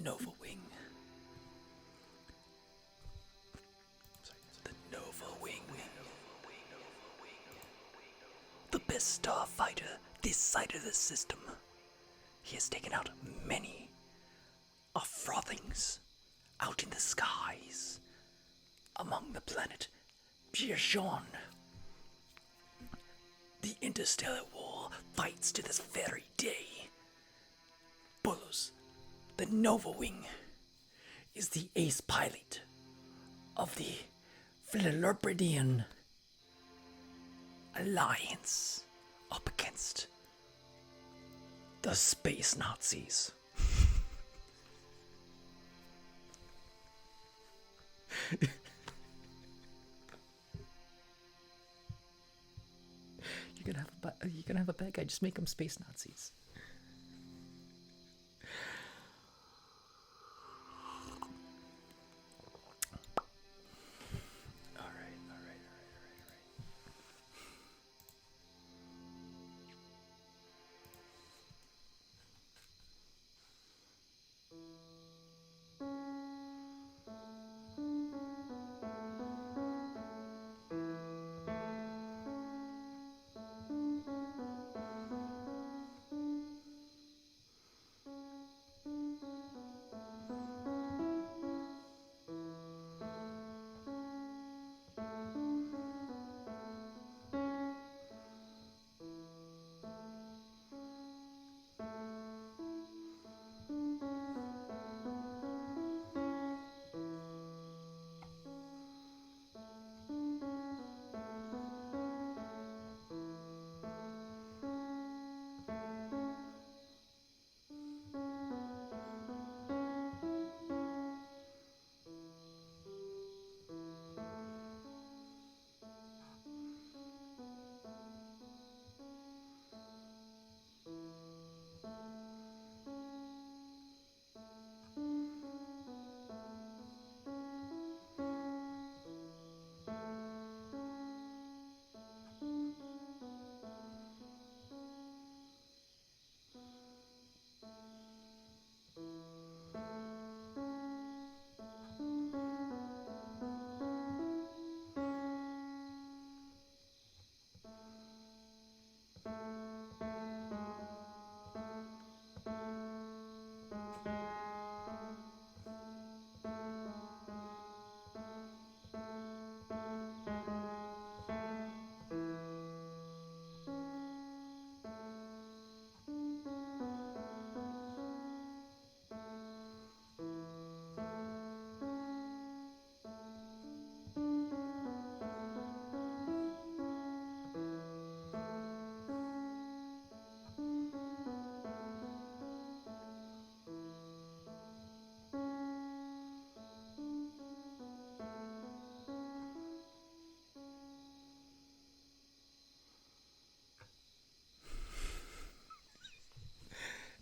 Nova Wing. The Nova Wing. The best starfighter this side of the system. He has taken out many of frothings out in the skies among the planet Pierjon. The interstellar war fights to this very day. Bulus, the Nova Wing, is the ace pilot of the Philorbidian Alliance up against the space Nazis. You're gonna have a bad guy. Just make them space Nazis. All right.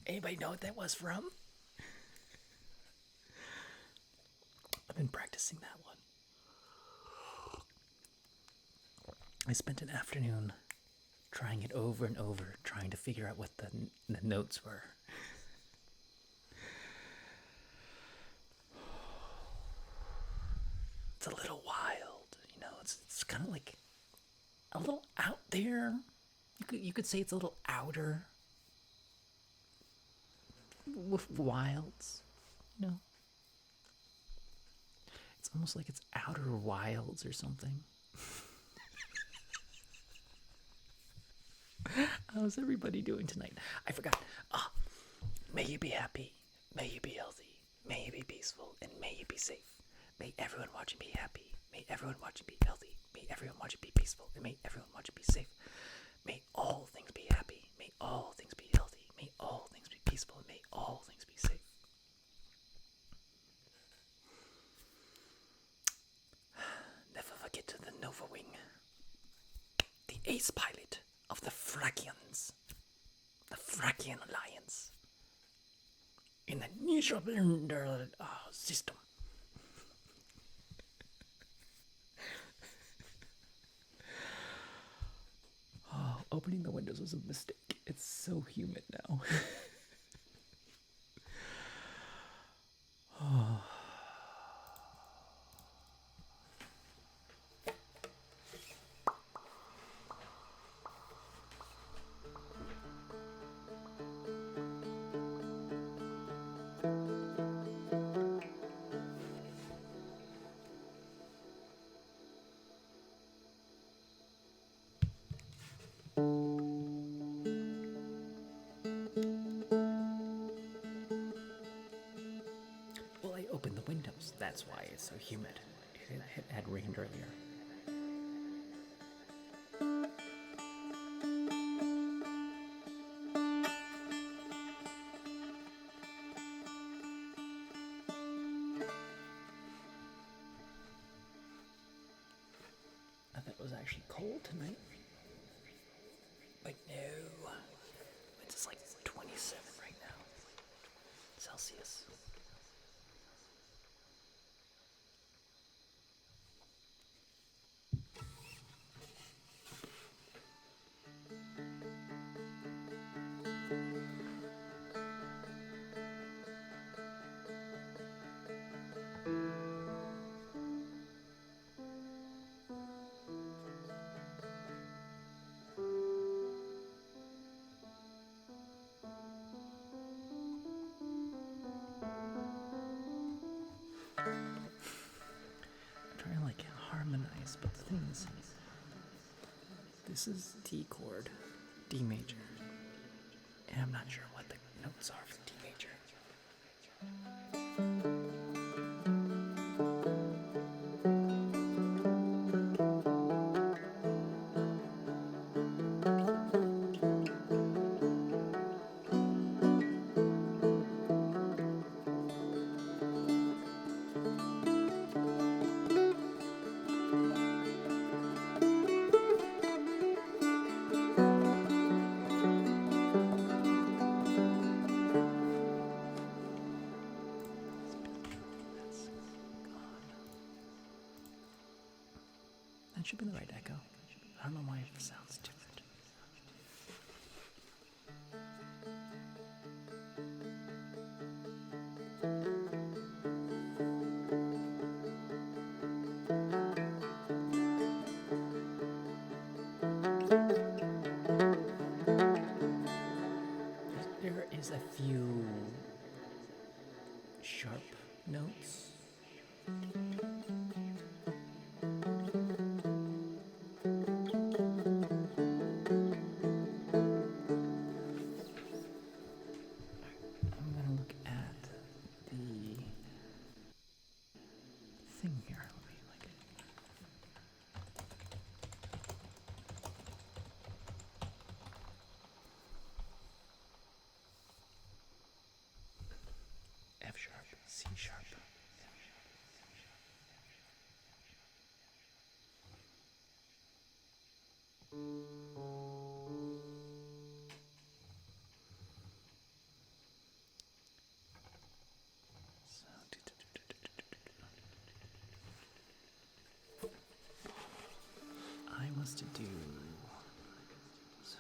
Anybody know what that was from? I've been practicing that one. I spent an afternoon trying it over and over, trying to figure out what the notes were. It's a little wild, it's kind of like a little out there. You could say it's a little outer with wilds, It's almost like it's outer wilds or something. How's everybody doing tonight? I forgot. May you be happy. May you be healthy. May you be peaceful. And may you be safe. May everyone watching be happy. May everyone watching be healthy. May everyone watching be peaceful. And may everyone watching be safe. May all things be happy. May all things be healthy. May all things be peaceful. And may all things be safe. Never forget the Nova Wing. The ace pilot of the Frakians. The Frakian Alliance. In the Niederländer system. Opening the windows was a mistake. It's so humid now. Well, I opened the windows. That's why it's so humid. It had rained earlier. I thought it was actually cold tonight. But no. It's just like 27 right now. Celsius. I'm trying to like harmonize, but the thing is, this is D chord, D major, and I'm not sure what the notes are for D major. That should be the right echo. I don't know why it sounds different. There is a few sharp notes. I'm gonna look at the thing here. Let me like F sharp, C sharp. I was to do so.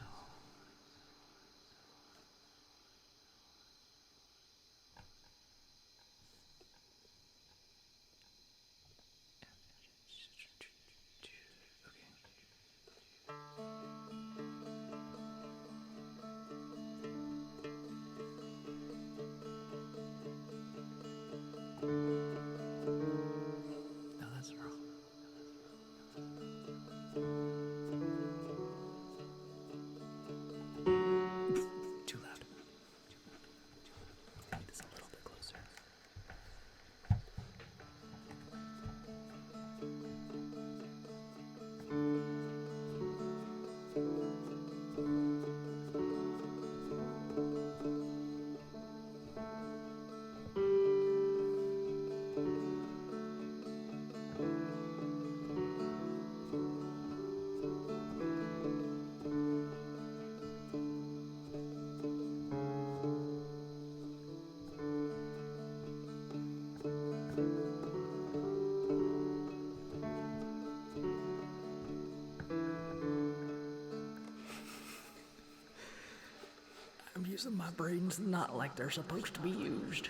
No, that's wrong. Too loud. Make this a little bit closer. I'm using my brains not like they're supposed to be used.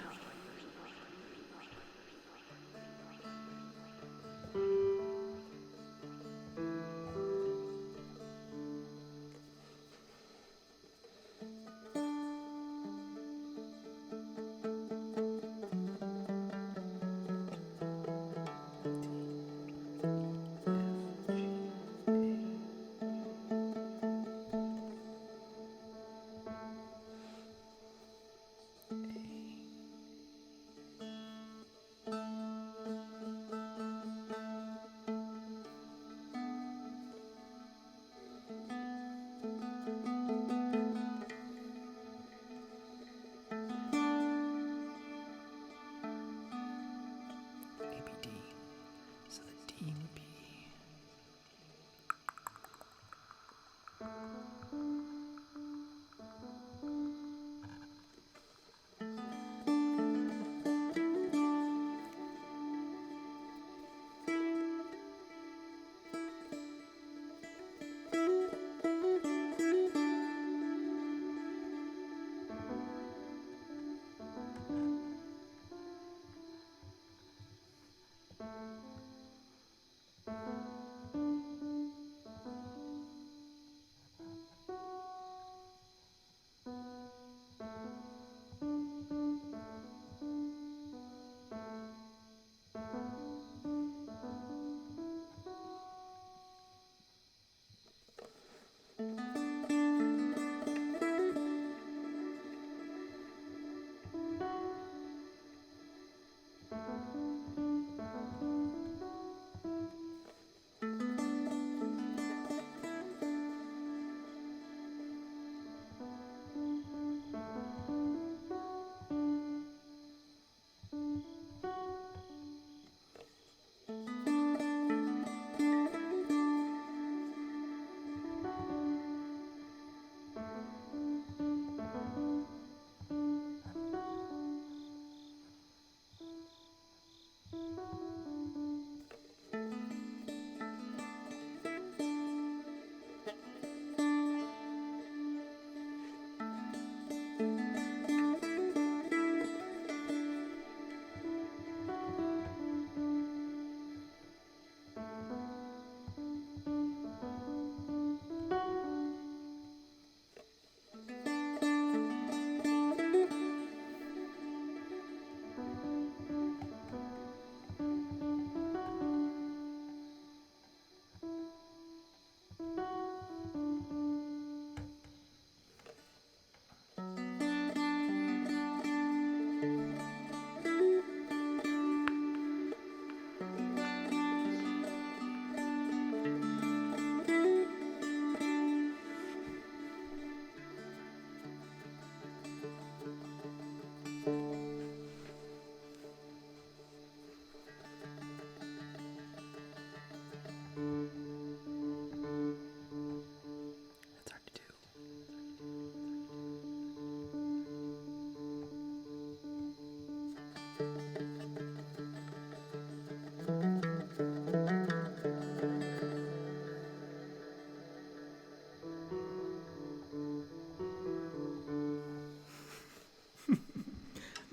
That's hard to do.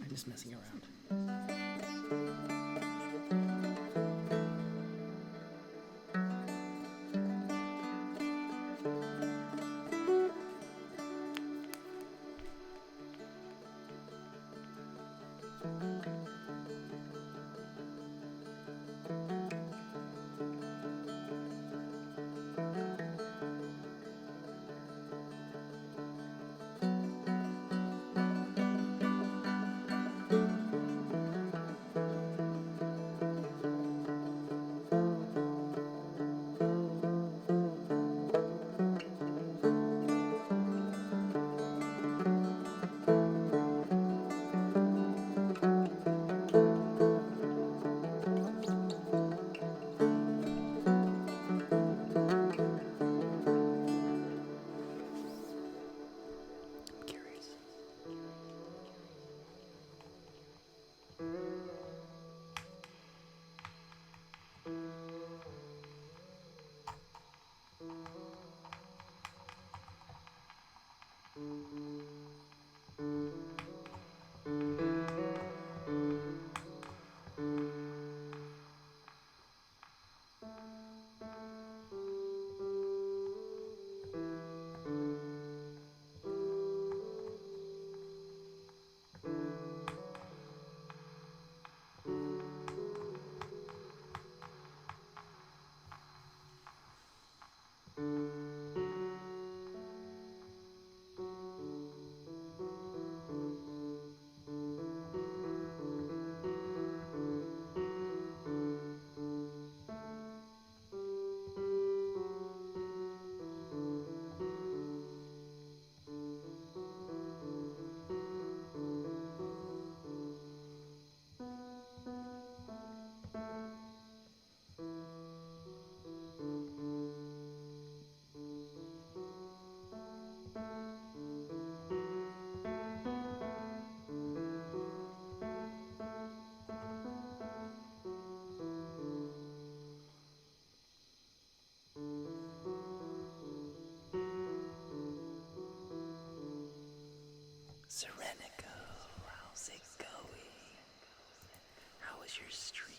I'm just messing around. I'm curious. Serenico, how's it going? How was your stream?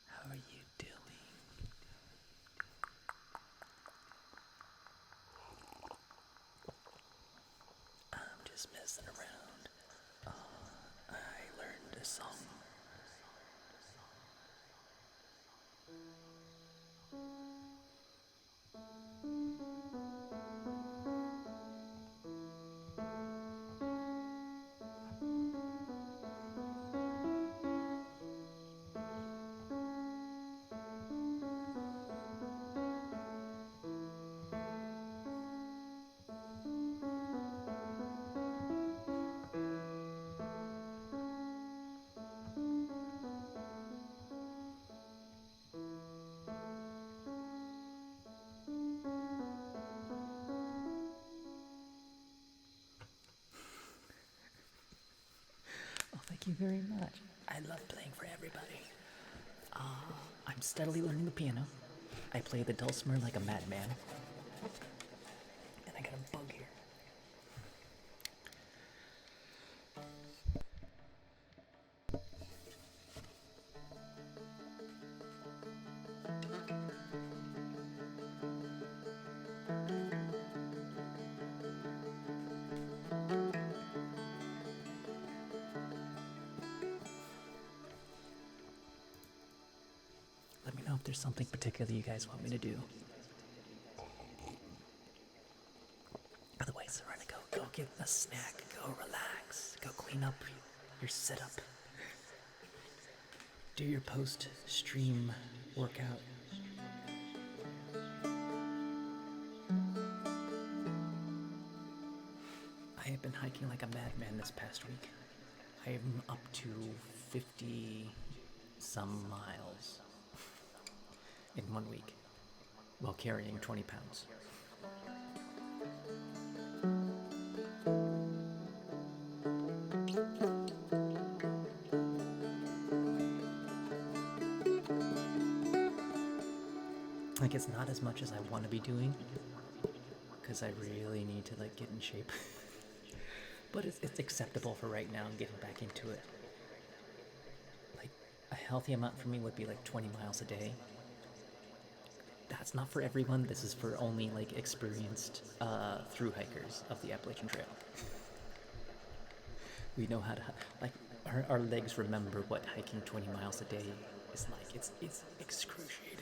How are you doing? I'm just messing around. I learned a song. you very much. I love playing for everybody. I'm steadily learning the piano. I play the dulcimer like a madman. And I got a bug here. Let me know if there's something particular you guys want me to do. Otherwise, we're gonna go get a snack, go relax, go clean up your setup, do your post-stream workout. I have been hiking like a madman this past week. I am up to 50 some miles in 1 week while carrying 20 pounds. Like, it's not as much as I want to be doing because I really need to like get in shape. But it's acceptable for right now and getting back into it. Like, a healthy amount for me would be like 20 miles a day. That's not for everyone. This is for only like experienced through hikers of the Appalachian Trail. We know how to, like, our legs remember what hiking 20 miles a day is like. It's excruciating.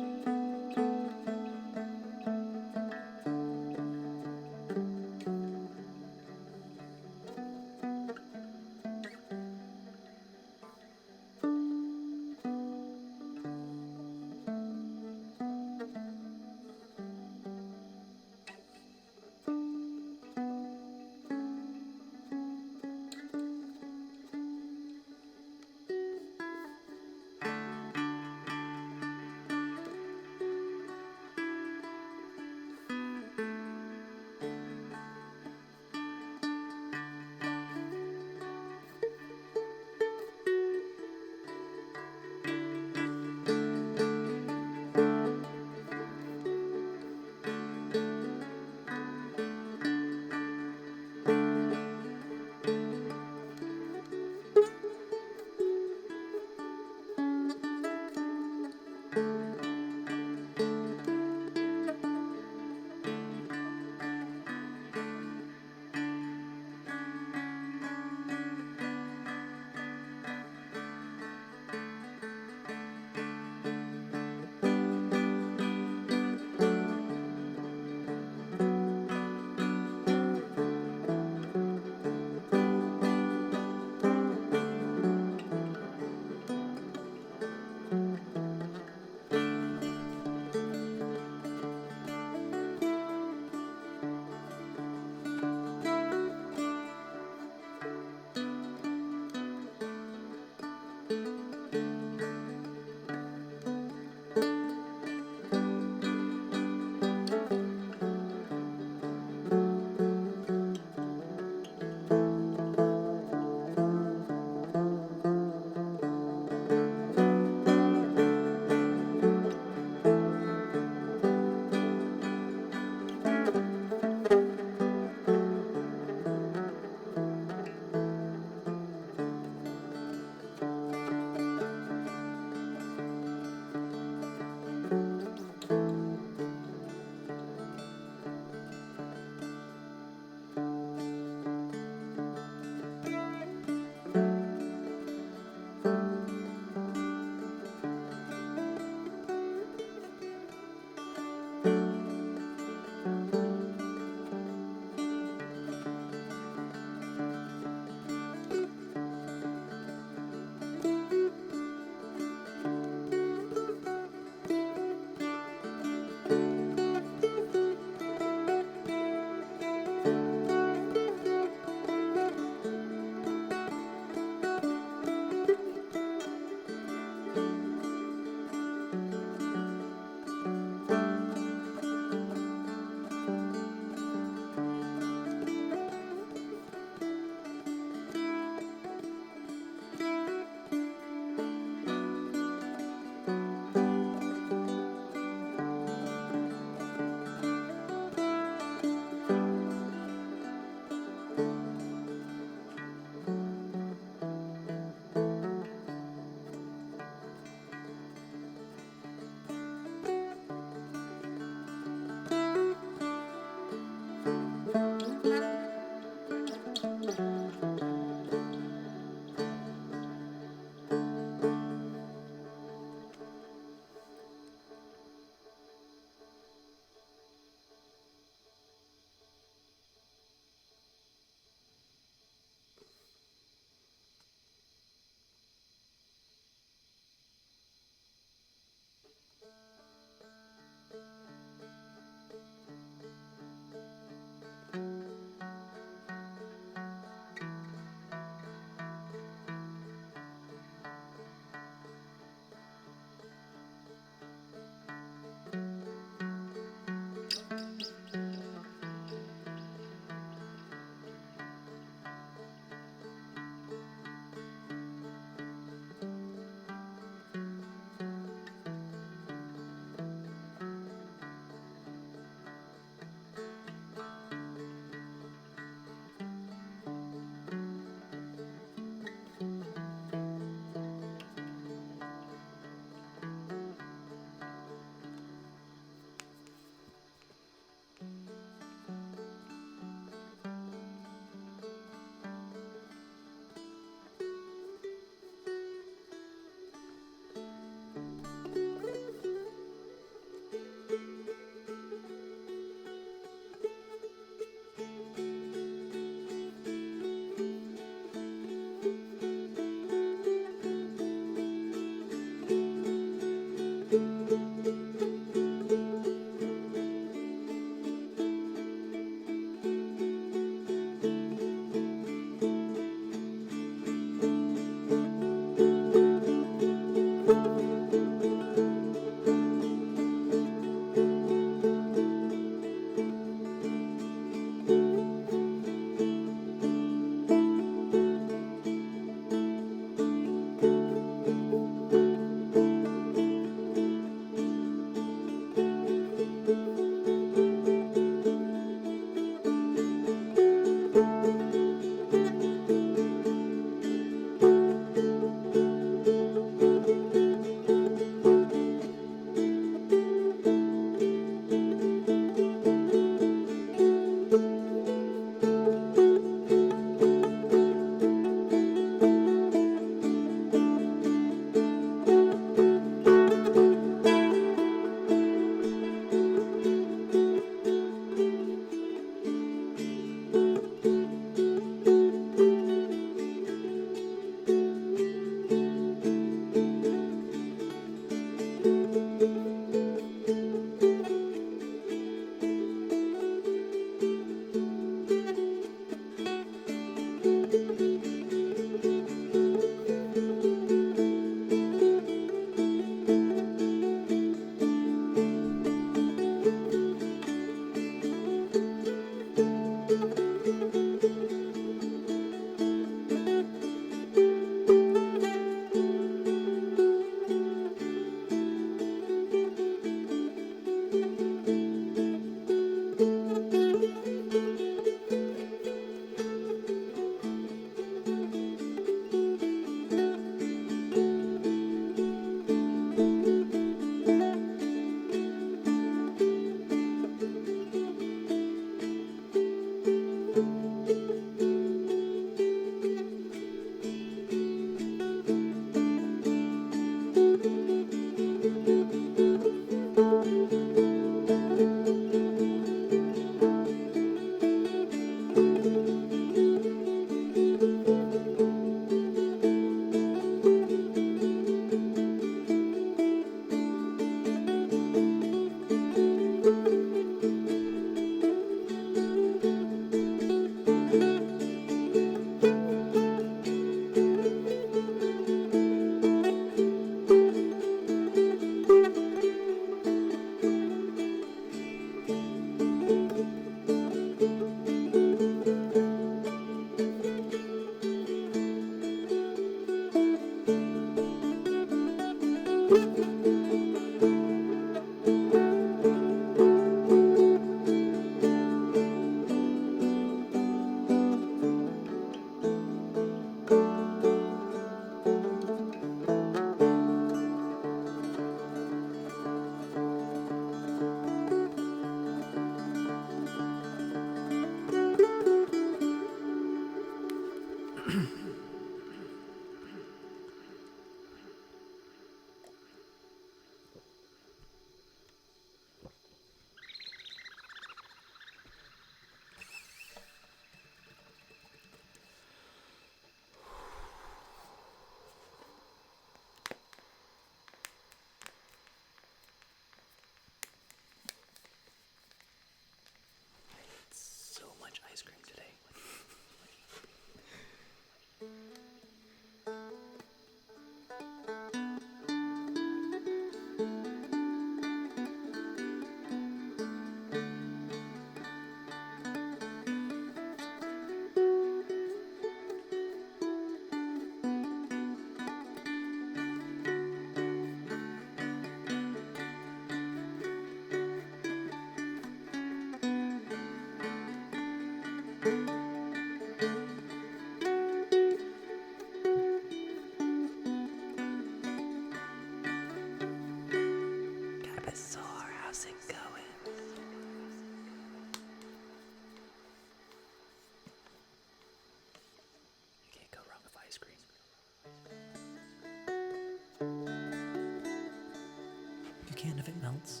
can if it melts,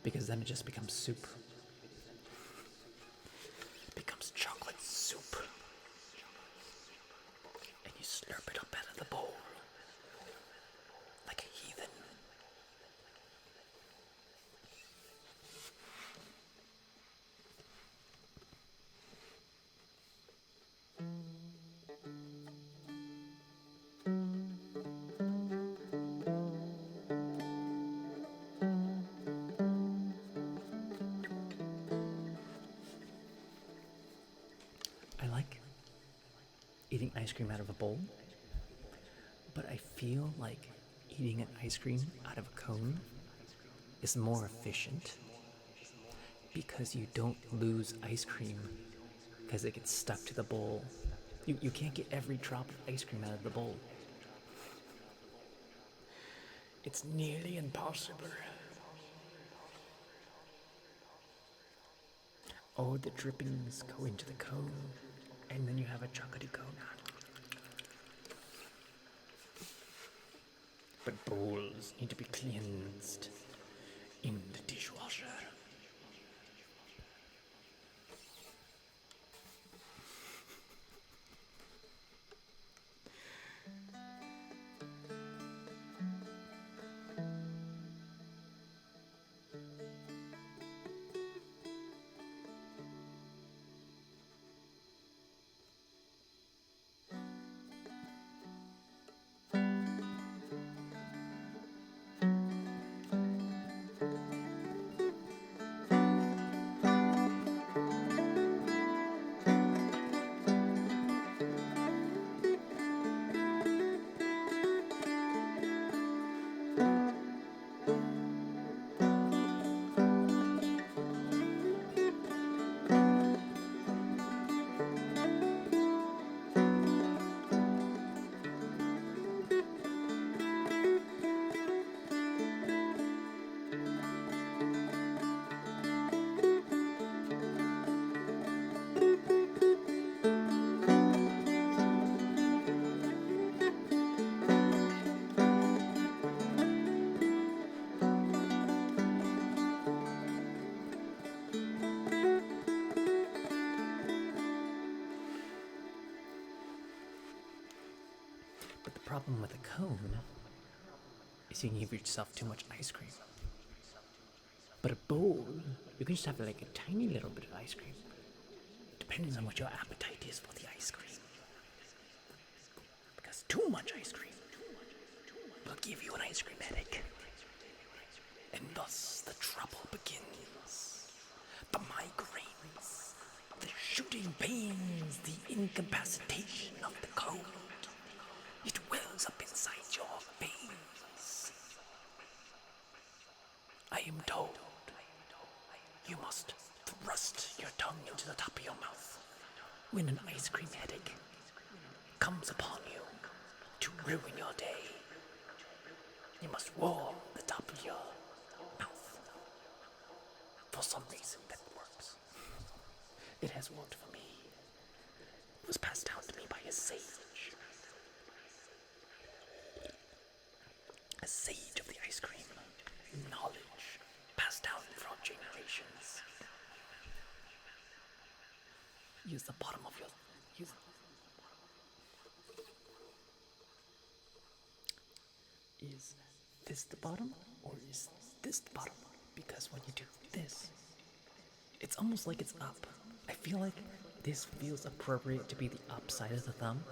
because then it just becomes soup. It becomes chocolate soup. And you slurp it up out of the bowl like a heathen. I like eating ice cream out of a bowl, but I feel like eating an ice cream out of a cone is more efficient because you don't lose ice cream because it gets stuck to the bowl. You can't get every drop of ice cream out of the bowl. It's nearly impossible. Oh, the drippings go into the cone, and then you have a chocolatey cone. But bowls need to be cleansed in the dishwasher. But the problem with a cone is you can give yourself too much ice cream. But a bowl, you can just have like a tiny little bit of ice cream. Depends on what your appetite is for the ice cream. Because too much ice cream will give you an ice cream headache. And thus the trouble begins. The migraines, the shooting pains, the incapacitation of the cold. It wells up inside your veins. I am told you must thrust your tongue into the top of your mouth when an ice cream headache comes upon you to ruin your day. You must warm the top of your mouth. For some reason that works. It has worked for me. It was passed down to me by a sage. A sage of the ice cream. Knowledge passed down from generations. Use the bottom of your... Is this the bottom or is this the bottom? Because when you do this, it's almost like it's up. I feel like this feels appropriate to be the up side of the thumb.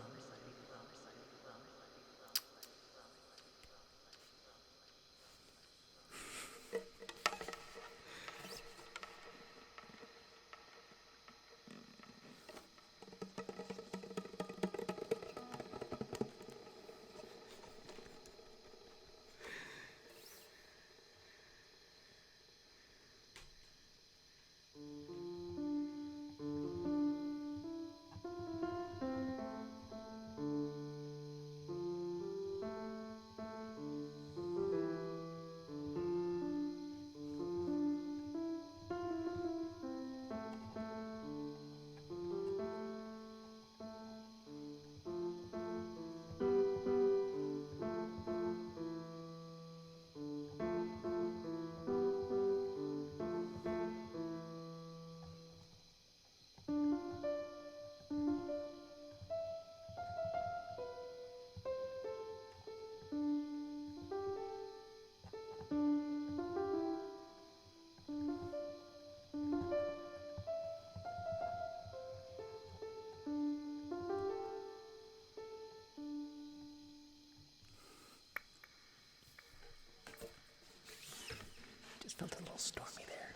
Felt a little stormy there.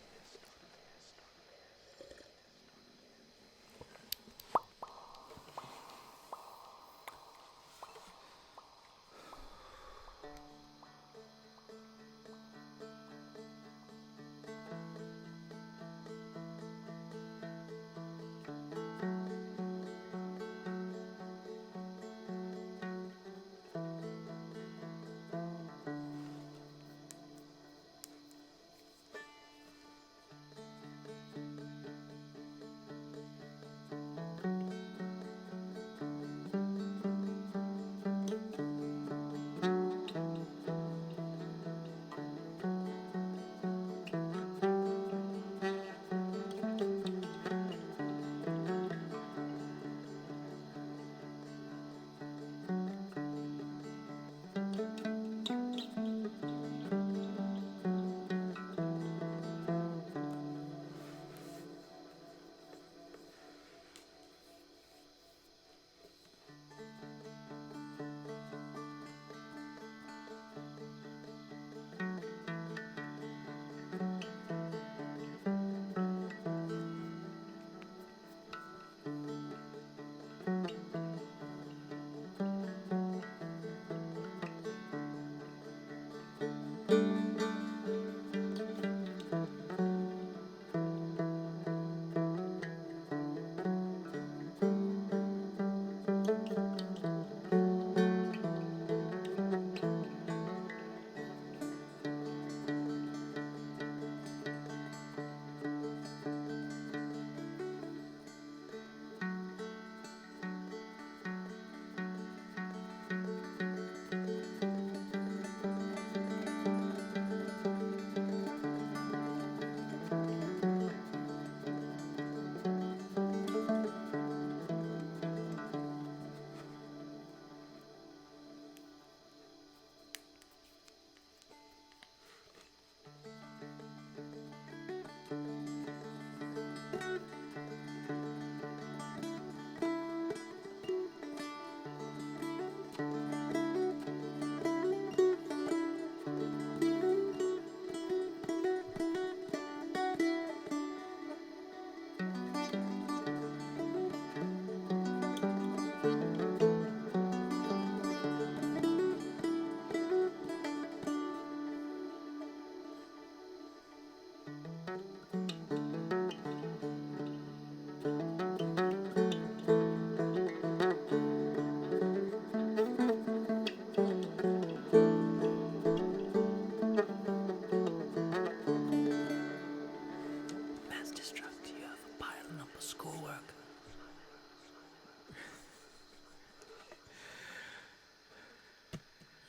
Mass destruct, you have a piling up of schoolwork.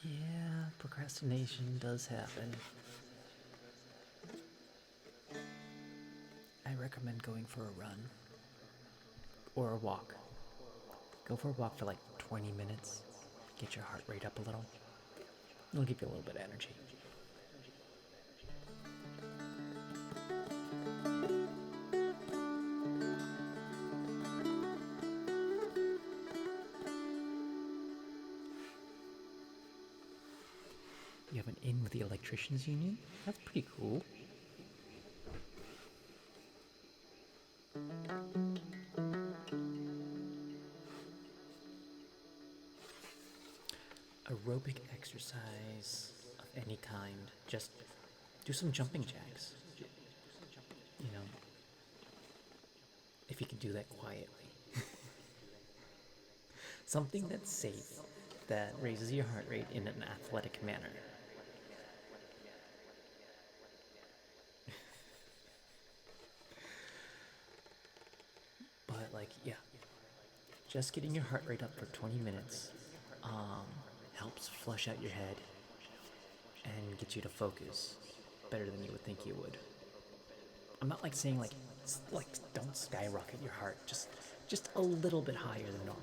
Yeah, procrastination does happen. I recommend going for a run or a walk. Go for a walk for like 20 minutes. Get your heart rate up a little. It'll give you a little bit of energy. You have an in with the electricians union? That's pretty cool. Aerobic exercise of any kind. Just do some jumping jacks. You know, if you can do that quietly. Something that's safe, that raises your heart rate in an athletic manner. But like, yeah, just getting your heart rate up for 20 minutes helps flush out your head and get you to focus better than you would think you would. I'm not like saying like don't skyrocket your heart, just a little bit higher than normal.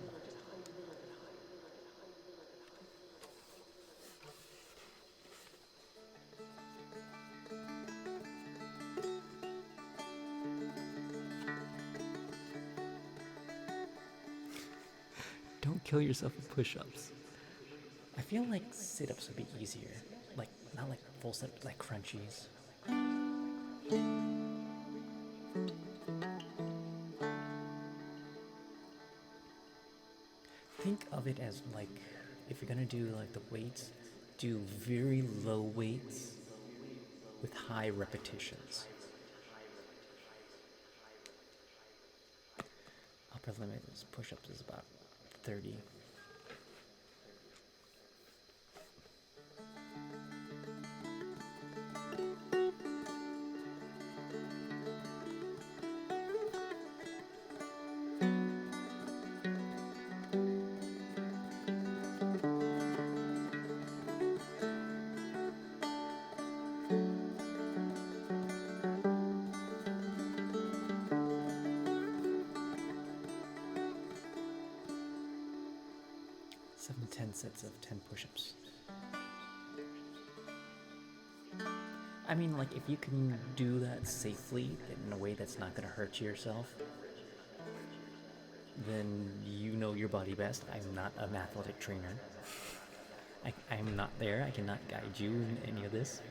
Don't kill yourself with push-ups. I feel like sit-ups would be easier. Like, not like full sit-ups, like crunchies. Think of it as like, if you're gonna do like the weights, do very low weights with high repetitions. Upper limit is push-ups is about 30. Seven to 10 sets of 10 push-ups. I mean, like, if you can do that safely in a way that's not gonna hurt yourself, then you know your body best. I'm not an athletic trainer. I'm not there. I cannot guide you in any of this.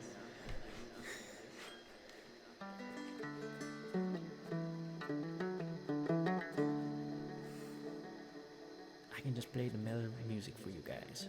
I can just play the mellow music for you guys.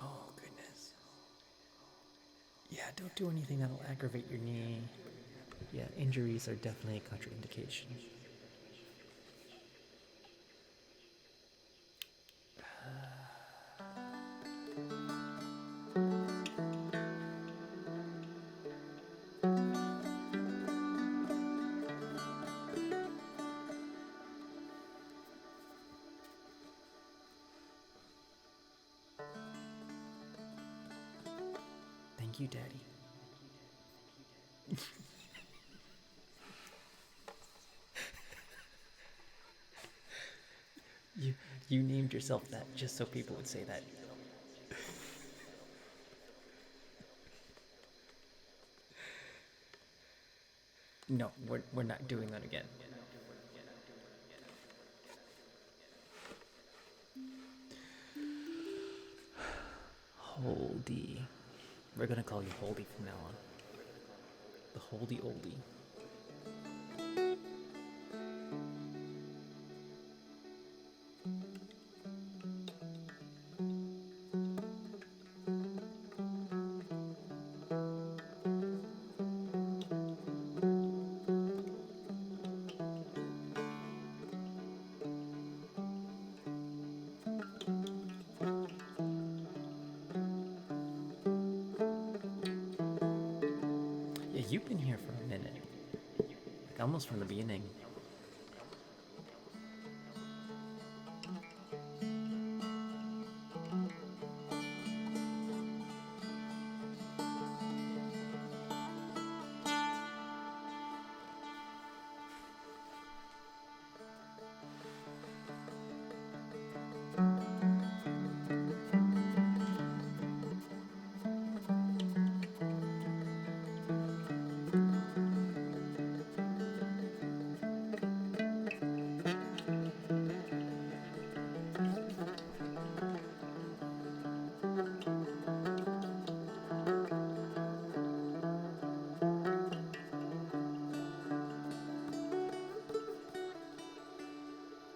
Oh, goodness. Yeah, don't do anything that'll aggravate your knee. Yeah, injuries are definitely a contraindication. Thank you, Daddy. You named yourself that just so people would say that. No, we're not doing that again. Holdy. We're gonna call you Holdy from now on. The Holdy Oldie. Yeah, you've been here for a minute. Like almost from the beginning.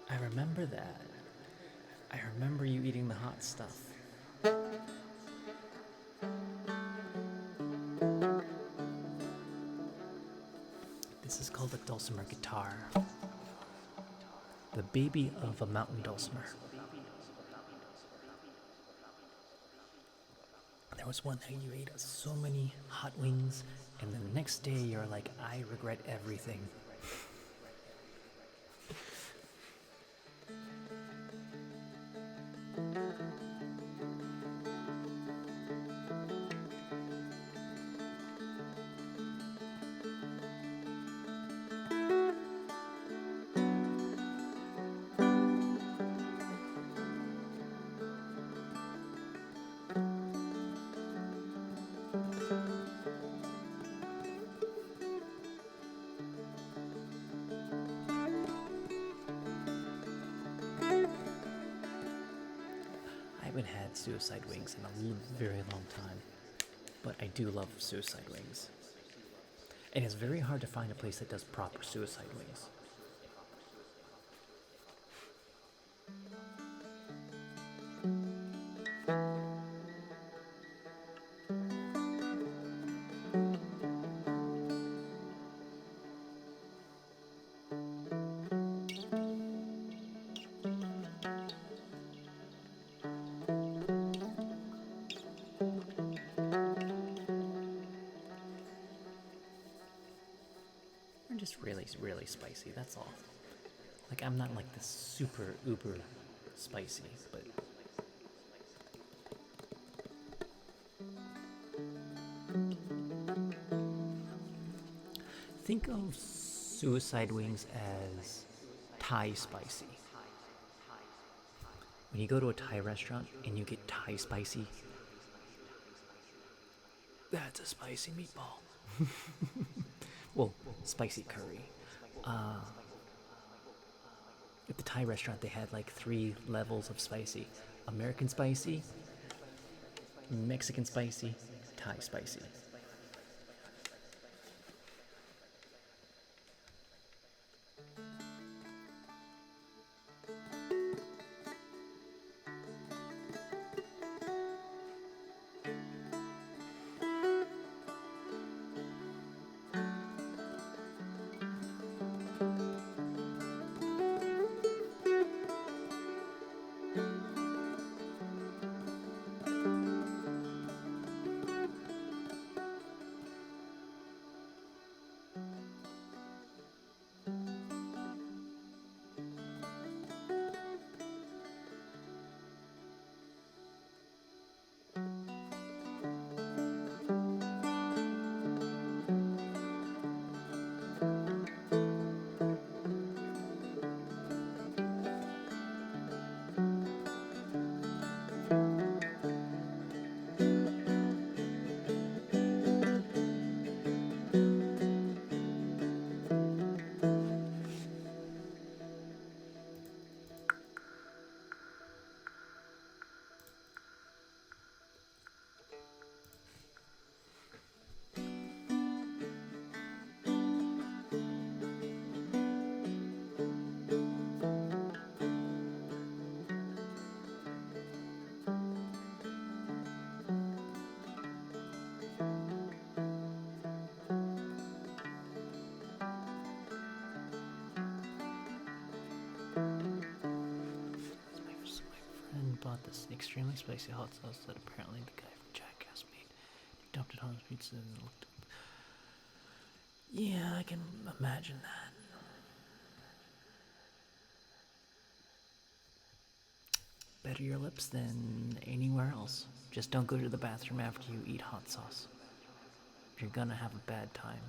I remember that. I remember you eating the hot stuff. This is called a dulcimer guitar. The baby of a mountain dulcimer. There was one day you ate so many hot wings, and then the next day you're like, I regret everything. haven't had suicide wings in a very long time, but I do love suicide wings. And it's very hard to find a place that does proper suicide wings. They're just really, really spicy, that's all. Like, I'm not like this super uber spicy, but think of suicide wings as Thai spicy. When you go to a Thai restaurant and you get Thai spicy, that's a spicy meatball. Well, spicy curry. At the Thai restaurant, they had like 3 levels of spicy: American spicy, Mexican spicy, Thai spicy. Bought this extremely spicy hot sauce that apparently the guy from Jackass made. He dumped it on his pizza and looked. Yeah, I can imagine that. Better your lips than anywhere else. Just don't go to the bathroom after you eat hot sauce. You're gonna have a bad time.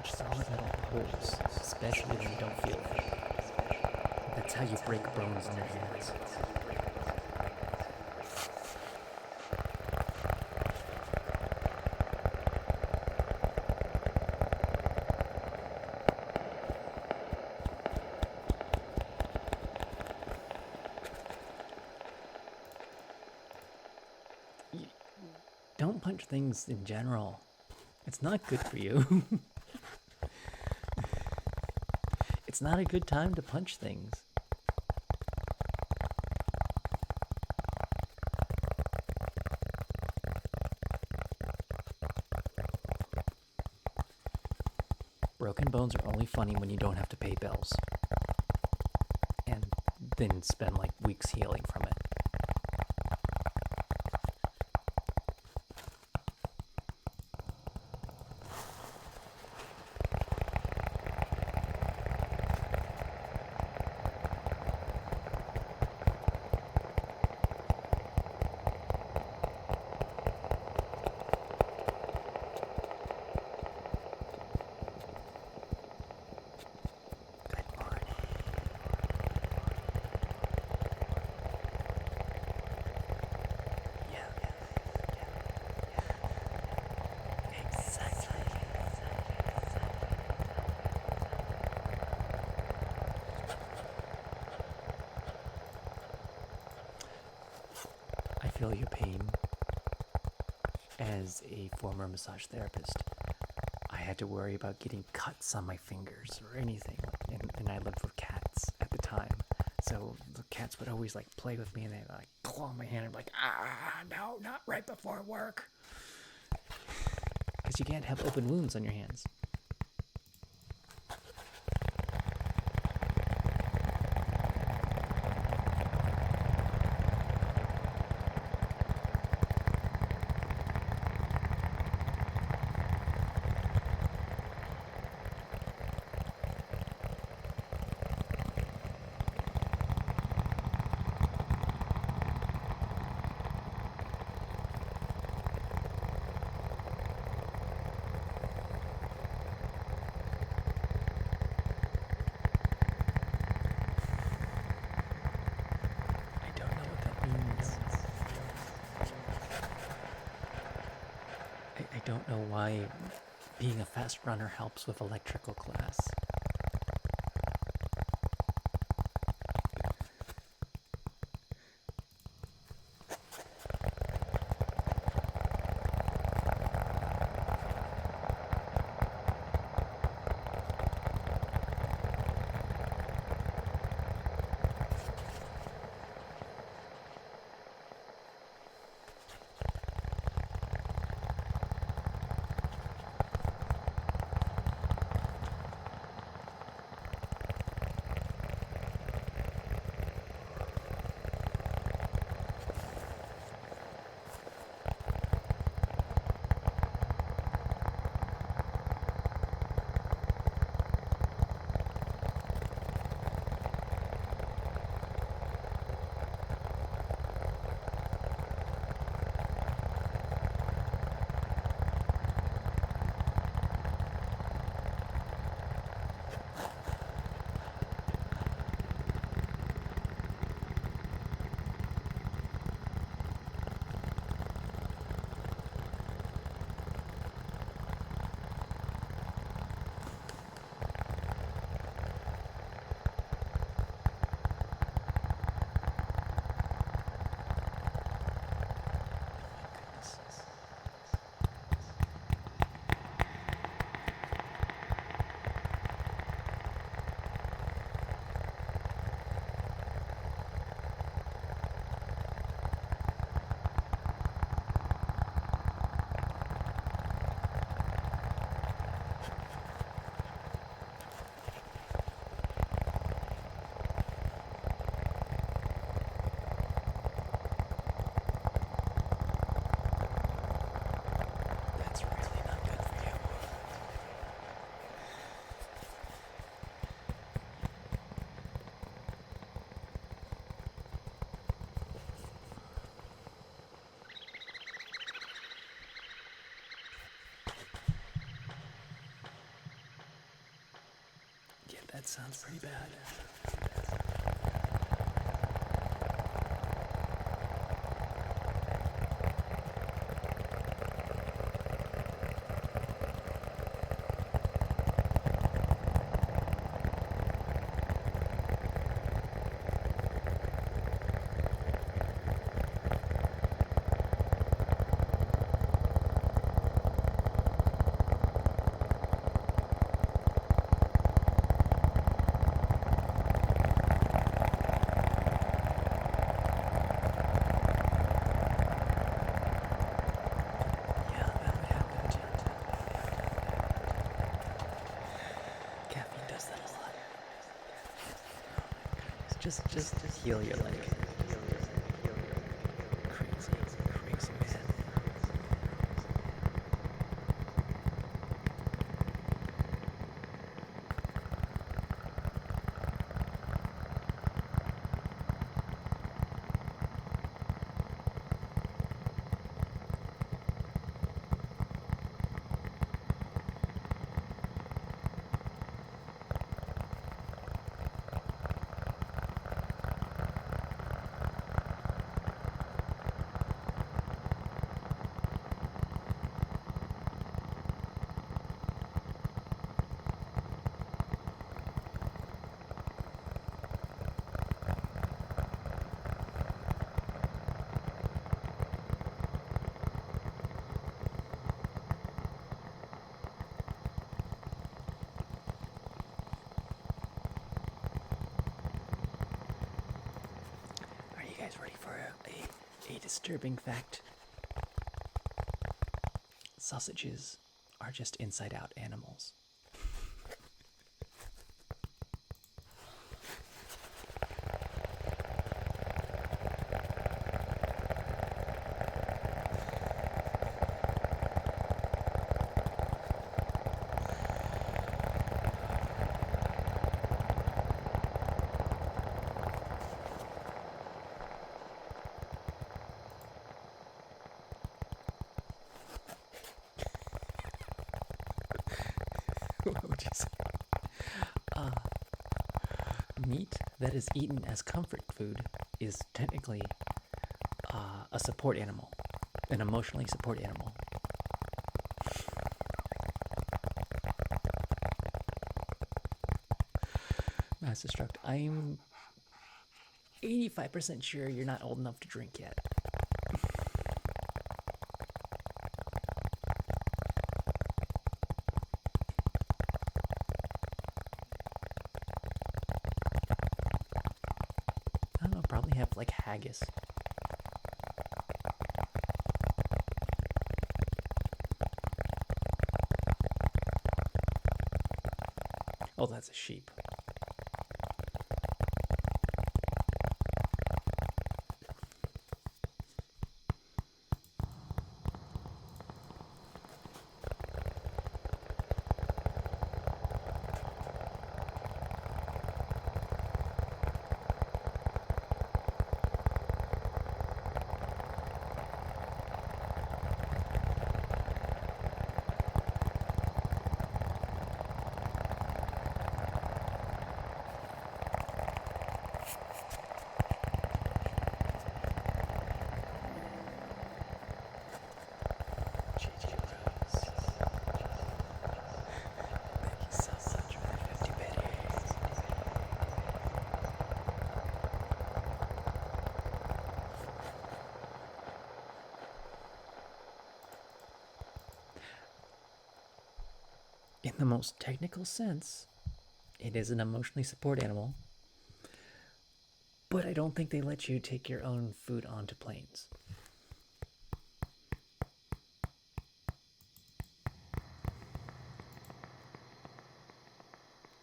Solid metal poles, especially when you don't feel it. That's how you break bones in your hands. Don't punch things in general. It's not good for you. It's not a good time to punch things. Broken bones are only funny when you don't have to pay bills. And then spend like weeks healing from it. I feel your pain. As a former massage therapist, I had to worry about getting cuts on my fingers or anything, and I lived with cats at the time, so the cats would always like play with me and they like claw my hand and be like, no, not right before work, because you can't have open wounds on your hands. I don't know why being a fast runner helps with electrical class. That sounds pretty bad. Just heal your leg. Crazy, crazy man. Are you guys ready for a disturbing fact? Sausages are just inside out animals. What would you say? Meat that is eaten as comfort food is technically a support animal, an emotionally support animal. Mass Destruct, I'm 85% sure you're not old enough to drink yet. I don't know, probably have like haggis. Oh, that's a sheep. In the most technical sense, it is an emotionally support animal, but I don't think they let you take your own food onto planes.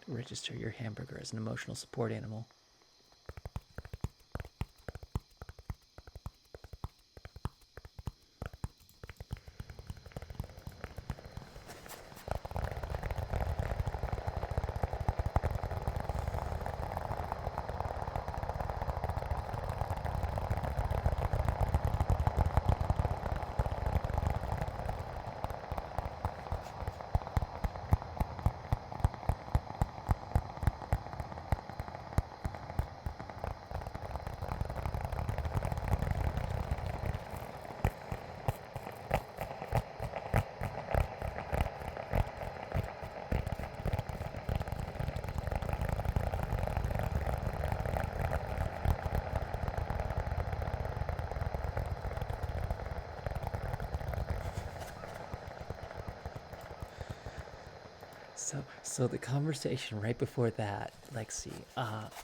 Register your hamburger as an emotional support animal. So the conversation right before that, Lexi,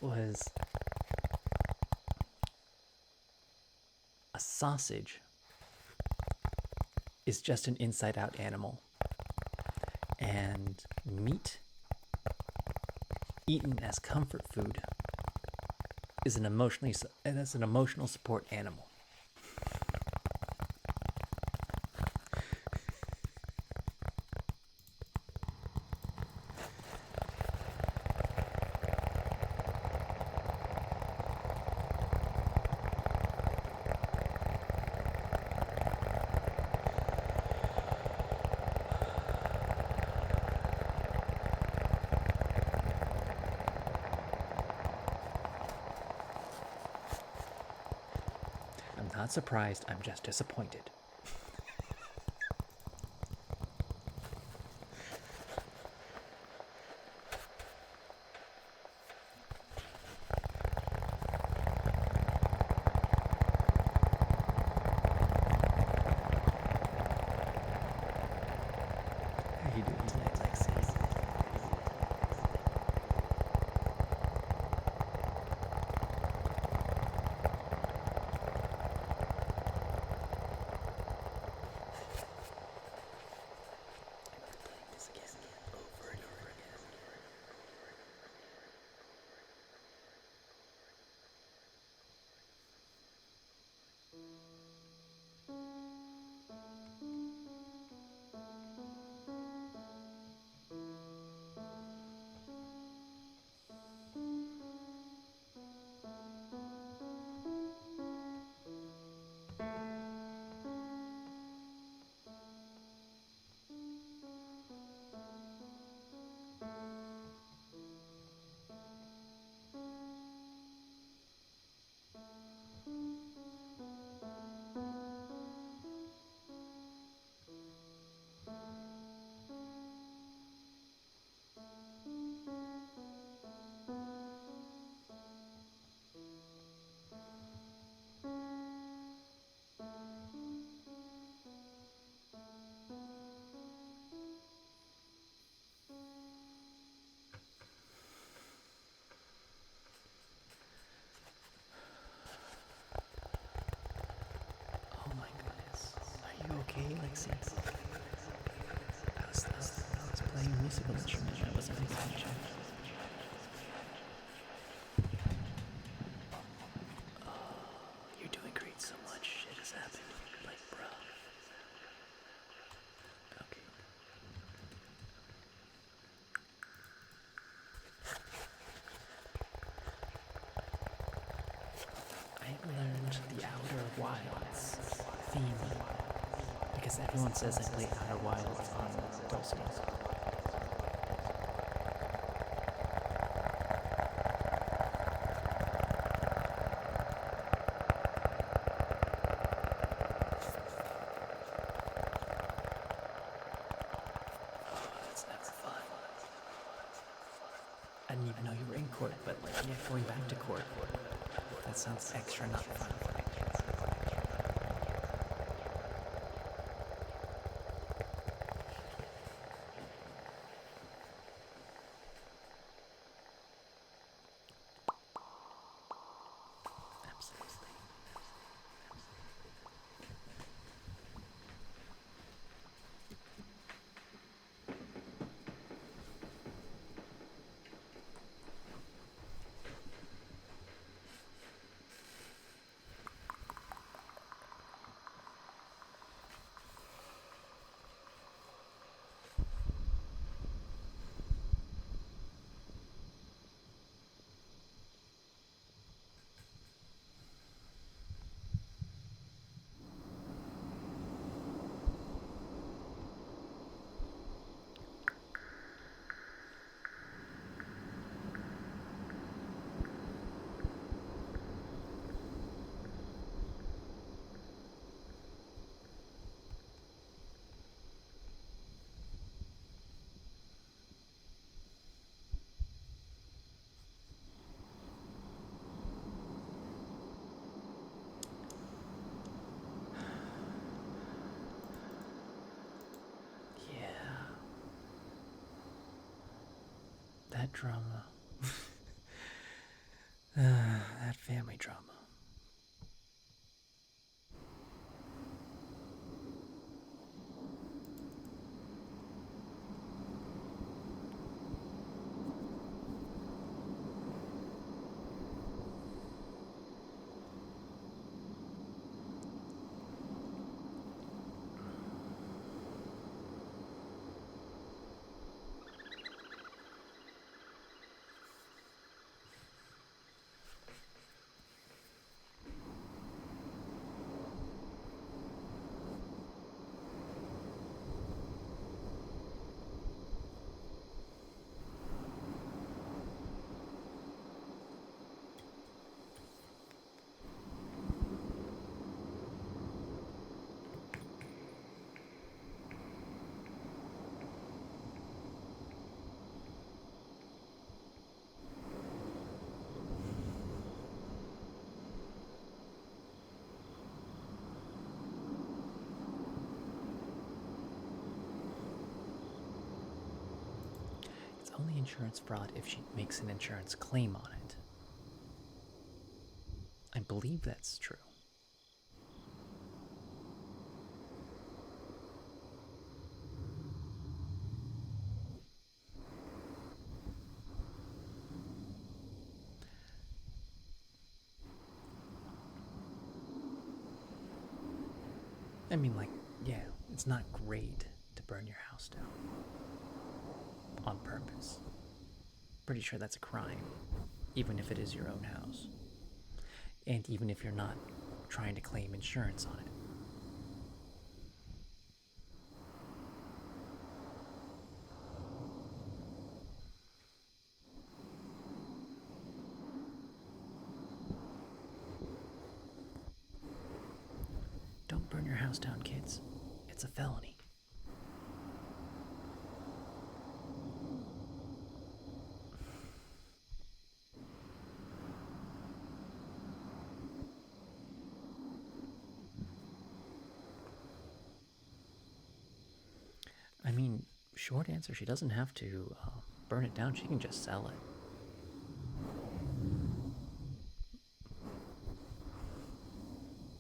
was a sausage is just an inside-out animal, and meat eaten as comfort food is an emotional support animal. I'm not surprised, I'm just disappointed. How are you doing tonight, Lexi? Playing this again, over and over again. Oh my goodness. Are you okay, Lexi? I was playing a musical instrument. I wasn't paying attention. You're doing great. So much shit has happened. Like, bro. Okay. I learned the Outer Wilds theme because everyone says I play Outer Wilds on Dulcimer. That's never fun. I didn't even know you were in court, but yeah, going back to court, that sounds extra not fun. Absolutely. That drama. That family drama. insurance fraud if she makes an insurance claim on it. I believe that's true. I mean, like, yeah, it's not great to burn your house down on purpose. Pretty sure that's a crime, even if it is your own house. And even if you're not trying to claim insurance on it. Don't burn your house down, kids. It's a felony. I mean, short answer, she doesn't have to burn it down. She can just sell it.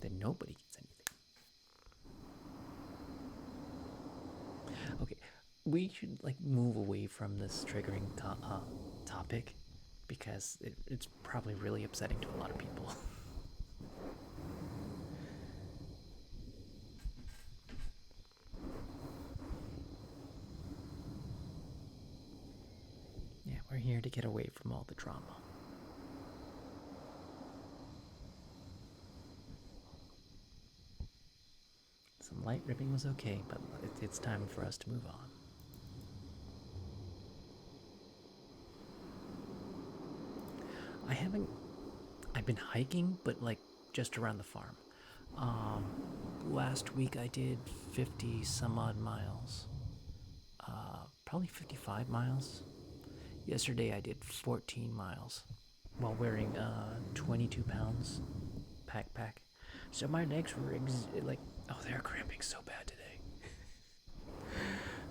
Then nobody gets anything. Okay, we should like move away from this triggering topic because it's probably really upsetting to a lot of people. Yeah, we're here to get away from all the drama. Some light ribbing was okay, but it's time for us to move on. I've been hiking, but like just around the farm. Last week I did 50 some odd miles. Probably 55 miles. Yesterday I did 14 miles while wearing 22 pounds backpack. So my legs were they're cramping so bad today.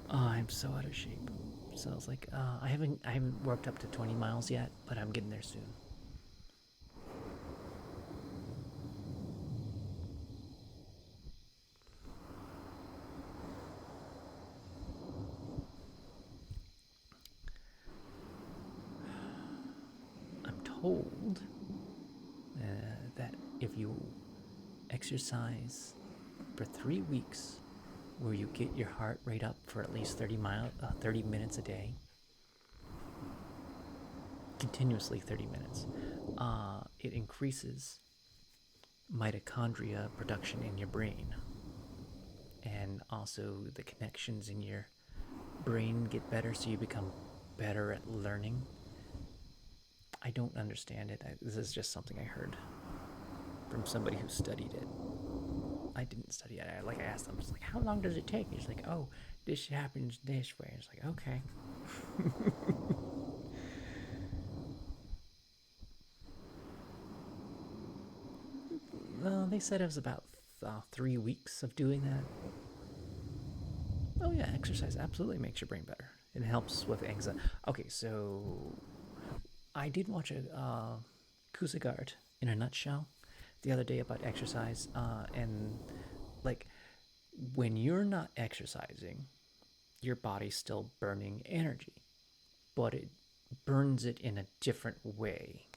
I'm so out of shape. So I was like, I haven't worked up to 20 miles yet, but I'm getting there soon. I'm told that if you exercise for 3 weeks, where you get your heart rate up for at least 30 minutes a day, continuously 30 minutes, it increases mitochondria production in your brain, and also the connections in your brain get better, so you become better at learning. I don't understand it. This is just something I heard from somebody who studied it. I didn't study it. I asked them, just like, how long does it take? He's like, oh, this happens this way. It's like, okay. They said it was about 3 weeks of doing that. Oh yeah, exercise absolutely makes your brain better. It helps with anxiety. Okay, so I did watch a Kusagart in a nutshell the other day about exercise, and like when you're not exercising, your body's still burning energy, but it burns it in a different way.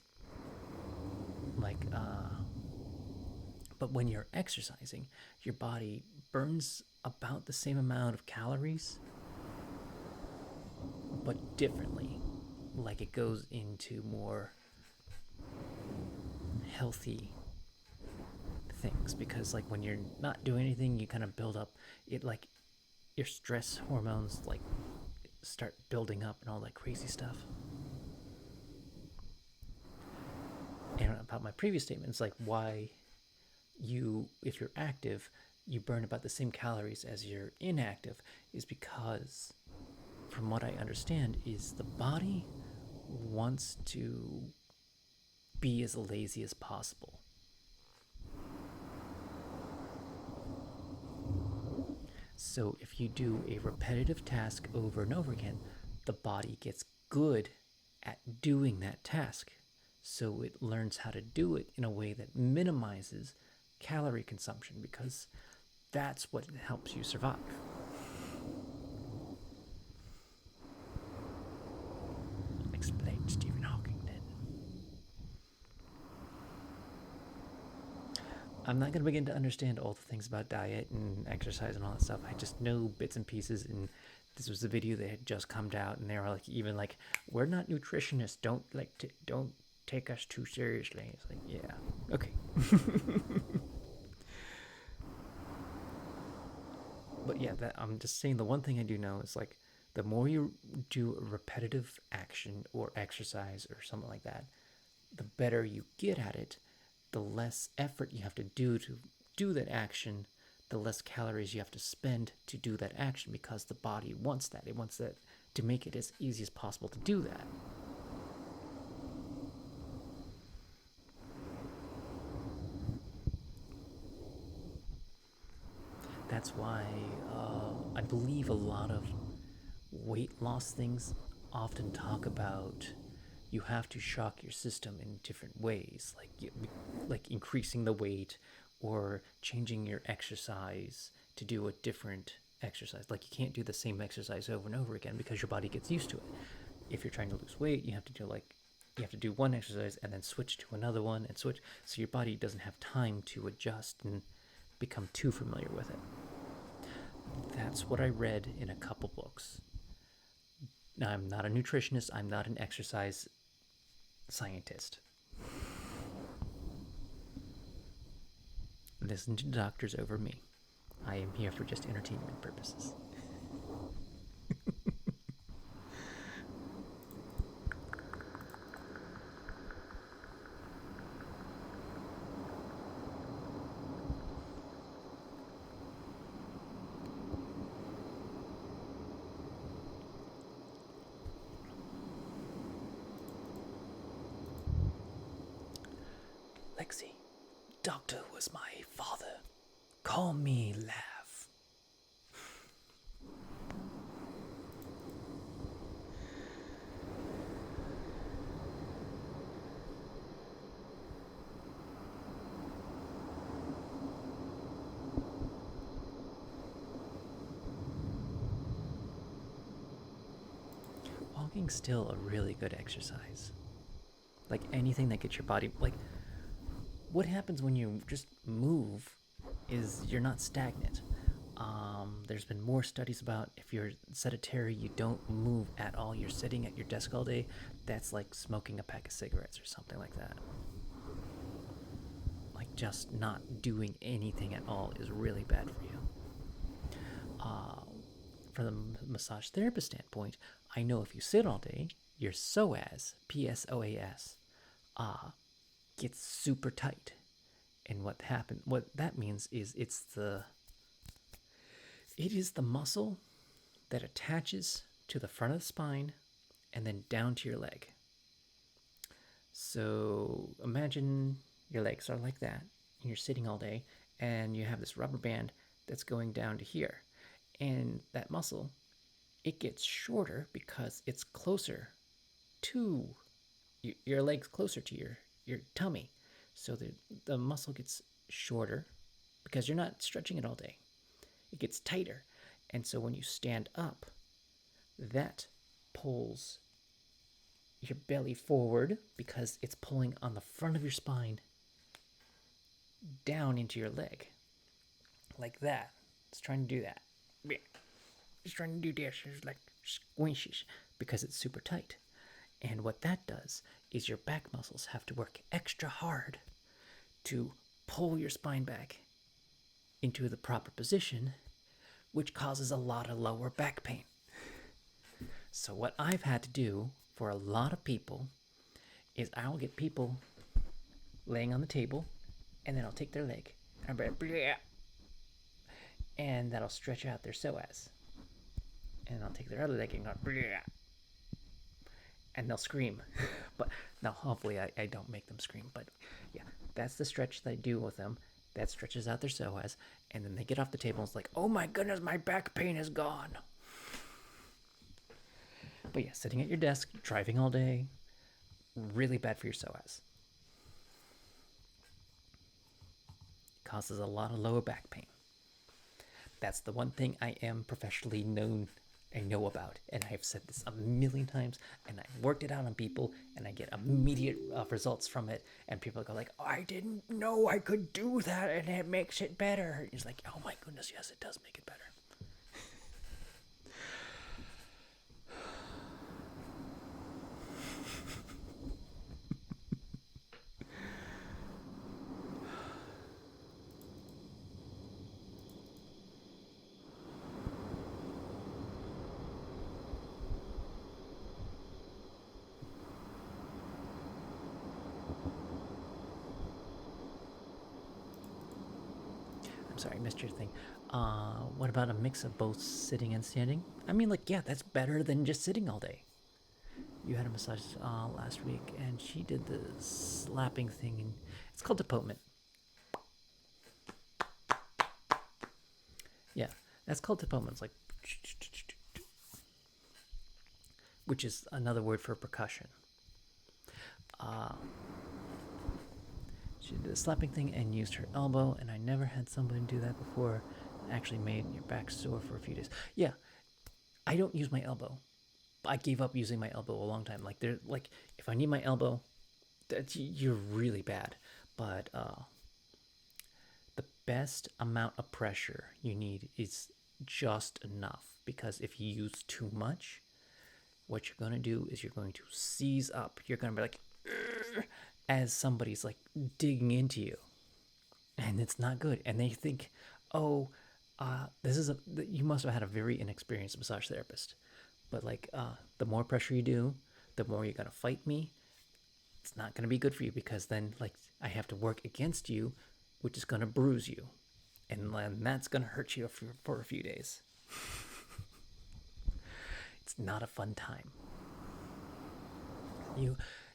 But when you're exercising, your body burns about the same amount of calories, but differently. Like it goes into more healthy things, because like when you're not doing anything, you kind of build up it, like your stress hormones like start building up and all that crazy stuff. And about my previous statement, it's like why if you're active, you burn about the same calories as you're inactive, is because, from what I understand, is the body wants to be as lazy as possible. So if you do a repetitive task over and over again, the body gets good at doing that task. So it learns how to do it in a way that minimizes calorie consumption because that's what helps you survive. Explained Stephen Hawking did. I'm not going to begin to understand all the things about diet and exercise and all that stuff. I just know bits and pieces, and this was a video that had just come out, and they were like, even like, we're not nutritionists. Don't take us too seriously. It's like, yeah, okay. But yeah, I'm just saying the one thing I do know is like, the more you do a repetitive action or exercise or something like that, the better you get at it, the less effort you have to do that action, the less calories you have to spend to do that action because the body wants that. It wants that to make it as easy as possible to do that. That's why I believe a lot of weight loss things often talk about you have to shock your system in different ways, like increasing the weight or changing your exercise to do a different exercise. Like you can't do the same exercise over and over again because your body gets used to it. If you're trying to lose weight, you have to do one exercise and then switch to another one and switch, so your body doesn't have time to adjust and become too familiar with it. That's what I read in a couple books. Now, I'm not a nutritionist, I'm not an exercise scientist. Listen to doctors over me. I am here for just entertainment purposes. Lexi, doctor was my father. Call me Laugh. Walking's still a really good exercise. Like anything that gets your body, like, what happens when you just move is you're not stagnant. There's been more studies about if you're sedentary, you don't move at all, you're sitting at your desk all day, that's like smoking a pack of cigarettes or something like that. Like just not doing anything at all is really bad for you. From the massage therapist standpoint, I know if you sit all day, your psoas, PSOAS, gets super tight. And what that means is it is the muscle that attaches to the front of the spine and then down to your leg. So imagine your legs are like that and you're sitting all day and you have this rubber band that's going down to here. And that muscle, it gets shorter because it's closer to your legs, closer to your tummy. So the muscle gets shorter because you're not stretching it all day. It gets tighter. And so when you stand up, that pulls your belly forward because it's pulling on the front of your spine down into your leg. Like that. It's trying to do that. It's trying to do this. It's like squishes because it's super tight. And what that does is your back muscles have to work extra hard to pull your spine back into the proper position, which causes a lot of lower back pain. So what I've had to do for a lot of people is I'll get people laying on the table, and then I'll take their leg, and that'll stretch out their psoas. And I'll take their other leg and go, and they'll scream. But now, hopefully, I don't make them scream. But yeah, that's the stretch that I do with them. That stretches out their psoas, and then they get off the table and it's like, oh my goodness, my back pain is gone. But yeah, sitting at your desk, driving all day, really bad for your psoas. Causes a lot of lower back pain. That's the one thing I am professionally known and know about. And I've said this a million times, and I worked it out on people, and I get immediate results from it. And people go like, "I didn't know I could do that, and it makes it better." It's like, oh my goodness, yes, it does make it better. I'm sorry, I missed your thing. What about a mix of both sitting and standing? I mean, like, yeah, that's better than just sitting all day. You had a massage last week, and she did the slapping thing, and it's called depotement. Yeah, that's called depotement. It's like, which is another word for percussion. She did the slapping thing and used her elbow, and I never had somebody do that before. It actually made your back sore for a few days. Yeah, I don't use my elbow. I gave up using my elbow a long time. Like if I need my elbow, you're really bad. But the best amount of pressure you need is just enough, because if you use too much, what you're going to do is you're going to seize up. You're going to be like, as somebody's like digging into you, and it's not good. And they think, oh, this is you must have had a very inexperienced massage therapist. But like, the more pressure you do, the more you're going to fight me. It's not going to be good for you, because then like I have to work against you, which is going to bruise you, and then that's going to hurt you for a few days. It's not a fun time.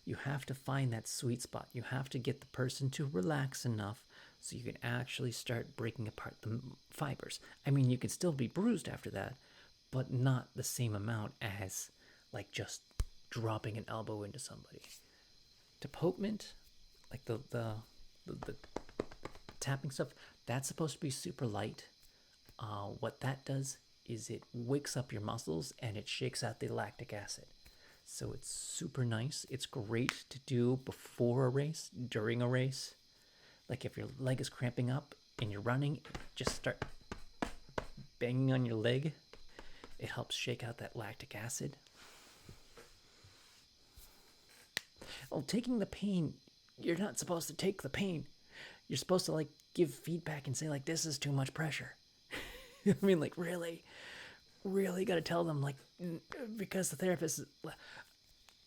You have to find that sweet spot. You have to get the person to relax enough so you can actually start breaking apart the fibers. I mean, you can still be bruised after that, but not the same amount as like just dropping an elbow into somebody. Depotement, like the tapping stuff, that's supposed to be super light. What that does is it wakes up your muscles and it shakes out the lactic acid. So it's super nice. It's great to do before a race, during a race. Like if your leg is cramping up and you're running, just start banging on your leg. It helps shake out that lactic acid. Oh, taking the pain, you're not supposed to take the pain. You're supposed to like give feedback and say like, this is too much pressure. I mean, like, really got to tell them, like, because the therapist,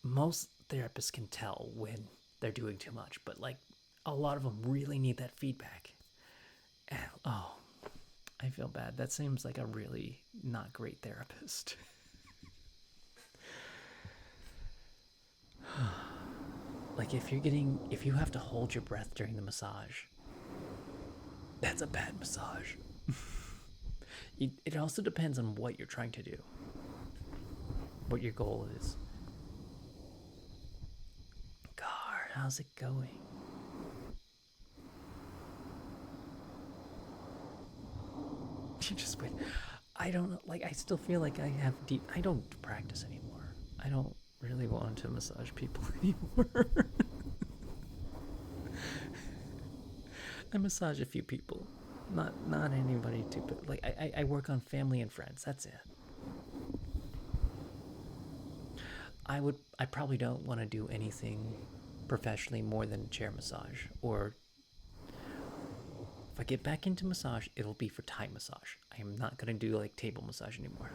most therapists can tell when they're doing too much, but like a lot of them really need that feedback. And, oh, I feel bad. That seems like a really not great therapist. Like if you have to hold your breath during the massage, that's a bad massage. It also depends on what you're trying to do, what your goal is. God, how's it going? You just wait. I don't like. I still feel like I have deep. I don't practice anymore. I don't really want to massage people anymore. I massage a few people, not anybody too. But like I work on family and friends. That's it. I probably don't want to do anything professionally more than chair massage, or if I get back into massage, it'll be for Thai massage. I am not gonna do like table massage anymore.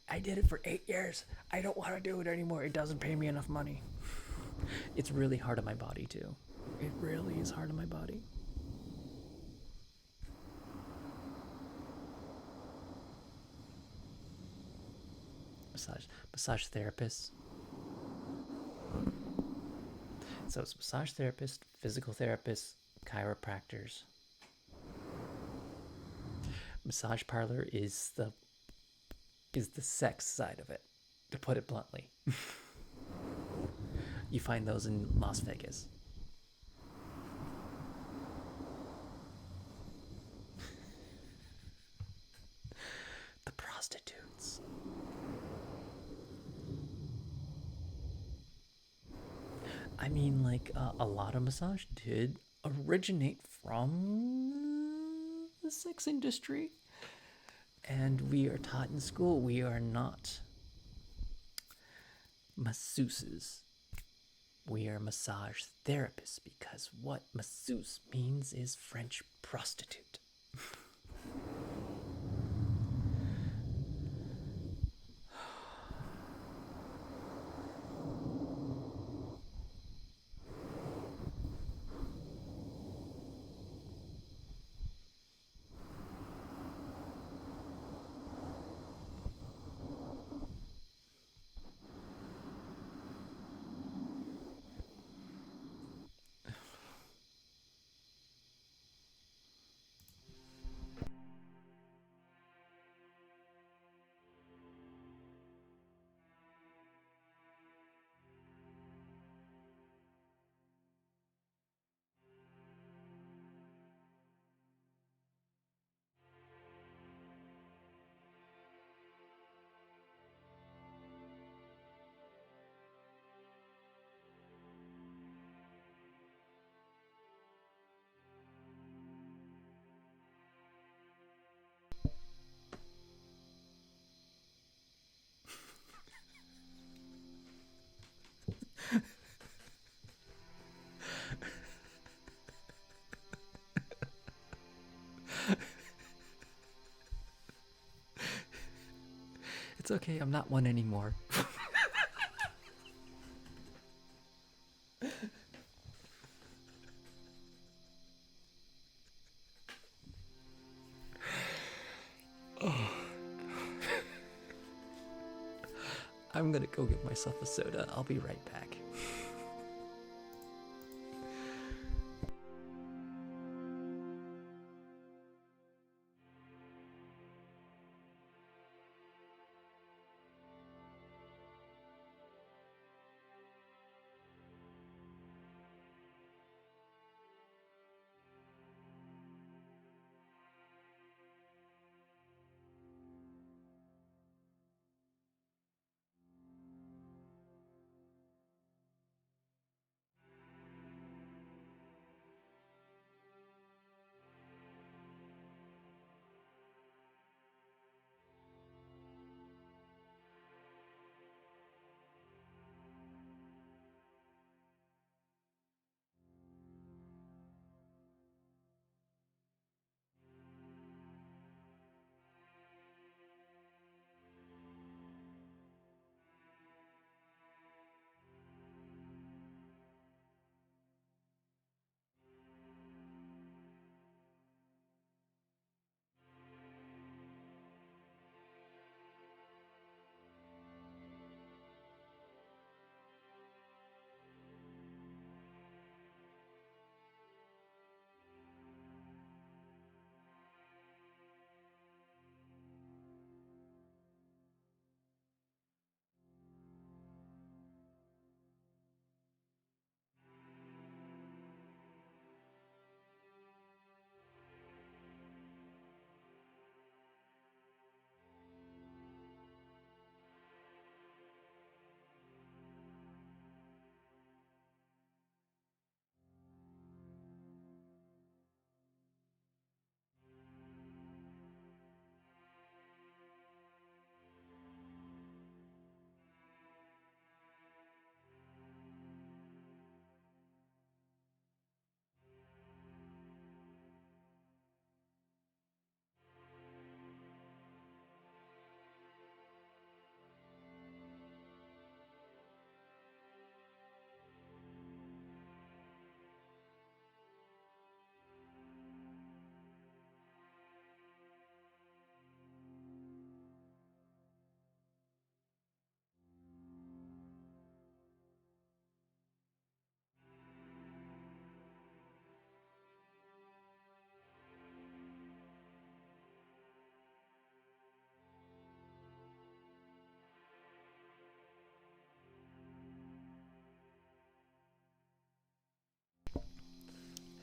I did it for 8 years. I don't want to do it anymore. It doesn't pay me enough money. It's really hard on my body too. It really is hard on my body. Massage therapists. So it's massage therapist, physical therapists, chiropractors. Massage parlor is the is the sex side of it, to put it bluntly. You find those in Las Vegas. The prostitutes. I mean, like, a lot of massage did originate from the sex industry. And we are taught in school we are not masseuses. We are massage therapists because what masseuse means is French prostitute. It's okay, I'm not one anymore. I'm gonna go get myself a soda. I'll be right back.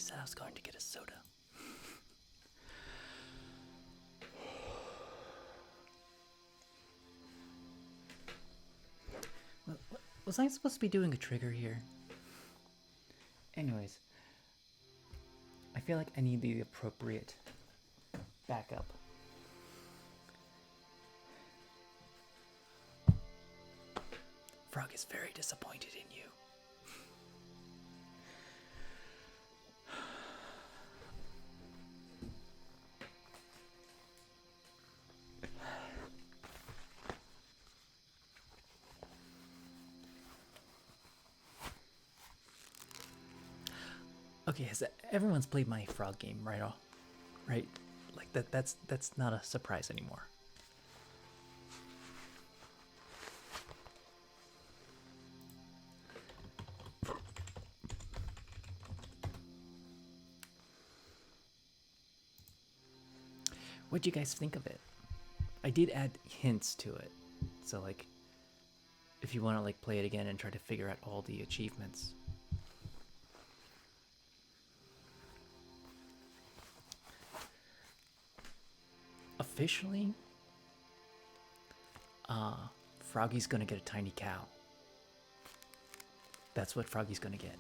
said I was going to get a soda. Was I supposed to be doing a trigger here? Anyways, I feel like I need the appropriate backup. Frog is very disappointed in you. Okay, everyone's played my frog game, right? Right? Like that's not a surprise anymore. What'd you guys think of it? I did add hints to it. So like if you want to like play it again and try to figure out all the achievements. Officially, Froggy's gonna get a tiny cow. That's what Froggy's gonna get.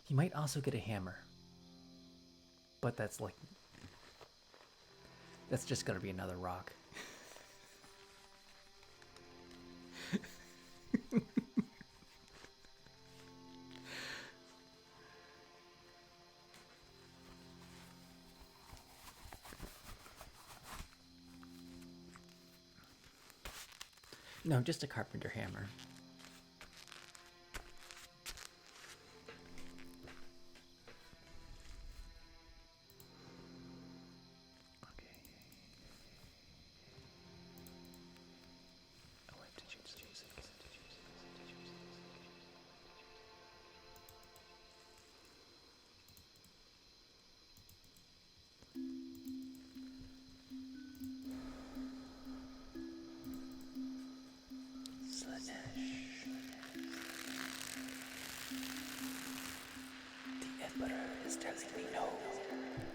He might also get a hammer. But that's just gonna be another rock. No, just a carpenter hammer. Is telling me no,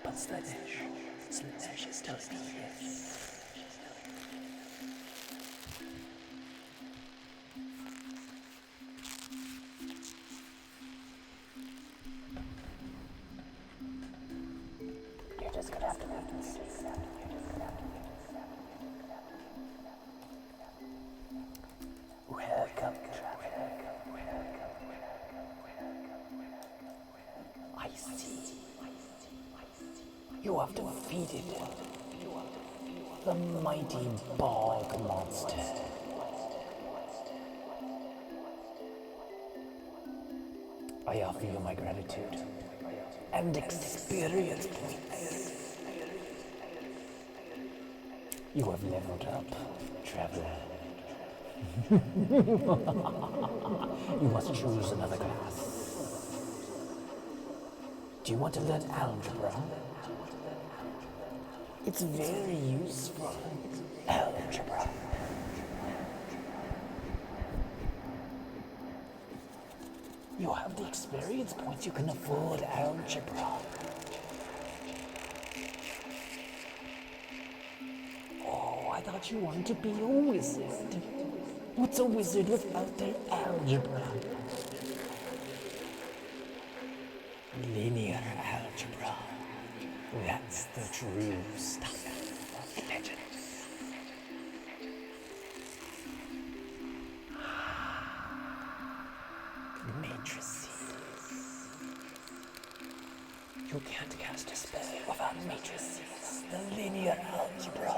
but Slanesh is telling me yes. You're just gonna have to move to sleep. Welcome, traveler. I see. You have defeated the mighty bog monster. I offer you my gratitude and experience points. You have leveled up, traveler. You must choose another class. Do you want to learn algebra? It's very useful. Algebra. You have the experience points, you can afford algebra. Oh, I thought you wanted to be a wizard. What's a wizard without their algebra? Linear algebra. That's the true stuff of legend. Matrices. You can't cast a spell without matrices. The linear algebra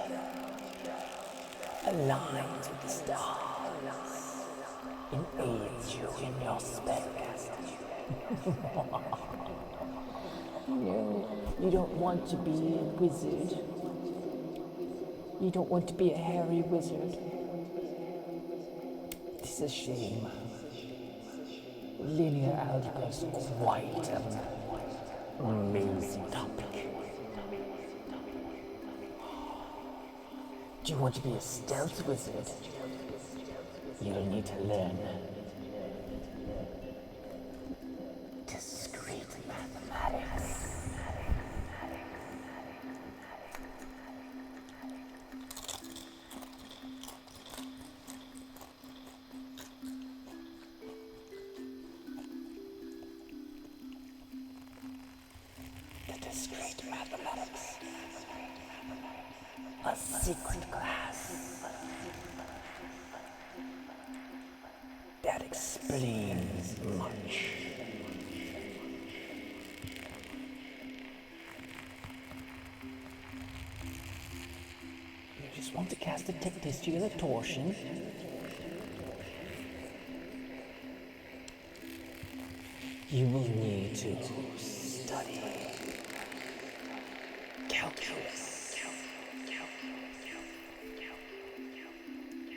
aligns with the stars and aids you in your spellcasting. No, you don't want to be a wizard. You don't want to be a hairy wizard. It's a shame. Linear algebra is quite an amazing topic. Do you want to be a stealth wizard? You'll need to learn discrete mathematics. The discrete mathematics. A secret class that explains much. You just want to cast Detective Torsion. You will need to study calculus.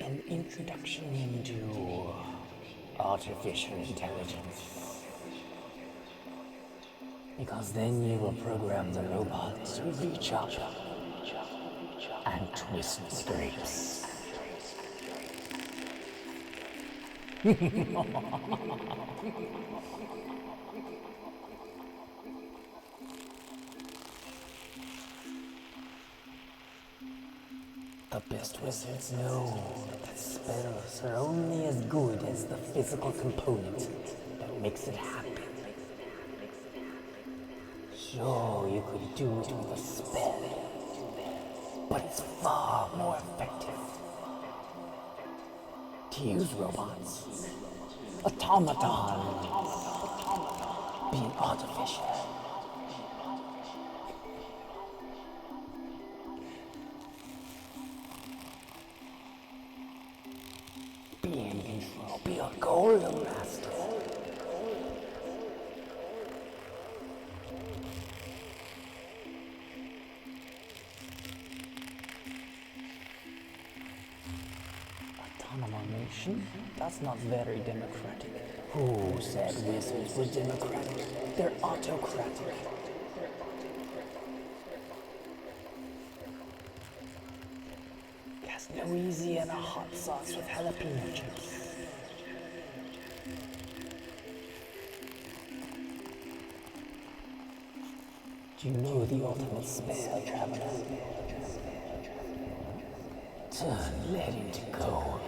An introduction into artificial intelligence. Because then you will program the robot to reach up and twist grapes. The best wizards know that spells are only as good as the physical component that makes it happen. Sure, you could do it with a spell, but it's far more effective to use robots, automatons, being artificial. Be in control, be a golden master. Autonomation? That's not very democratic. Who said wizards were democratic? They're autocratic. Cast Noeasy and a hot sauce with jalapeno chips. Do you know the ultimate spell, traveler? Turn lead into gold.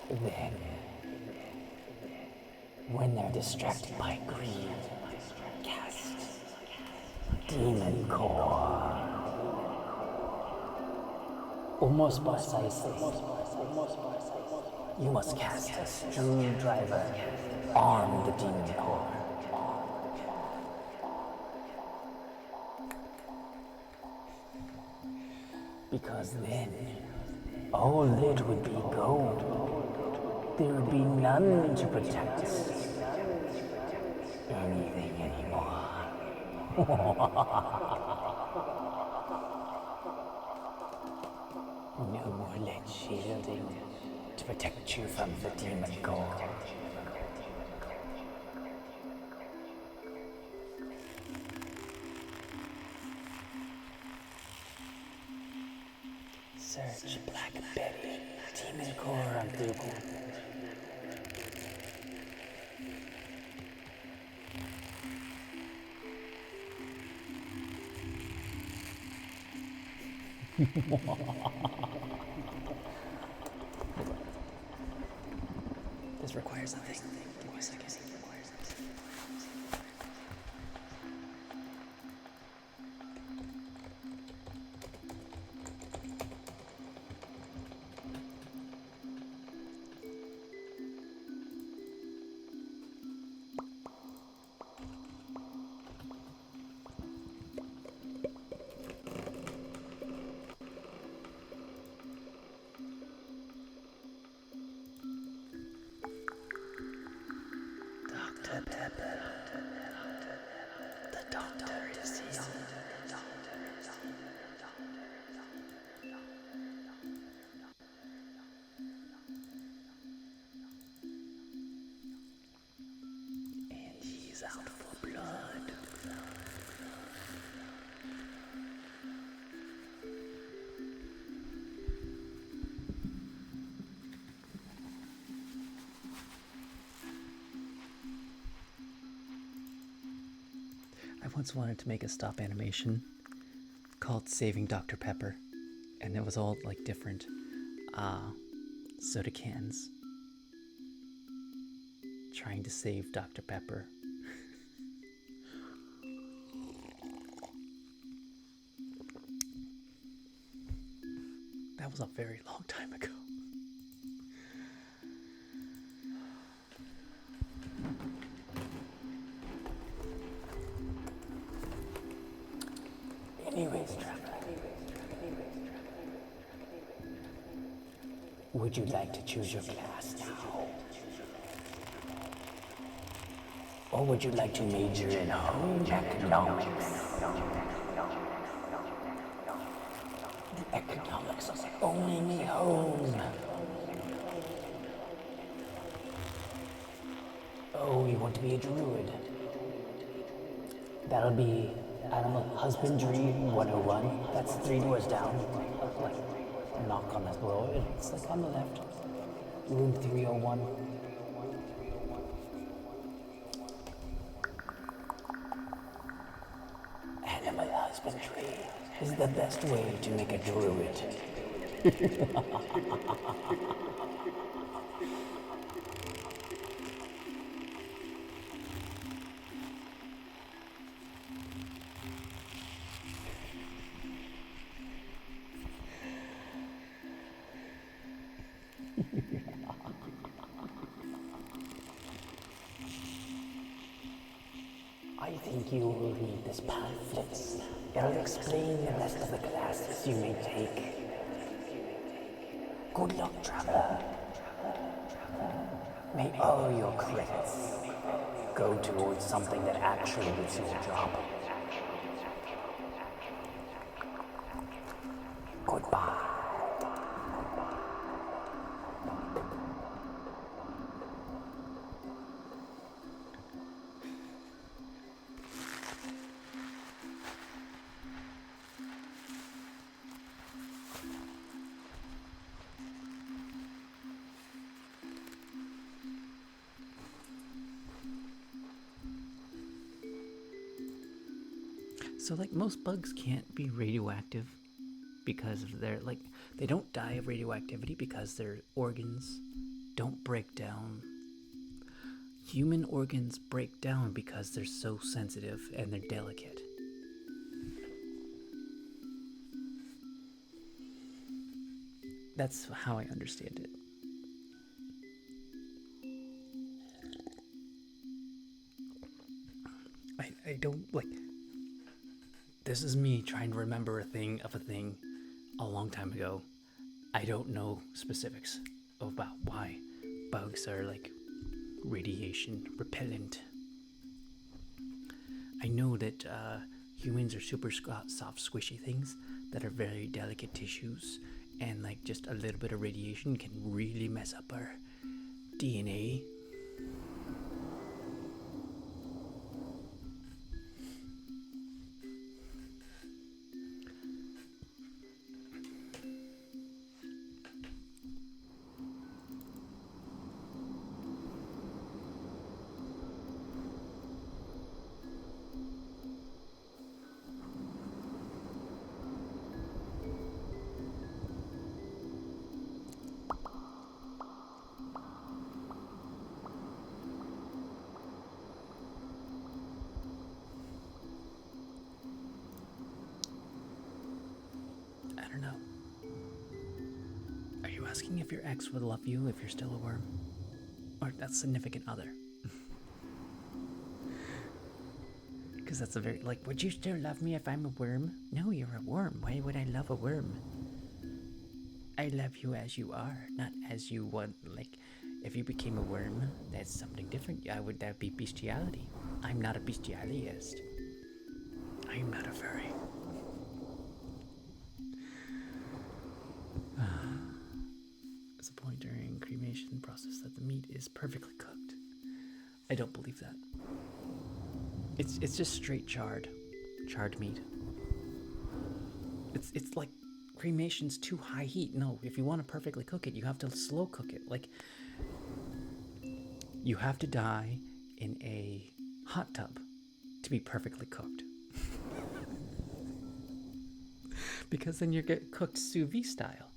Then, when they're distracted by greed, cast Demon Core. Almost precisely. You must cast a screwdriver on the Demon Core. Because then, all lead would be gold. There would be none to protect anything anymore. No more lead shielding to protect you from the Demon Core. Search Black Betty, Demon Core on Google. This requires something. Give me a second. The doctor is young. And he's out for blood. once wanted to make a stop animation called Saving Dr. Pepper, and it was all like different soda cans trying to save Dr. Pepper. That was a very long time ago. Anyways, Trevor, would you like to choose your class now? Or would you like to major in home economics? The economics of owning a home. Oh, you want to be a druid? That'll be Animal Husbandry 101. That's 3 doors down. Like, knock on that door. It's like on the left. Room 301. Animal husbandry is the best way to make a druid. I think you will read this pamphlet. It'll explain the rest of the classes you may take. Good luck, traveler. May all your credits go towards something that actually gives you a job. Goodbye. So, like, most bugs can't be radioactive because of their, like, they don't die of radioactivity because their organs don't break down. Human organs break down because they're so sensitive and they're delicate. That's how I understand it. I don't, like, this is me trying to remember a thing a long time ago. I don't know specifics about why bugs are, like, radiation repellent. I know that humans are super soft, squishy things that are very delicate tissues, and, like, just a little bit of radiation can really mess up our DNA. I don't know. Are you asking if your ex would love you if you're still a worm? Or that significant other? Because that's a very, like, would you still love me if I'm a worm? No, you're a worm. Why would I love a worm? I love you as you are, not as you want. Like, if you became a worm, that's something different. That'd be bestiality. I'm not a bestialist. I'm not a furry. There's a point during cremation process that the meat is perfectly cooked. I don't believe that. It's just straight charred meat. It's like cremation's too high heat. No, if you want to perfectly cook it, you have to slow cook it. Like, you have to die in a hot tub to be perfectly cooked. Because then you get cooked sous vide style.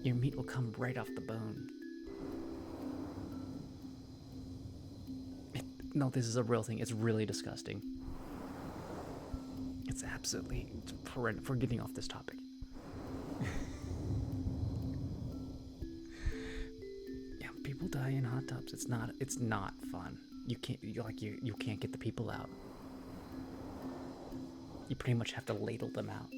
Your meat will come right off the bone. No, this is a real thing. It's really disgusting. It's absolutely horrendous. We're getting off this topic. Yeah, people die in hot tubs. It's not fun. You can't get the people out. You pretty much have to ladle them out.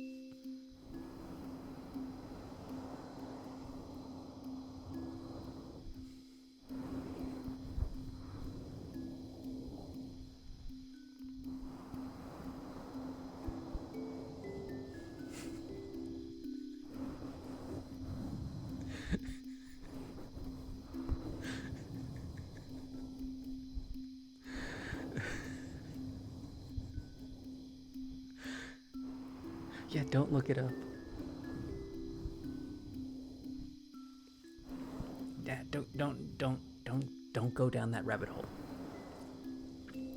Yeah, don't look it up. Yeah, don't go down that rabbit hole.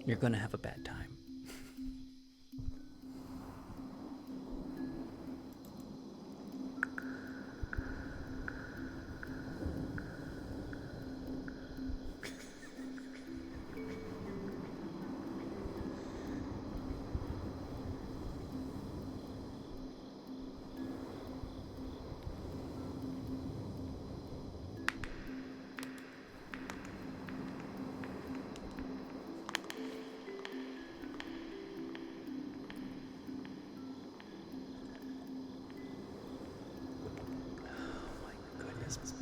You're gonna have a bad time.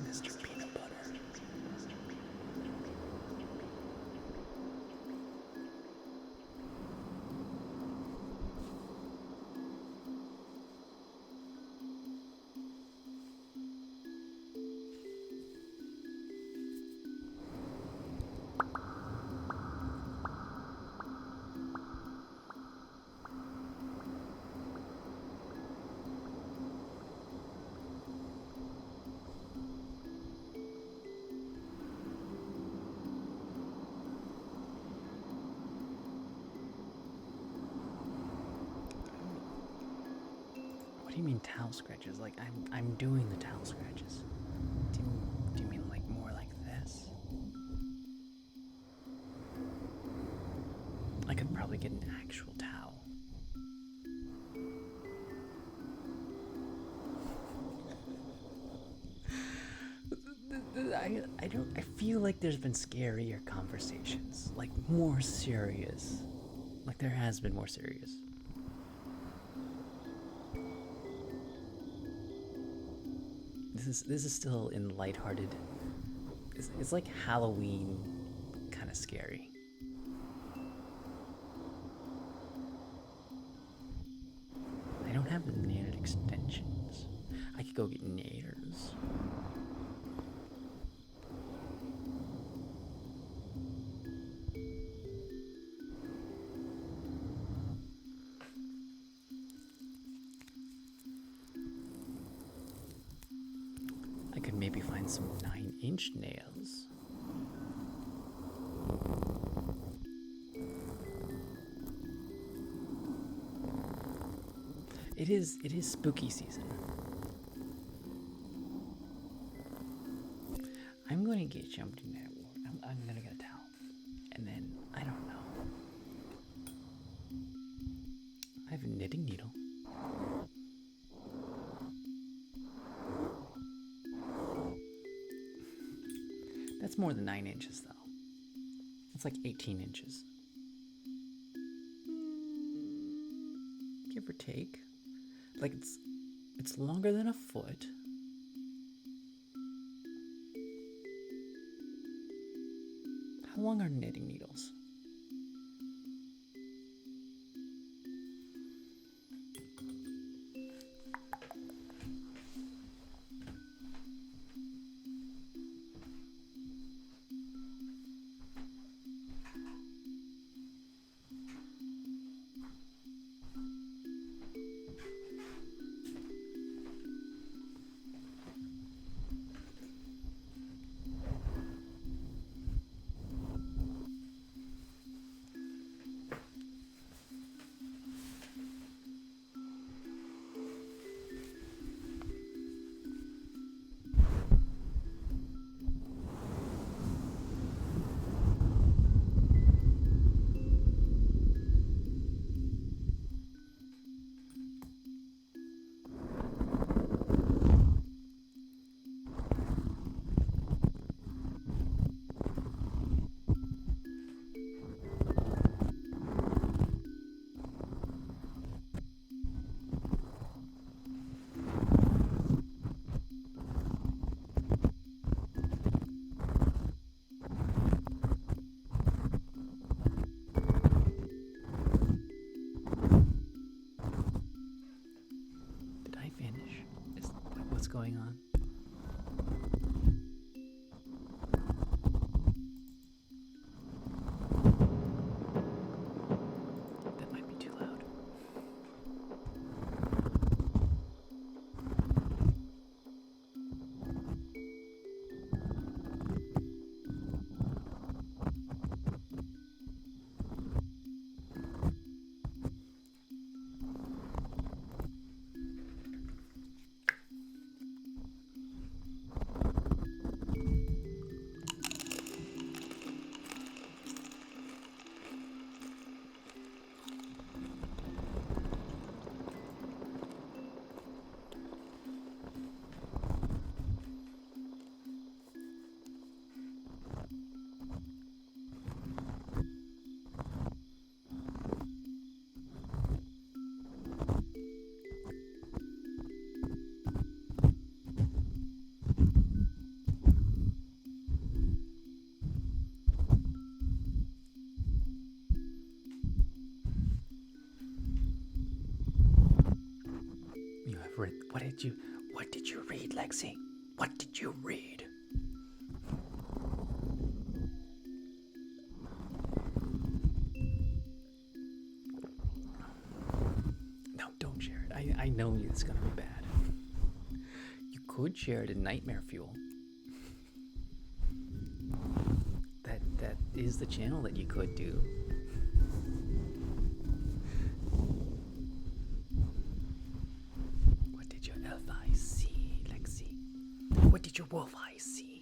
Mr. Peanut Butter. What do you mean towel scratches? Like I'm doing the towel scratches. Do you mean like more like this? I could probably get an actual towel. I feel like there's been scarier conversations, like more serious. Like there has been more serious. This is still in lighthearted. It's like Halloween, kind of scary. I don't have nail extensions. I could go get nails. I could maybe find some 9-inch nails. It is spooky season. I'm going to get something that I'm going to get a towel. And then, I don't know. I have a knitting needle. That's more than 9 inches, though. It's like 18 inches. Give or take. Like, it's longer than a foot. How long are knitting needles? going on. That might be too loud. You have read. What did you read, Lexi? What did you read? No, don't share it. I know it's gonna be bad. You could share it in Nightmare Fuel. That is the channel that you could do. What did your elf eyes see, Lexi? What did your wolf eyes see?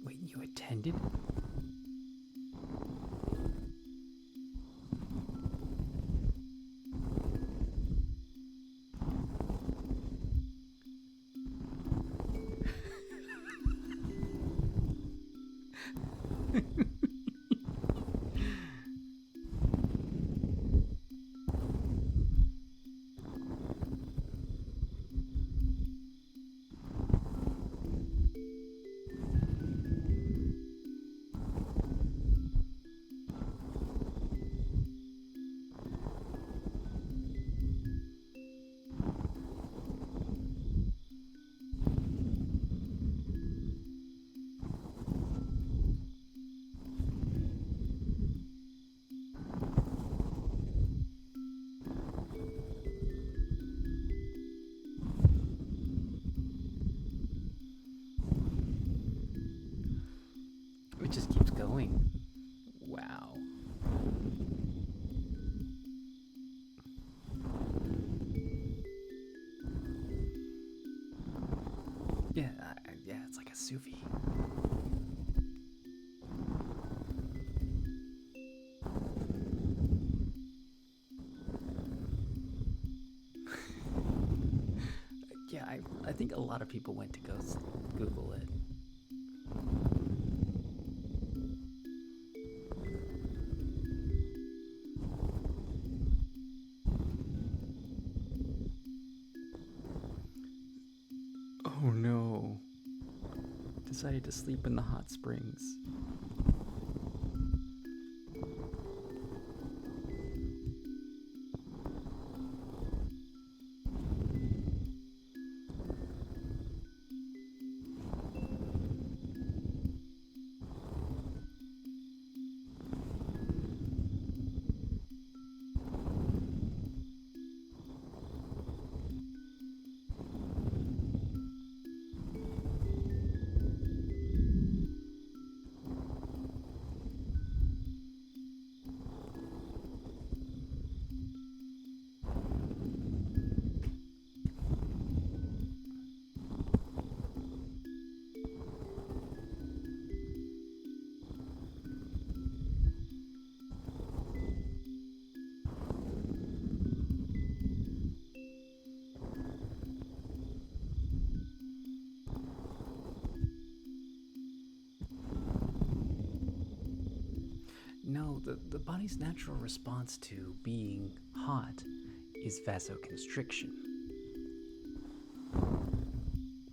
Wait, you attended? It just keeps going. Wow. Yeah, yeah, it's like a Sufi. Yeah, I think a lot of people went to go Google it. Oh no. Decided to sleep in the hot springs. No, the body's natural response to being hot is vasoconstriction,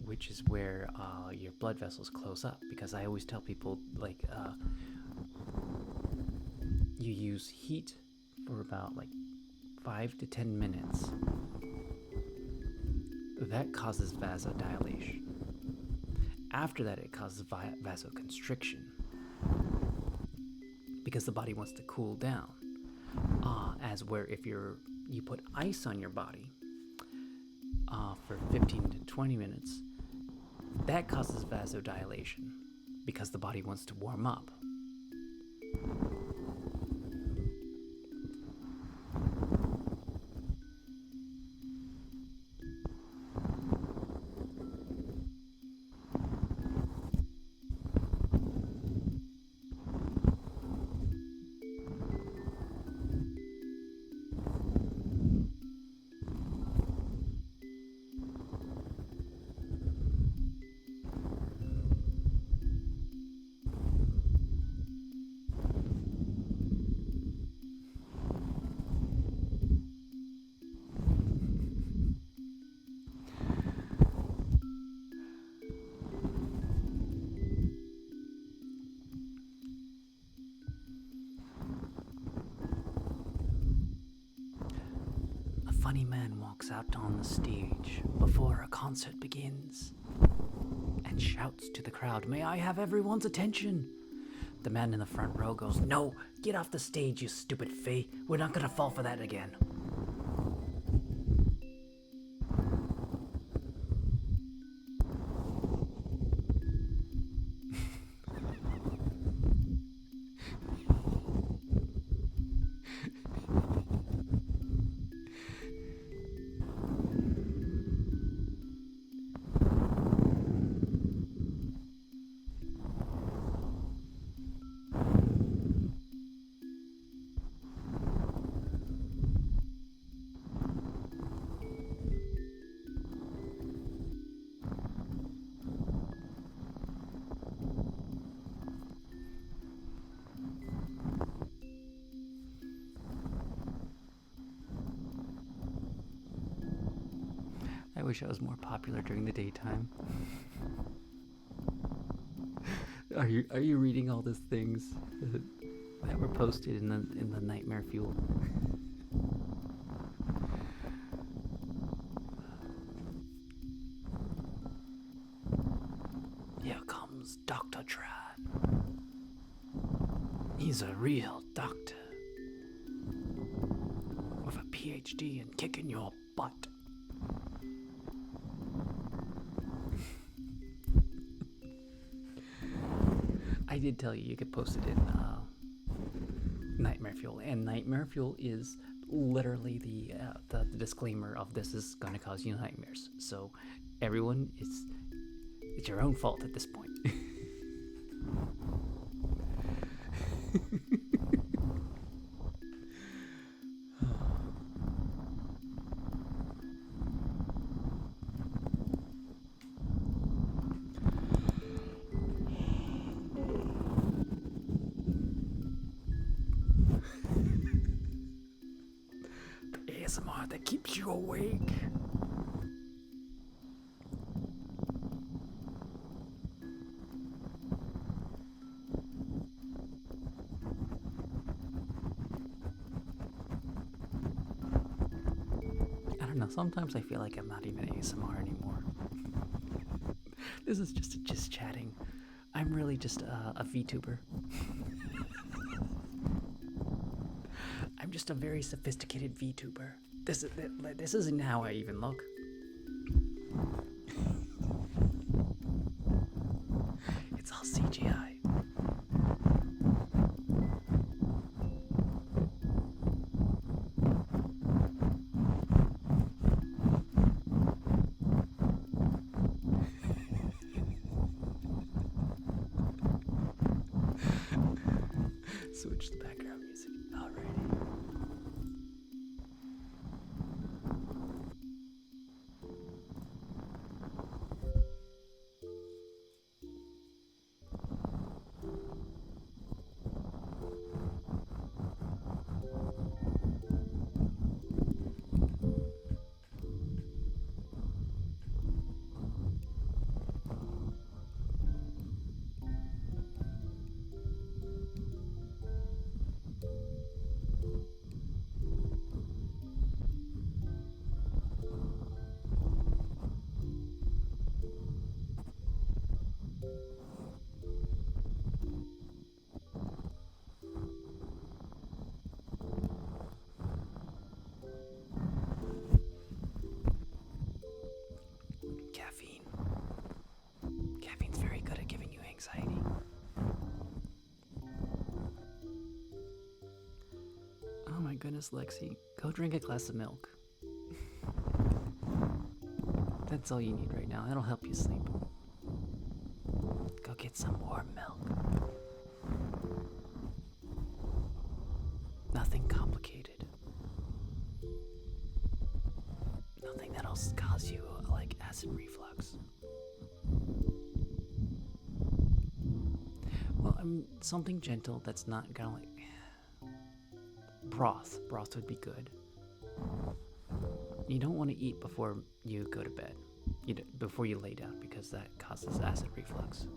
which is where your blood vessels close up. Because I always tell people, like, you use heat for about like 5 to 10 minutes. That causes vasodilation. After that, it causes vasoconstriction, because the body wants to cool down. As where if you put ice on your body for 15 to 20 minutes, that causes vasodilation because the body wants to warm up. Funny man walks out on the stage before a concert begins and shouts to the crowd, "May I have everyone's attention?" The man in the front row goes, "No, get off the stage, you stupid fee. We're not gonna fall for that again." I wish I was more popular during the daytime. Are you reading all these things that were posted in the Nightmare Fuel? Here comes Dr. Trad. He's a real doctor with a PhD in kicking your butt. I did tell you could post it in Nightmare Fuel, and Nightmare Fuel is literally the disclaimer of this is going to cause you nightmares. So everyone, it's your own fault at this point. ASMR that keeps you awake. I don't know, sometimes I feel like I'm not even ASMR anymore. This is just chatting. I'm really just a VTuber. I'm just a very sophisticated VTuber. This isn't how I even look. It's all CGI. Switch the background music. Alrighty. goodness, Lexi. Go drink a glass of milk. That's all you need right now. That'll help you sleep. Go get some warm milk. Nothing complicated. Nothing that'll cause you, like, acid reflux. Well, something gentle that's not gonna, like... Broth. Broth would be good. You don't want to eat before you go to bed. Before you lay down, because that causes acid reflux.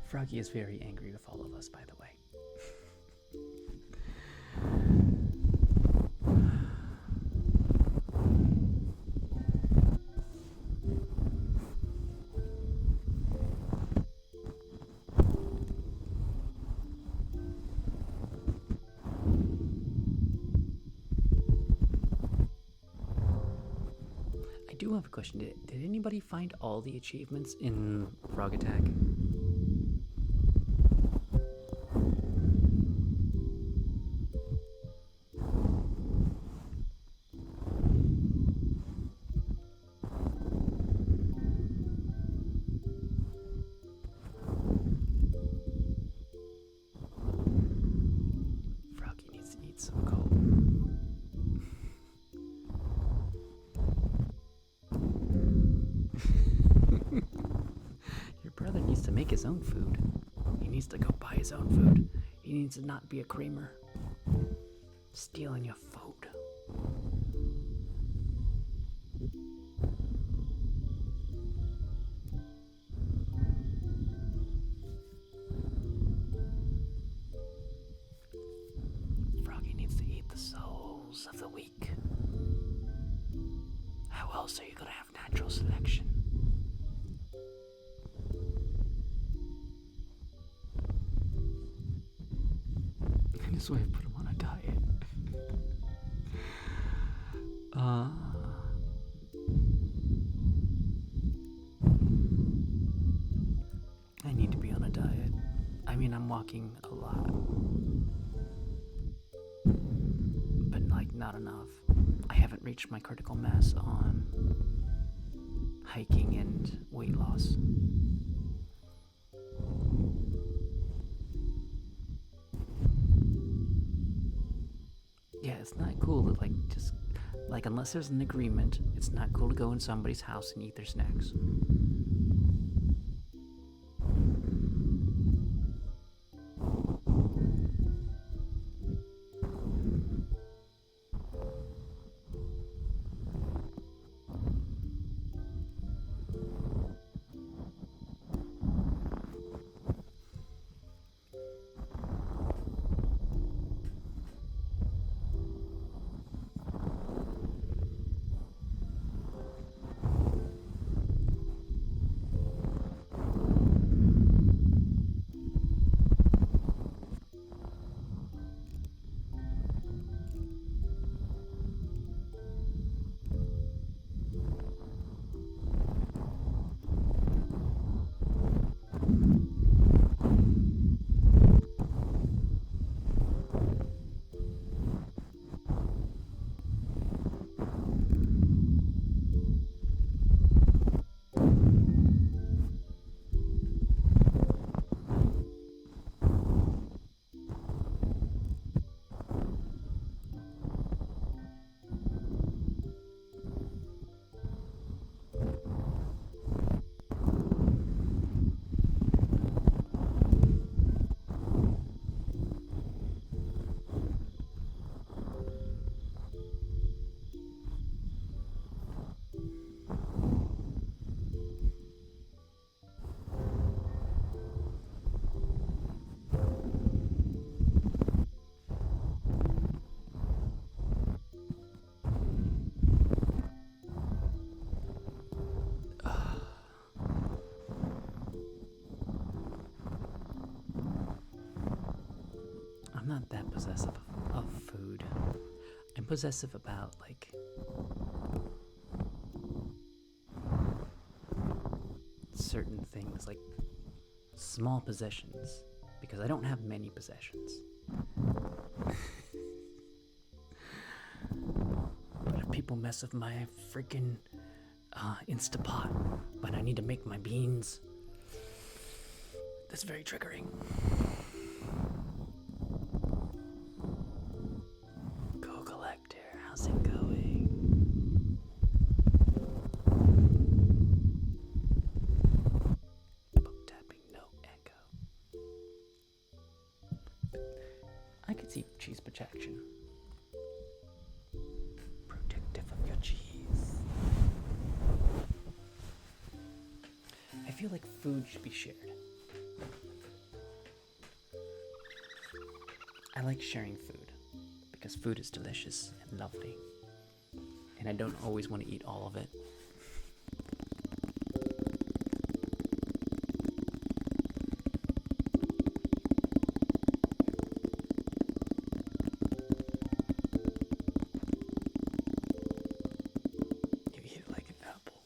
Froggy is very angry with all of us, by the way. I do have a question. Did anybody find all the achievements in Frog Attack? Froggy needs to eat some coal. Your brother needs to make his own food. He needs to go buy his own food. He needs to not be a creamer. Stealing your food. Froggy needs to eat the souls of the weak. How else are you gonna have natural selection? I just want to put him on a diet. I need to be on a diet. I mean, I'm walking a lot. But, like, not enough. I haven't reached my critical mass on hiking and weight loss. Yeah, it's not cool to, like, just, like, unless there's an agreement, it's not cool to go in somebody's house and eat their snacks. not that possessive of food. I'm possessive about, like, certain things, like small possessions, because I don't have many possessions. But if people mess with my freaking Instapot when I need to make my beans, that's very triggering. Go Collector, how's it going? Book tapping, no echo. I could see cheese protection. Protective of your cheese. I feel like food should be shared. I like sharing food because food is delicious and lovely, and I don't always want to eat all of it. You eat it like an apple.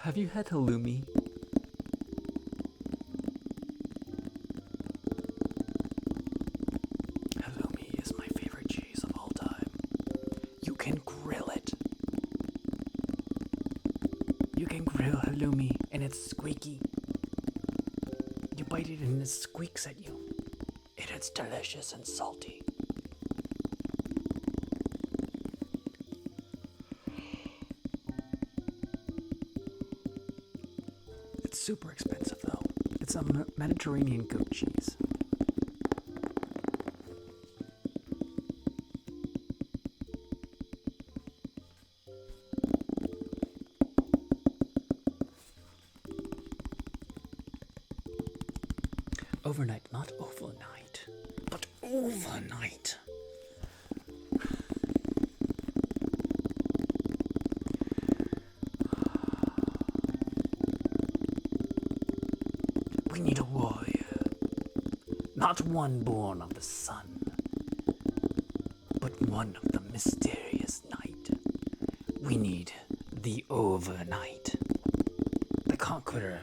Have you had halloumi? Halloumi is my favorite cheese of all time. You can grill it. You can grill halloumi and it's squeaky. You bite it and it squeaks at you. And it's delicious and salty. It's super expensive though. It's a Mediterranean goat cheese. Overnight, not overnight, but overnight. We need a warrior, not one born of the sun, but one of the mysterious night. We need the overnight, the conqueror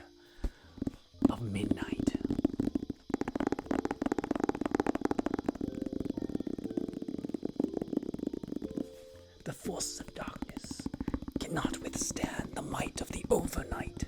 of midnight. The forces of darkness cannot withstand the might of the overnight.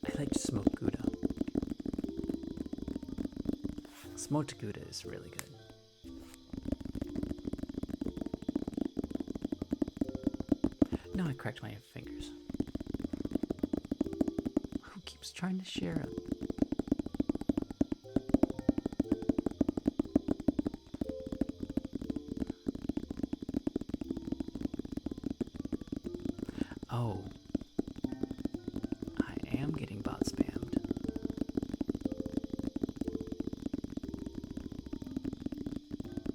I like smoked Gouda. Smoked Gouda is really good. No, I cracked my fingers. Who keeps trying to share it? Oh. I am getting bot spammed.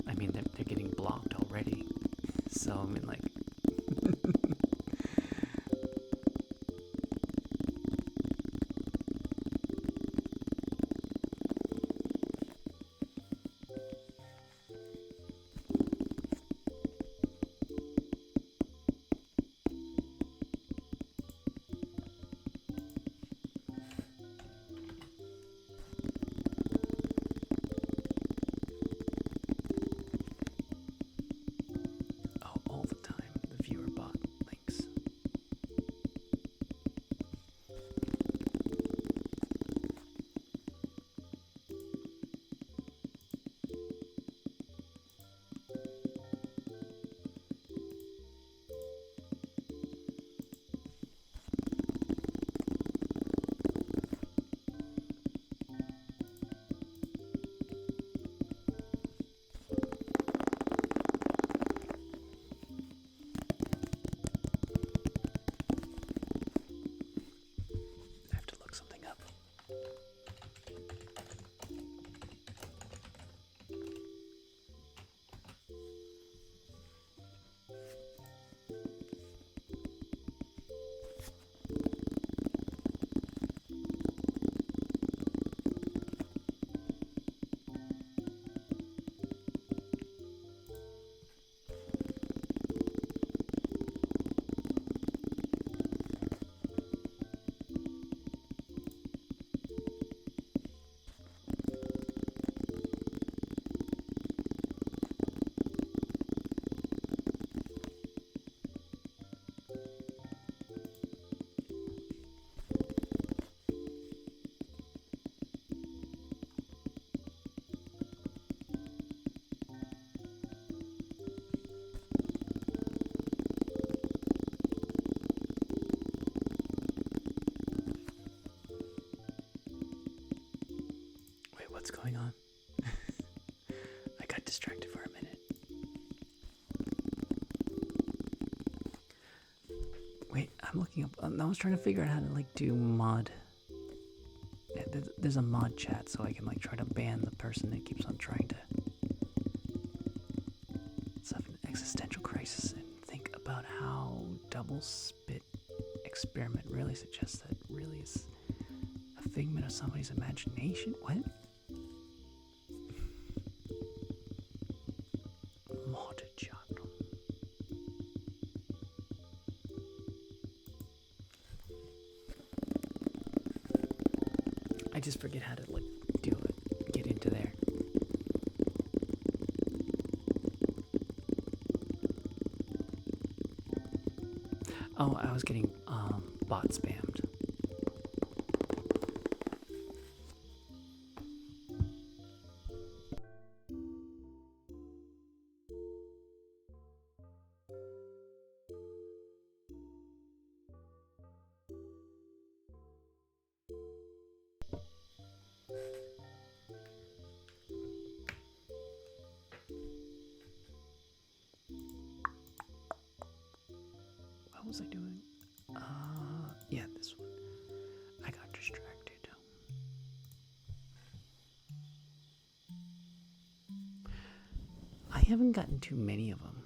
I mean, they're getting blocked already. So, I mean, like... all the time. what's going on. I got distracted for a minute. Wait, I'm looking up. I was trying to figure out how to like do mod. There's a mod chat, so I can like try to ban the person that keeps on trying to have an existential crisis and think about how double spit experiment really suggests that really is a figment of somebody's imagination. What? Mod chat. I just forget how to like do it. Get into there. Oh, I was getting bot spammed. What was I doing? Yeah, this one. I got distracted. I haven't gotten too many of them.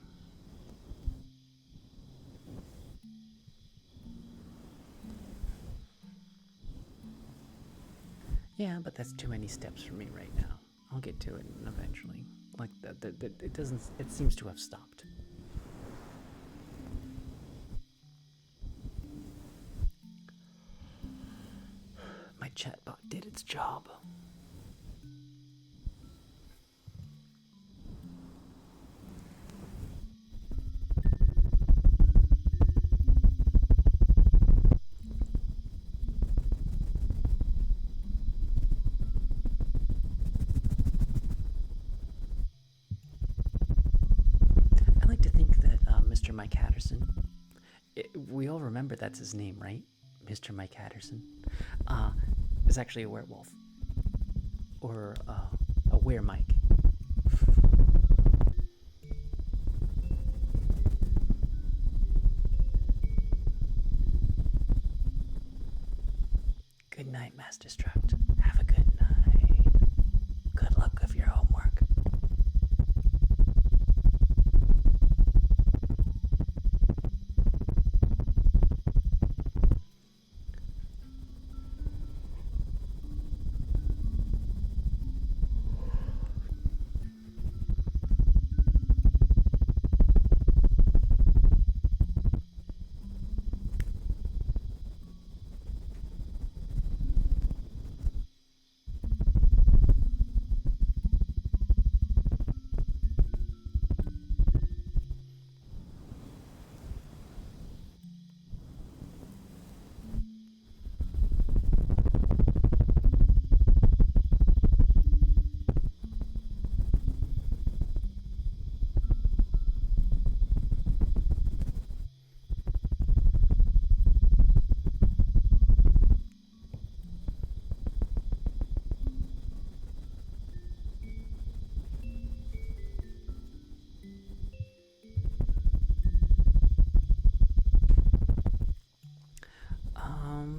Yeah, but that's too many steps for me right now. I'll get to it eventually. Like it doesn't. It seems to have stopped. My chatbot did its job. I like to think that Mr. Mike Hatterson, we all remember that's his name, right? Mr. Mike Hatterson, is actually a werewolf. Or a were-Mike. Good night, Mass Destruct. Have a good night. Good luck with your homework.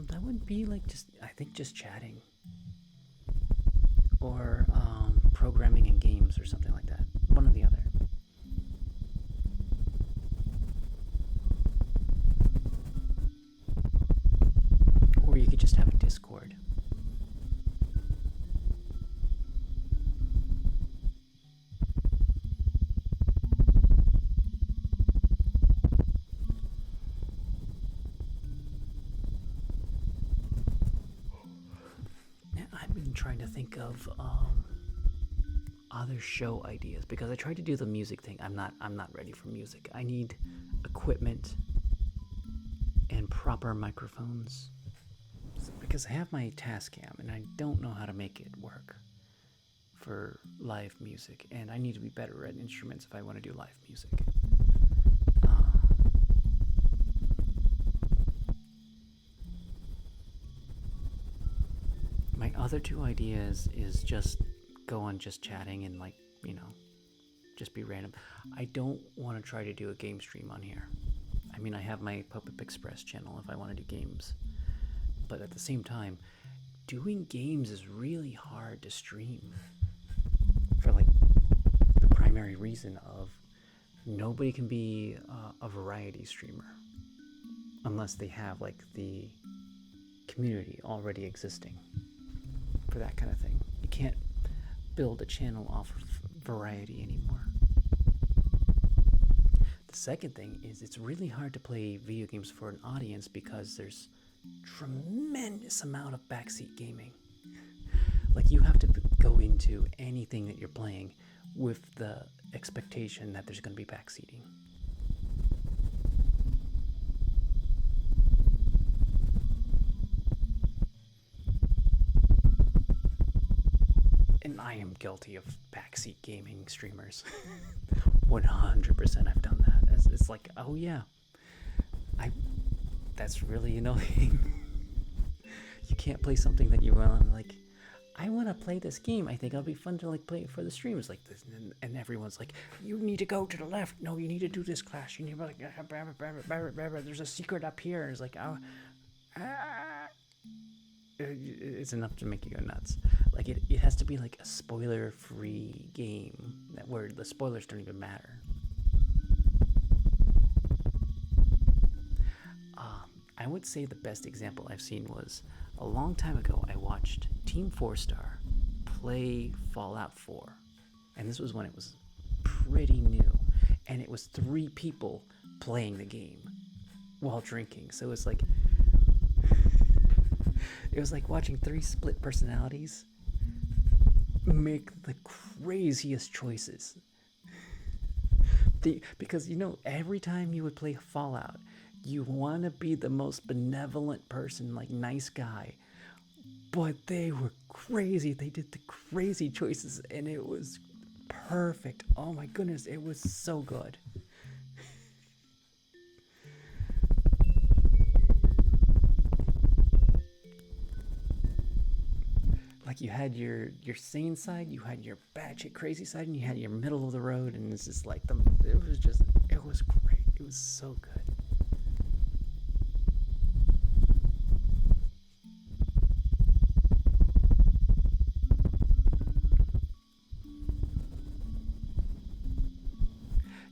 That would be like just chatting. Or programming in games or something like that. One or the other. Or you could just have a Discord. Trying to think of other show ideas because I tried to do the music thing. I'm not ready for music. I need equipment and proper microphones because I have my Tascam and I don't know how to make it work for live music, and I need to be better at instruments if I want to do live music. My other two ideas is just go on just chatting and like, you know, just be random. I don't want to try to do a game stream on here. I mean, I have my Puppet Express channel if I want to do games. But at the same time, doing games is really hard to stream. For like the primary reason of nobody can be a variety streamer unless they have like the community already existing for that kind of thing. You can't build a channel off of variety anymore. The second thing is it's really hard to play video games for an audience because there's tremendous amount of backseat gaming. Like you have to go into anything that you're playing with the expectation that there's going to be backseating. And I am guilty of backseat gaming streamers. 100% I've done that. It's like, oh yeah, that's really annoying. You can't play something that you want, like, I want to play this game. I think it'll be fun to like play it for the streams like this, and everyone's like, you need to go to the left. No, you need to do this clash. You need to like, there's a secret up here. And it's like, it's enough to make you go nuts. Like it has to be like a spoiler-free game where the spoilers don't even matter. I would say the best example I've seen was a long time ago. I watched Team 4-Star play Fallout 4, and this was when it was pretty new, and it was 3 people playing the game while drinking. So it's like it was like watching 3 split personalities make the craziest choices. Because, you know, every time you would play Fallout, you want to be the most benevolent person, like nice guy. But they were crazy. They did the crazy choices, and it was perfect. Oh my goodness, it was so good. Like you had your sane side, you had your batshit crazy side, and you had your middle of the road, and it's just like it was great. It was so good.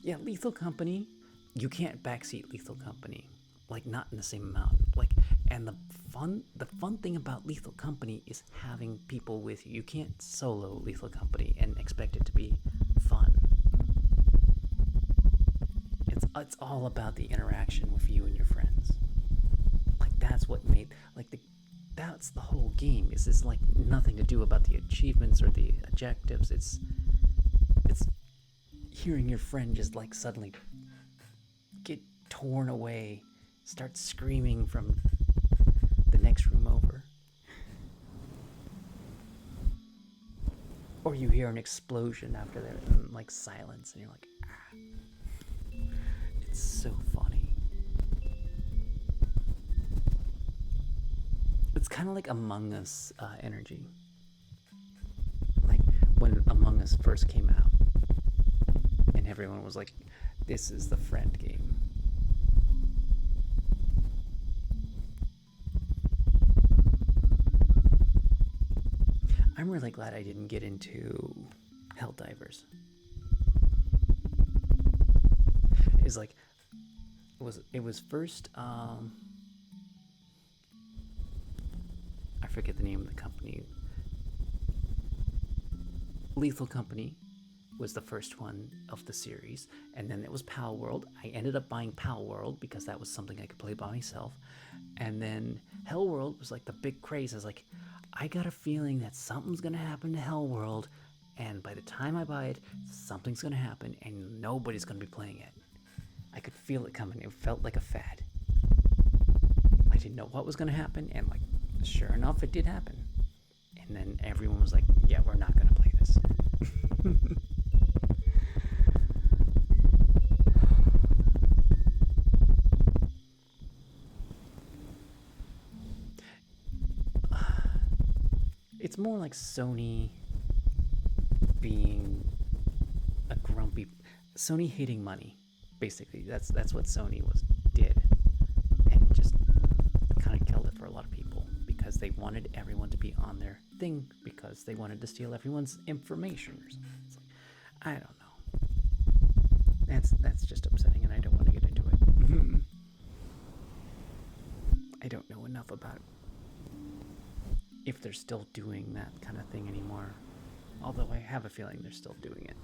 Yeah, Lethal Company, you can't backseat Lethal Company, like not in the same amount. Like, and the fun thing about Lethal Company is having people with you. You can't solo Lethal Company and expect it to be fun. It's all about the interaction with you and your friends. Like that's what made that's the whole game. It's like nothing to do about the achievements or the objectives. It's hearing your friend just like suddenly get torn away, start screaming from the next room over. Or you hear an explosion after that, and like silence, and you're like, ah. It's so funny. It's kind of like Among Us energy. Like when Among Us first came out, and everyone was like, this is the friend game. I'm really glad I didn't get into Helldivers. It's like it was first I forget the name of the company. Lethal Company was the first one of the series, and then it was Pal World. I ended up buying Pal World because that was something I could play by myself. And then Hell World was like the big craze. I was like, I got a feeling that something's gonna happen to Hell World, and by the time I buy it, something's gonna happen and nobody's gonna be playing it. I could feel it coming. It felt like a fad. I didn't know what was gonna happen, and like sure enough it did happen. And then everyone was like, yeah, we're not gonna play this. it's more like Sony being a grumpy, Sony hating money. Basically, that's what Sony did, and just kind of killed it for a lot of people because they wanted everyone to be on their thing because they wanted to steal everyone's information or something. It's like, I don't know. That's just upsetting, and I don't want to get into it. I don't know enough about if they're still doing that kind of thing anymore. Although I have a feeling they're still doing it.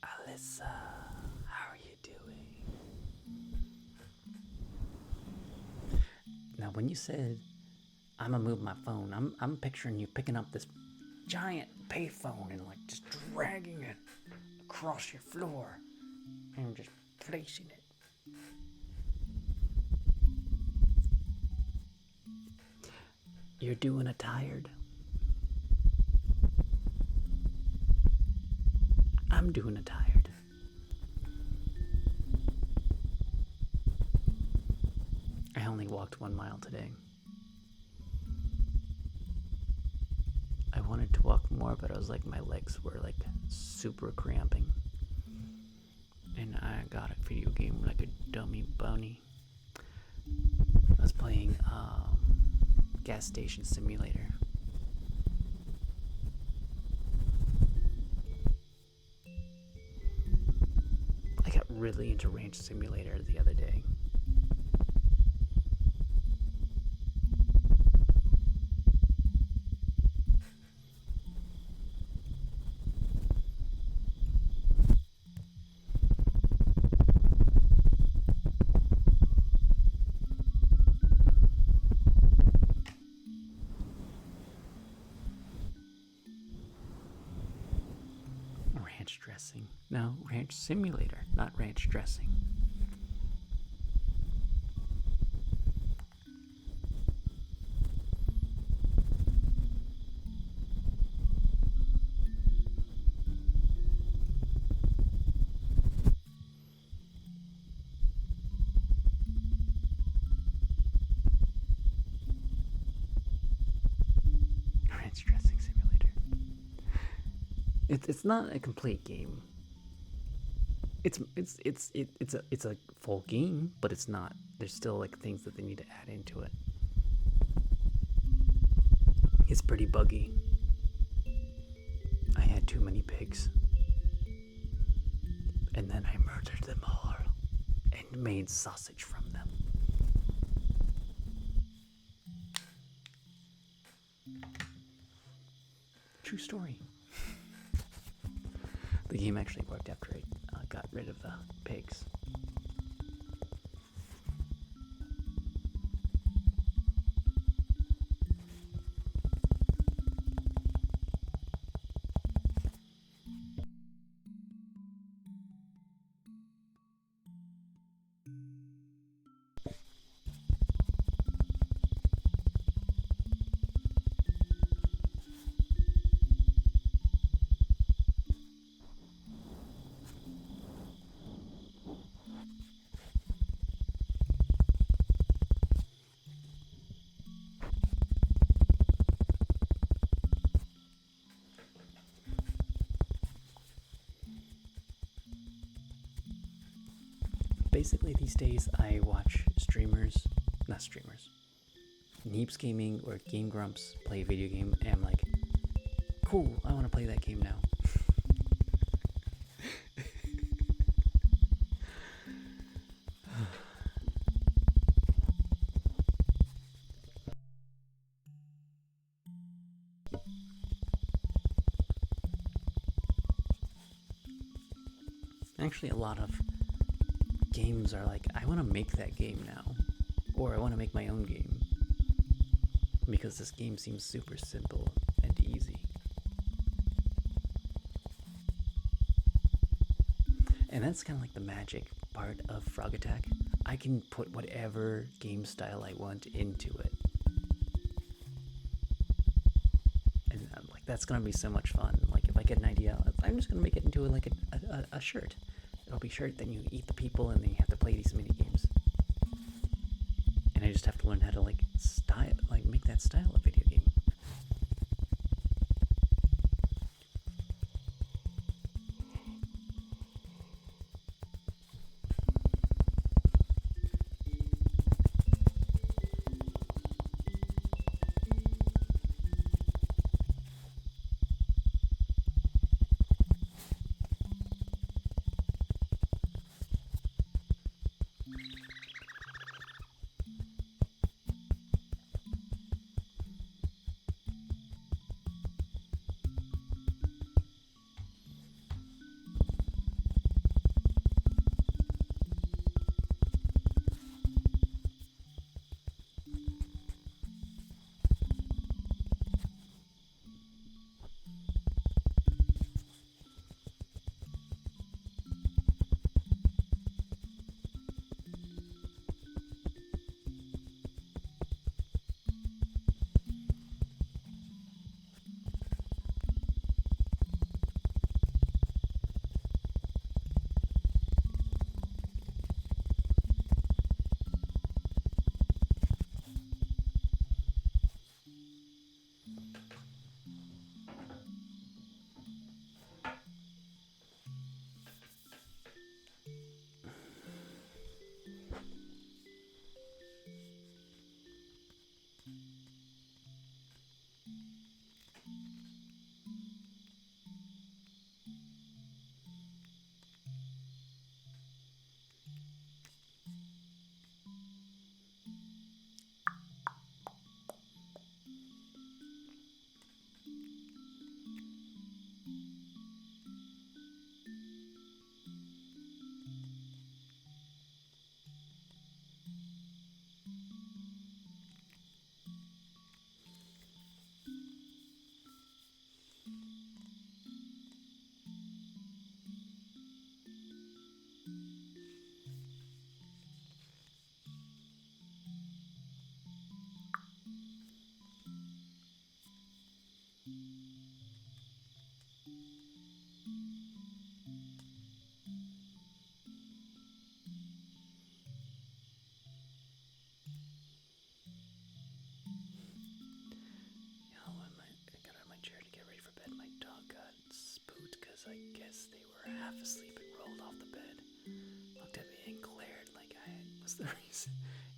Alyssa, how are you doing? Now, when you said I'm gonna move my phone, I'm picturing you picking up this giant payphone and like just dragging it across your floor and just placing it. You're doing a tired. I'm doing a tired. I only walked 1 mile today. I wanted to walk more, but I was like, my legs were like super cramping. And I got a video game like a dummy bunny. I was playing Gas Station Simulator. I got really into Ranch Simulator the other day. Ranch dressing. No, Ranch Simulator, not ranch dressing. Ranch dressing simulator. It's not a complete game. It's a full game, but it's not. There's still like things that they need to add into it. It's pretty buggy. I had too many pigs. And then I murdered them all and made sausage from them. True story. The game actually worked after I got rid of the pigs. Basically, these days I watch Neeps Gaming or Game Grumps play a video game, and I'm like, cool, I want to play that game now. actually a lot of games are like, I want to make that game now, or I want to make my own game because this game seems super simple and easy. And that's kind of like the magic part of Frog Attack. I can put whatever game style I want into it. And like that's gonna be so much fun. Like if I get an idea, I'm just gonna make it into like a shirt. It'll be shirt, then you eat the people, and then you have to play these mini games. And I just have to learn how to like make that style of video game. I guess they were half asleep and rolled off the bed, looked at me and glared like I was the reason,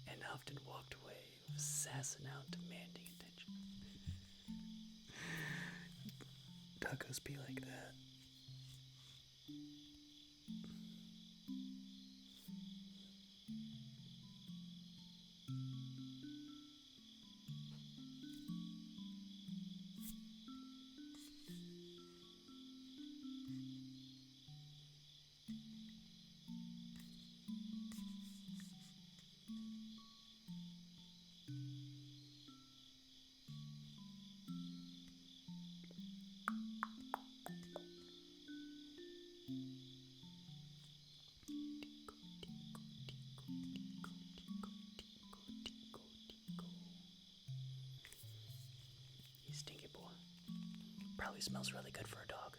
and huffed and walked away, sassing out, demanding attention. Doggos be like that. Stinky boy. Probably smells really good for a dog.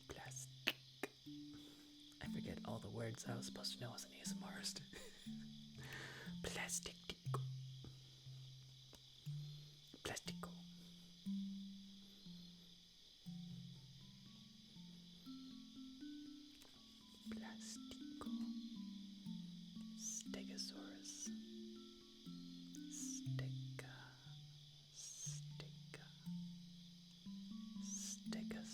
Plastic. I forget all the words I was supposed to know as an ASMRist. Plastic. Plastico. Plastico. Stegosaurus. Stega. Stega. Stegosaurus.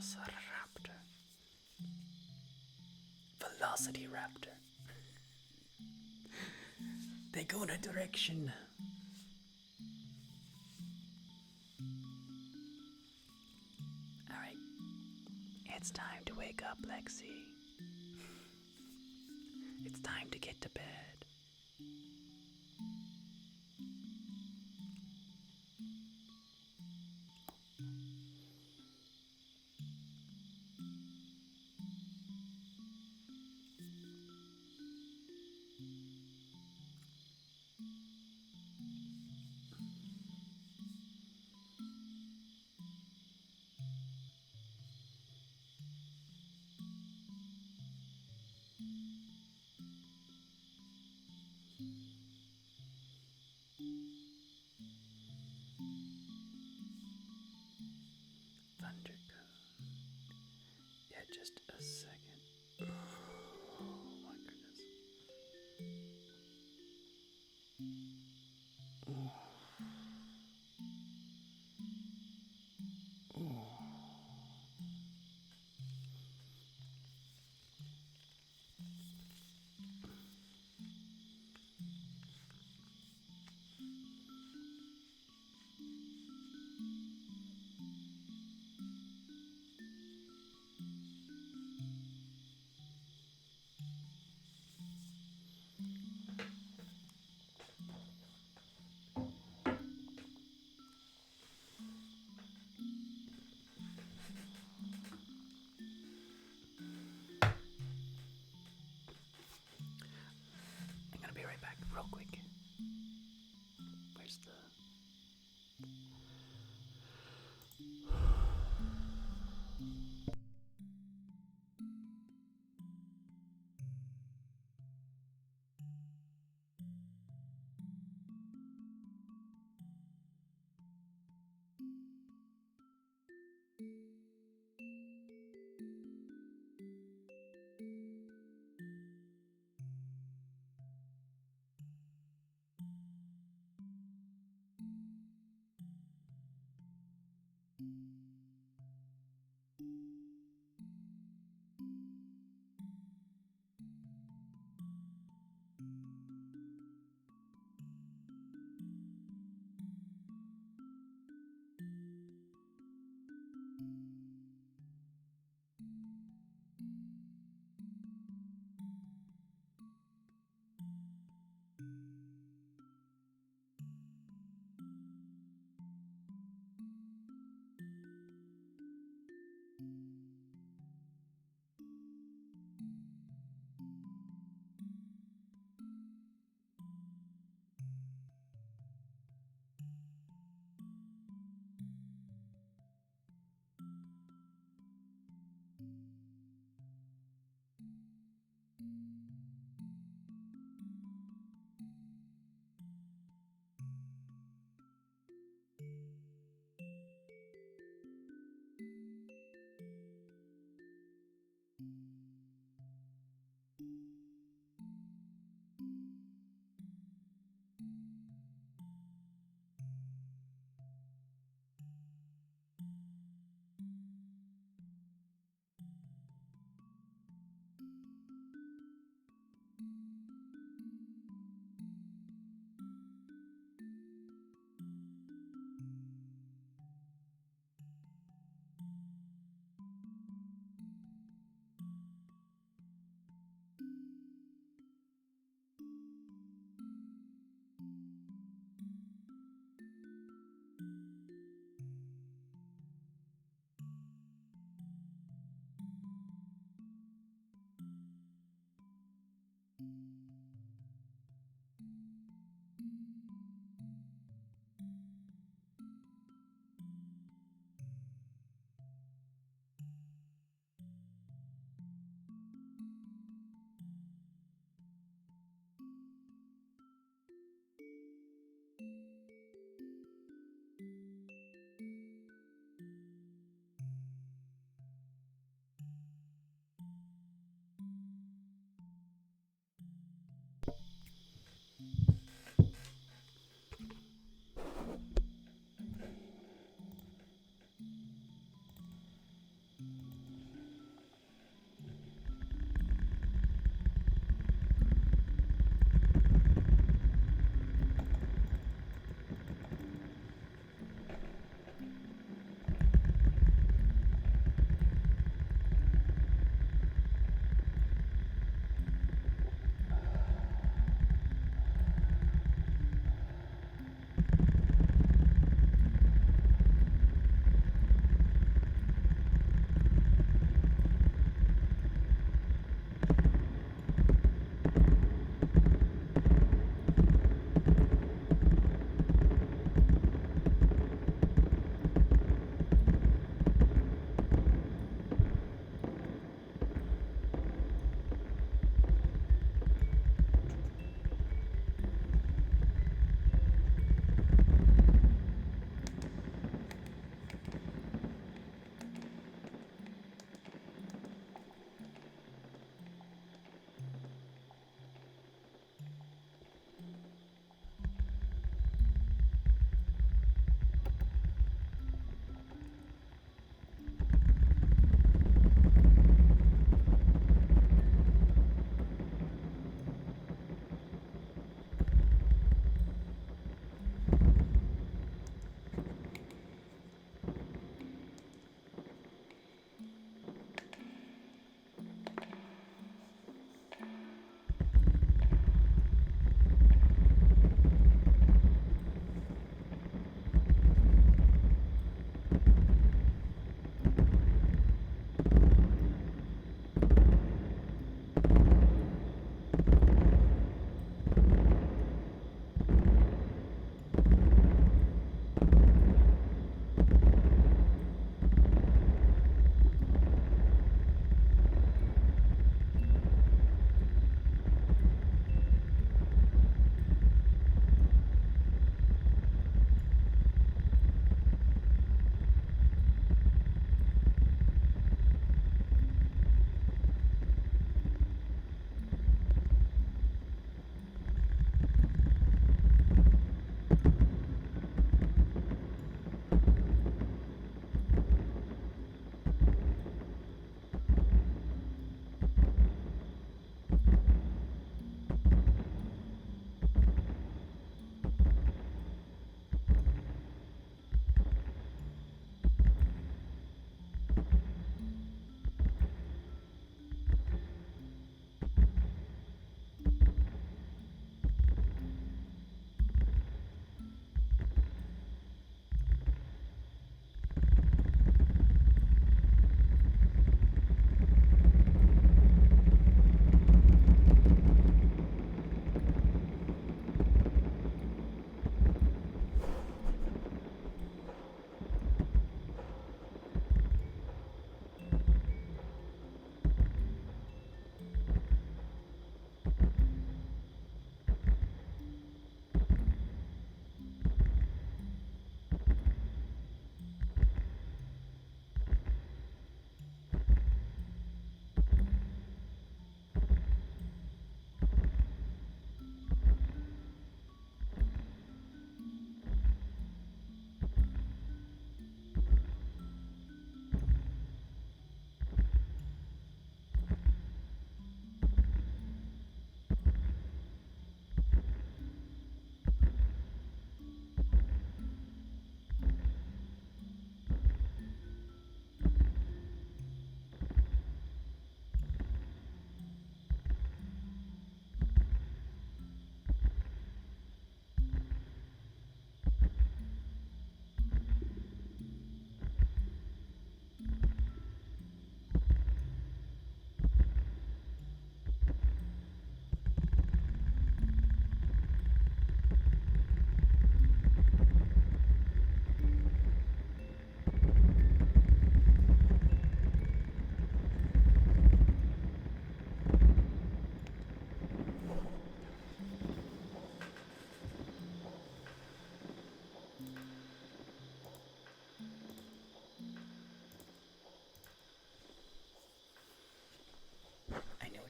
Velociraptor. Velocity Raptor. They go in a direction. Alright. It's time to wake up, Lexi. It's time to get to bed. Thundercone. Yeah, just a second. Oh my goodness. I'm gonna be right back, real quick. Where's the...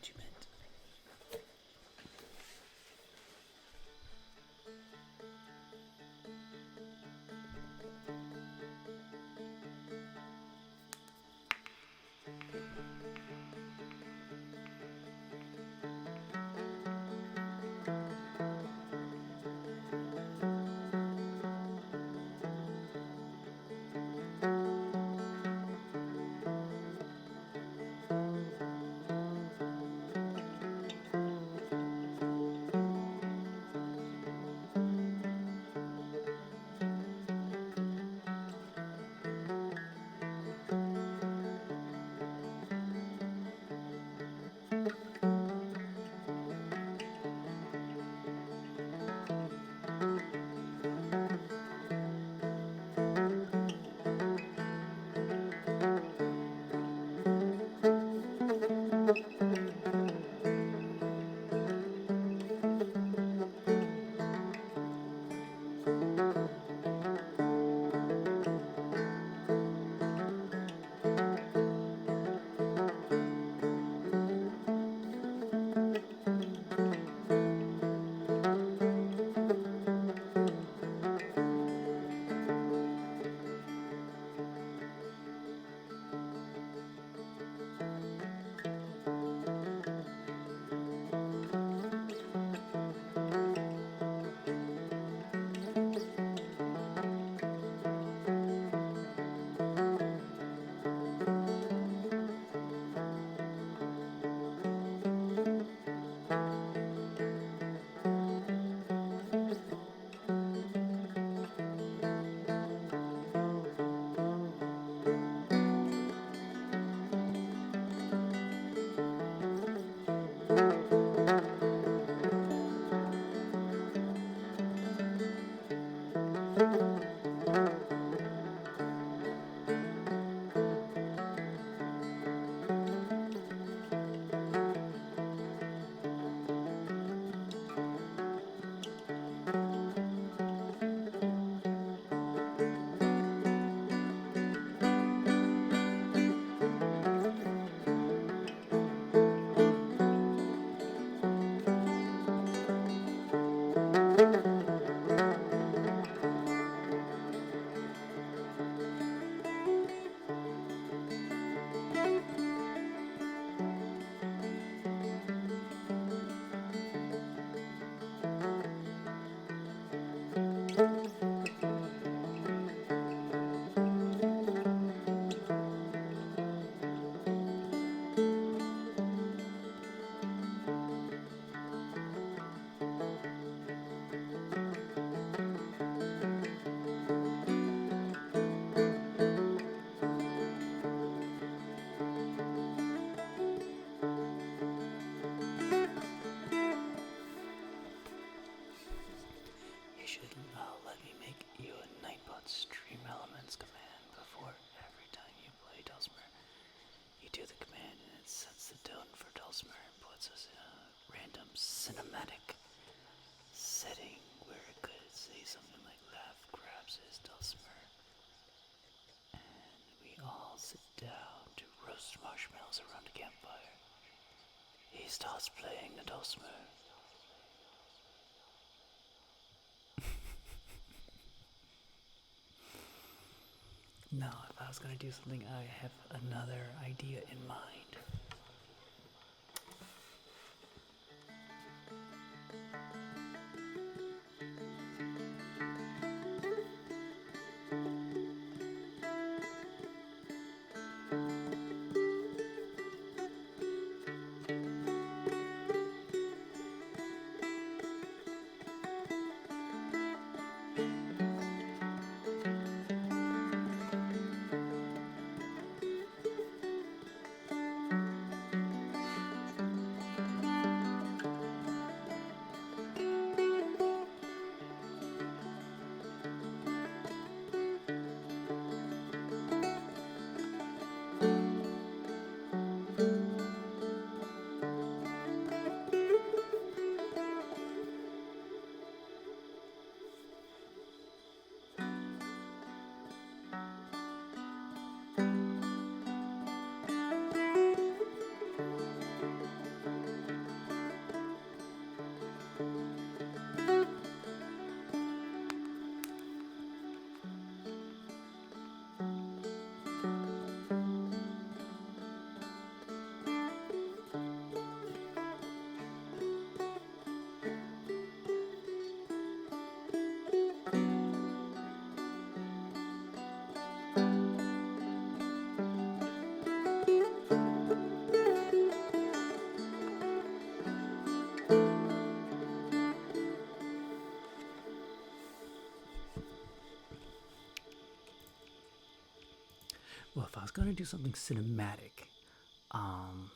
what you meant. You should let me make you a Nightbot stream elements command before every time you play Dulcimer. You do the command and it sets the tone for Dulcimer and puts us in a random cinematic setting where it could say something like Laugh grabs his Dulcimer and we all sit down to roast marshmallows around a campfire. He starts playing the Dulcimer. No, if I was gonna do something, I have another idea in mind. gonna do something cinematic. Um,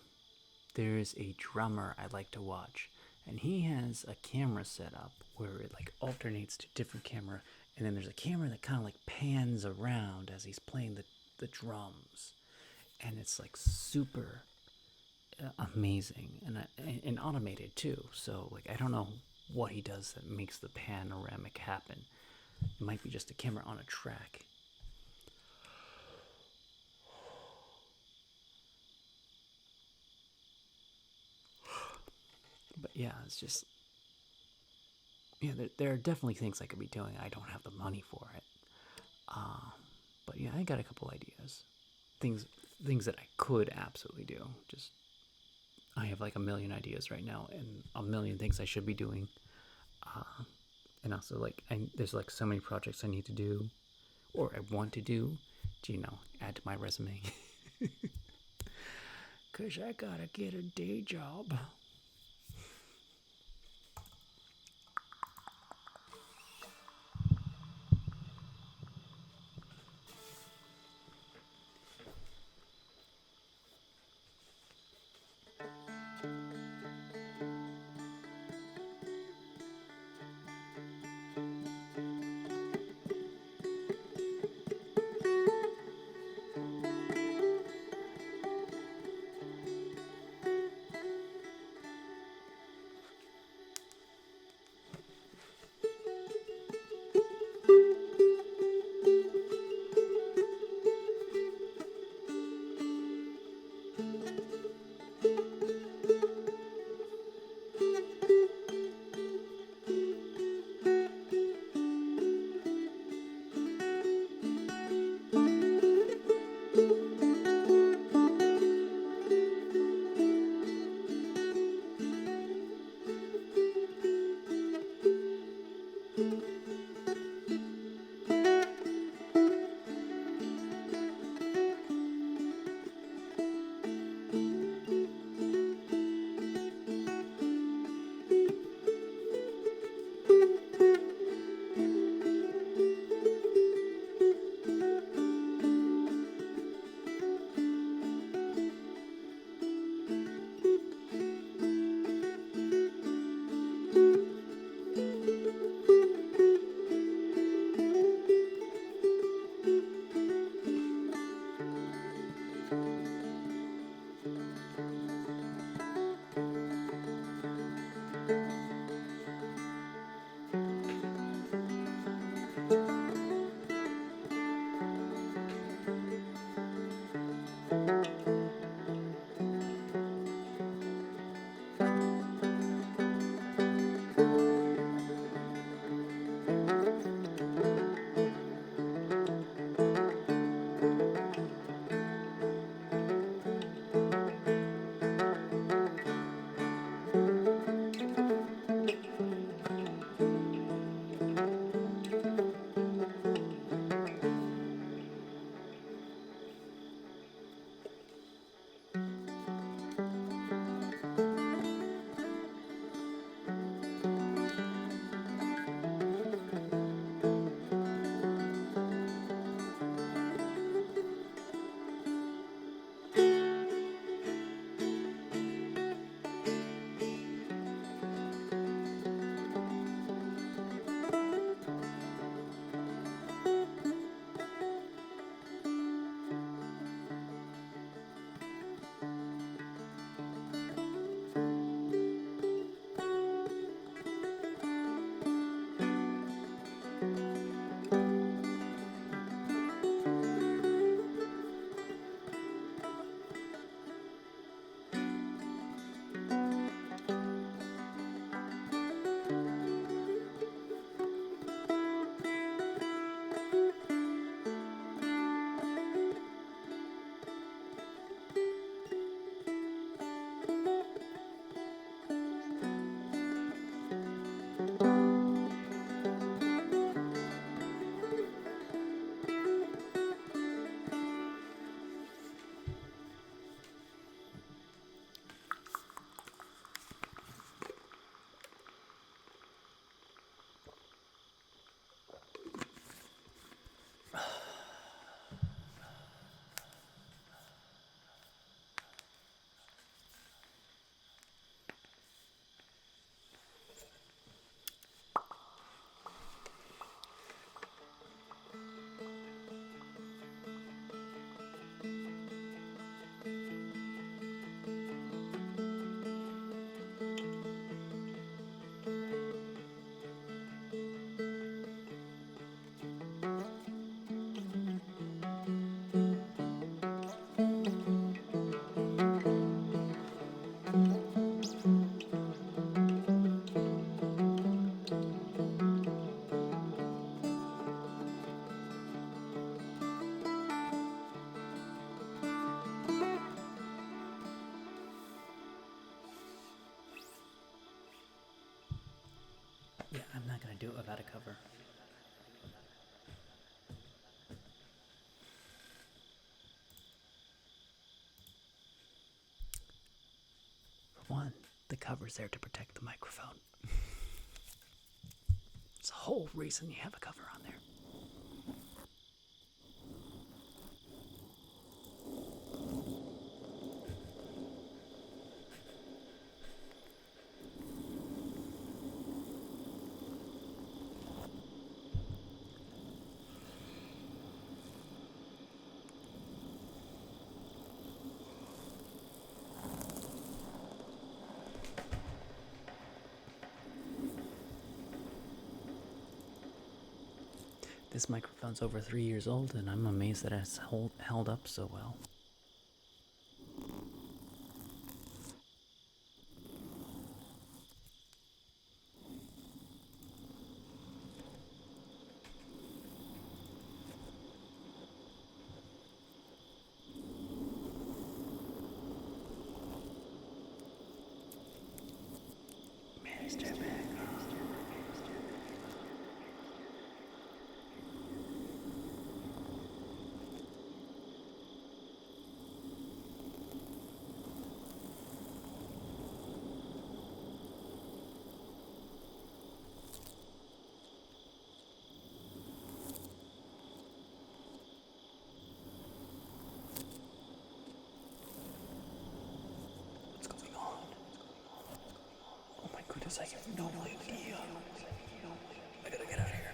there's a drummer I like to watch, and he has a camera set up where it like alternates to different camera, and then there's a camera that kind of like pans around as he's playing the drums, and it's like super amazing and automated too. So like I don't know what he does that makes the panoramic happen. It might be just a camera on a track. But yeah, it's just yeah. There are definitely things I could be doing. I don't have the money for it. Uh, but yeah, I got a couple ideas. Things things that I could absolutely do. Just I have like a million ideas right now and a million things I should be doing. Uh, and also like there's like so many projects I need to do or I want to do to add to my resume. Cause I gotta get a day job. do it without a cover. For one, the cover's there to protect the microphone. It's the whole reason you have a cover on there. This microphone's over 3 years old, and I'm amazed that it's held up so well. Mr. What's going on? Oh my goodness, I have no idea. I gotta get out of here.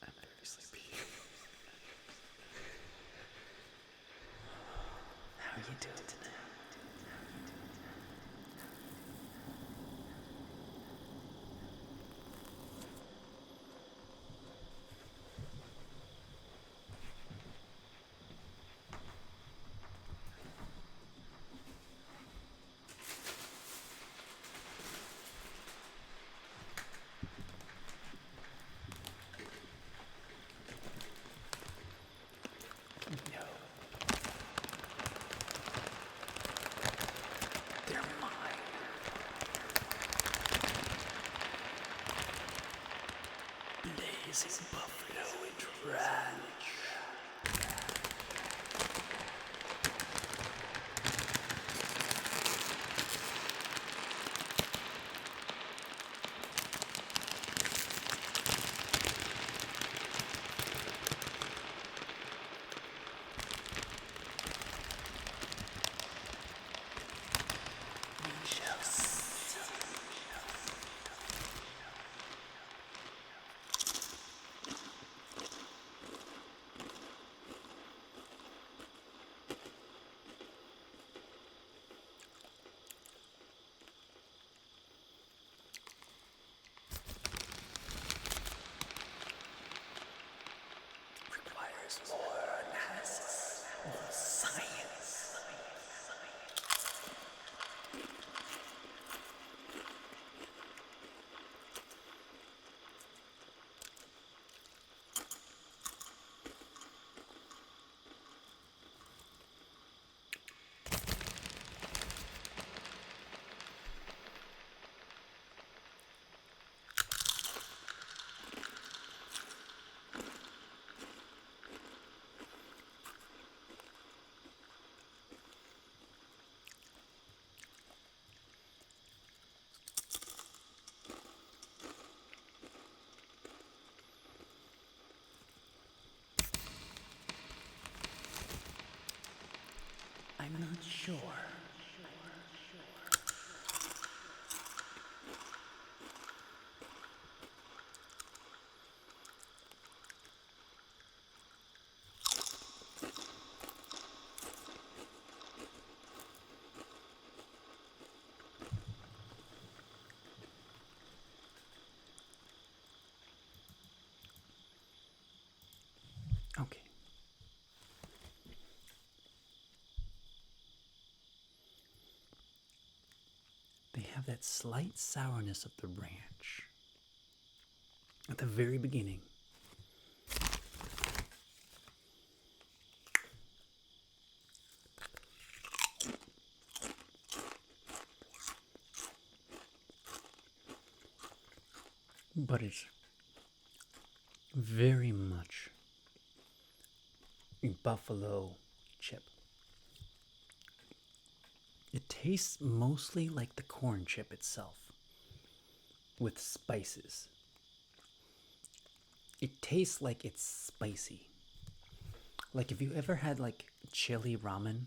I'm very sleepy. How are you doing tonight? No. They're mine. Blazing buffalo and ranch. We shall see. Requires more analysis, more science. I'm not sure. Okay. They have that slight sourness of the ranch at the very beginning. But it's very much a buffalo chip. It tastes mostly like the corn chip itself, with spices. It tastes like it's spicy. Like if you ever had like chili ramen,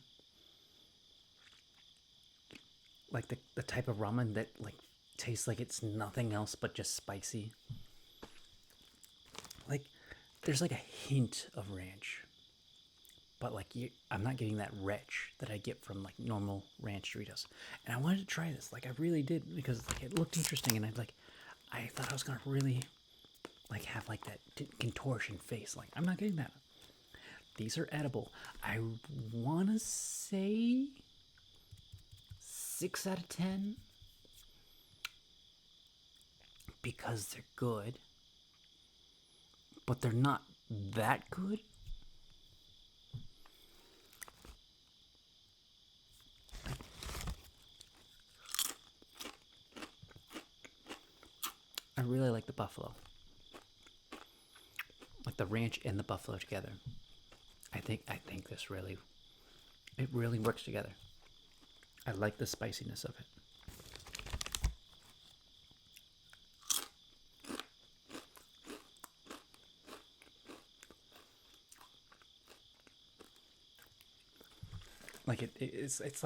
like the type of ramen that like tastes like it's nothing else but just spicy. Like there's like a hint of ranch, but like I'm not getting that retch that I get from like normal ranch Doritos. And I wanted to try this, like I really did, because like, it looked interesting, and I thought I was gonna really like have like that contortion face. Like I'm not getting that. These are edible. I wanna say 6 out of 10 because they're good, but they're not that good. I really like the buffalo. Like the ranch and the buffalo together. I think this really works together. I like the spiciness of it. Like it's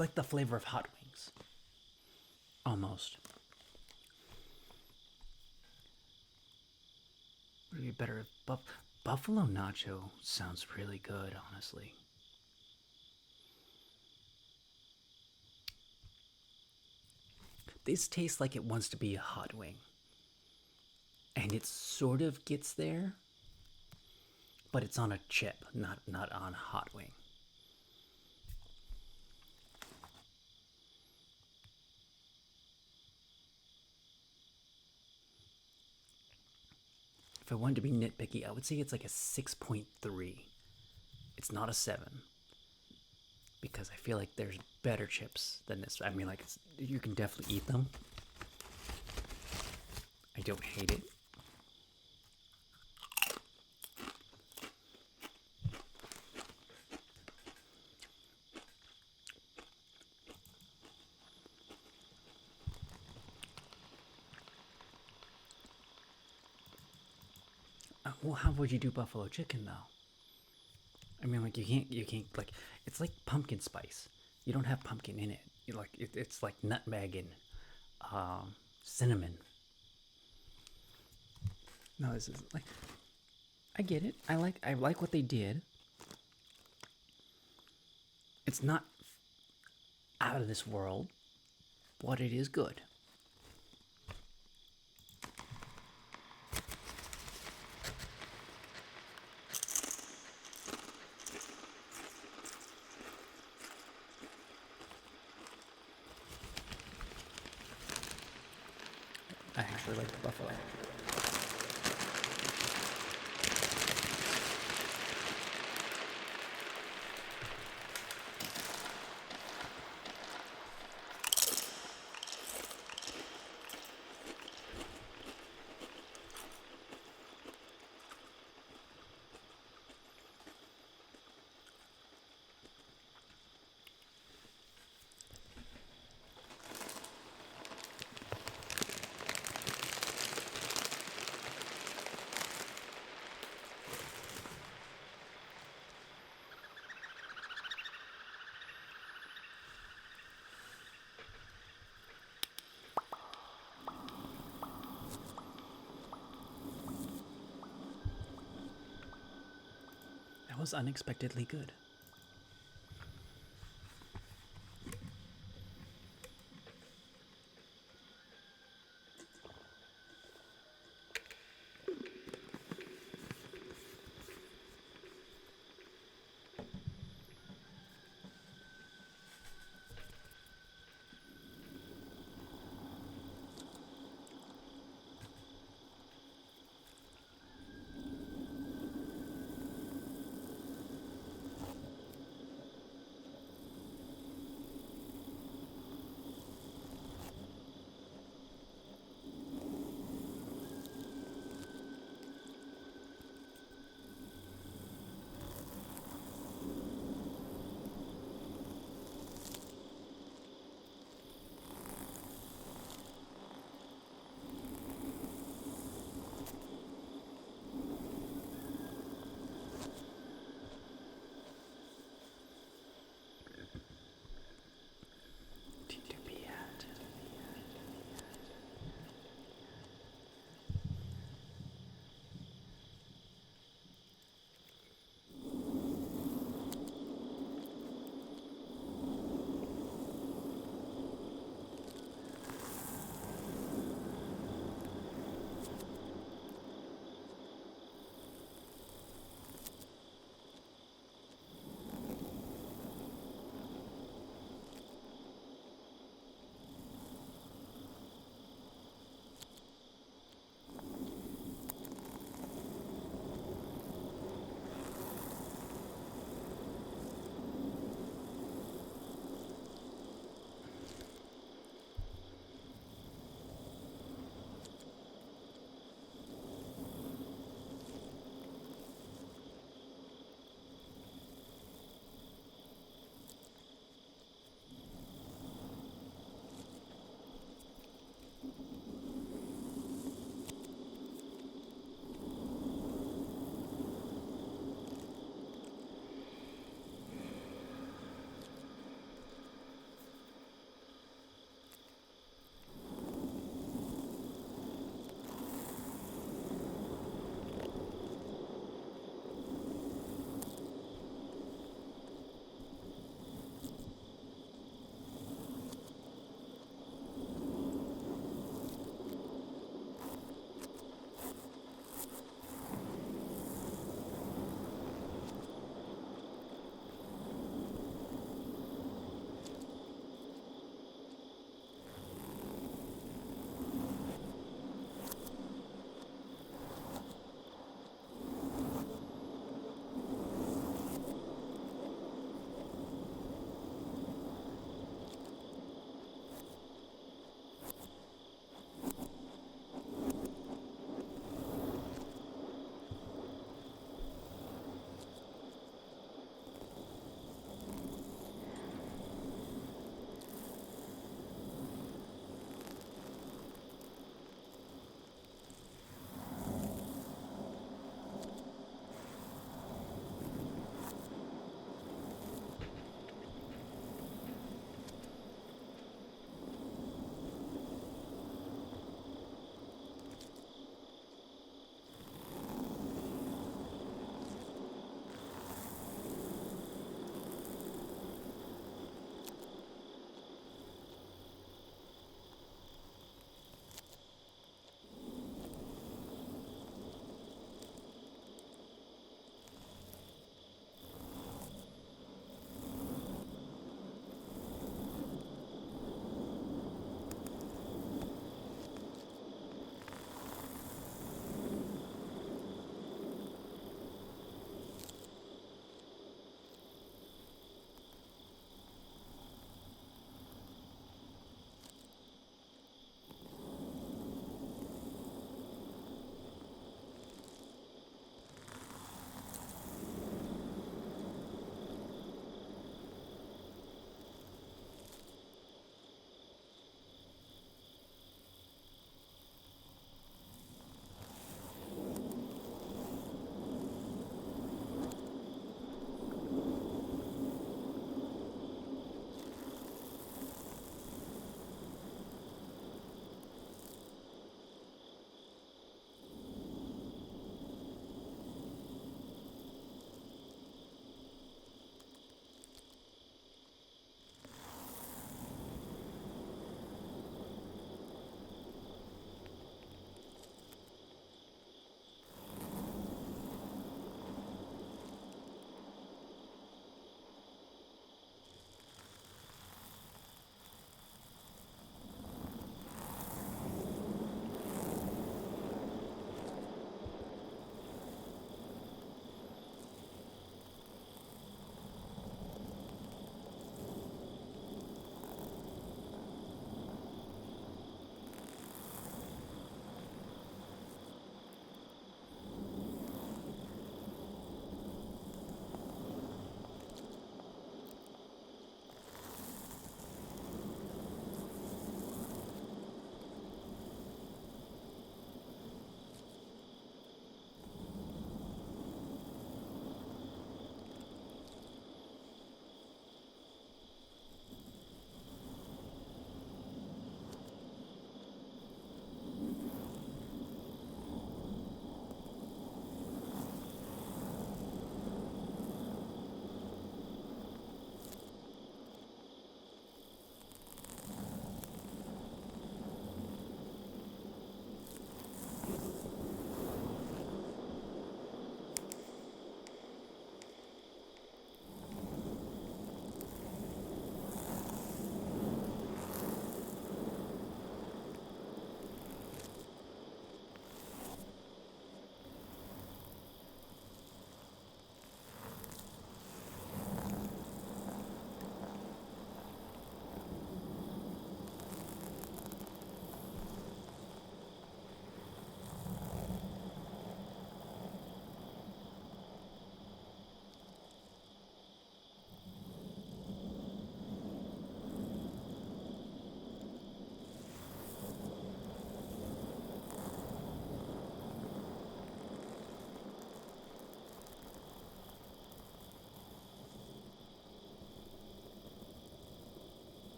like the flavor of hot wings. Almost. Would it be better if buffalo nacho sounds really good, honestly. This tastes like it wants to be a hot wing. And it sort of gets there, but it's on a chip, not on a hot wing. If I wanted to be nitpicky, I would say it's like a 6.3. It's not a 7. Because I feel like there's better chips than this. I mean, like, you can definitely eat them. I don't hate it. Well, how would you do buffalo chicken though? I mean, like you can't like it's like pumpkin spice. You don't have pumpkin in it. It's like nutmeg and cinnamon. No, this is like I get it. I like what they did. It's not out of this world, but it is good. I actually like the buffalo. That was unexpectedly good.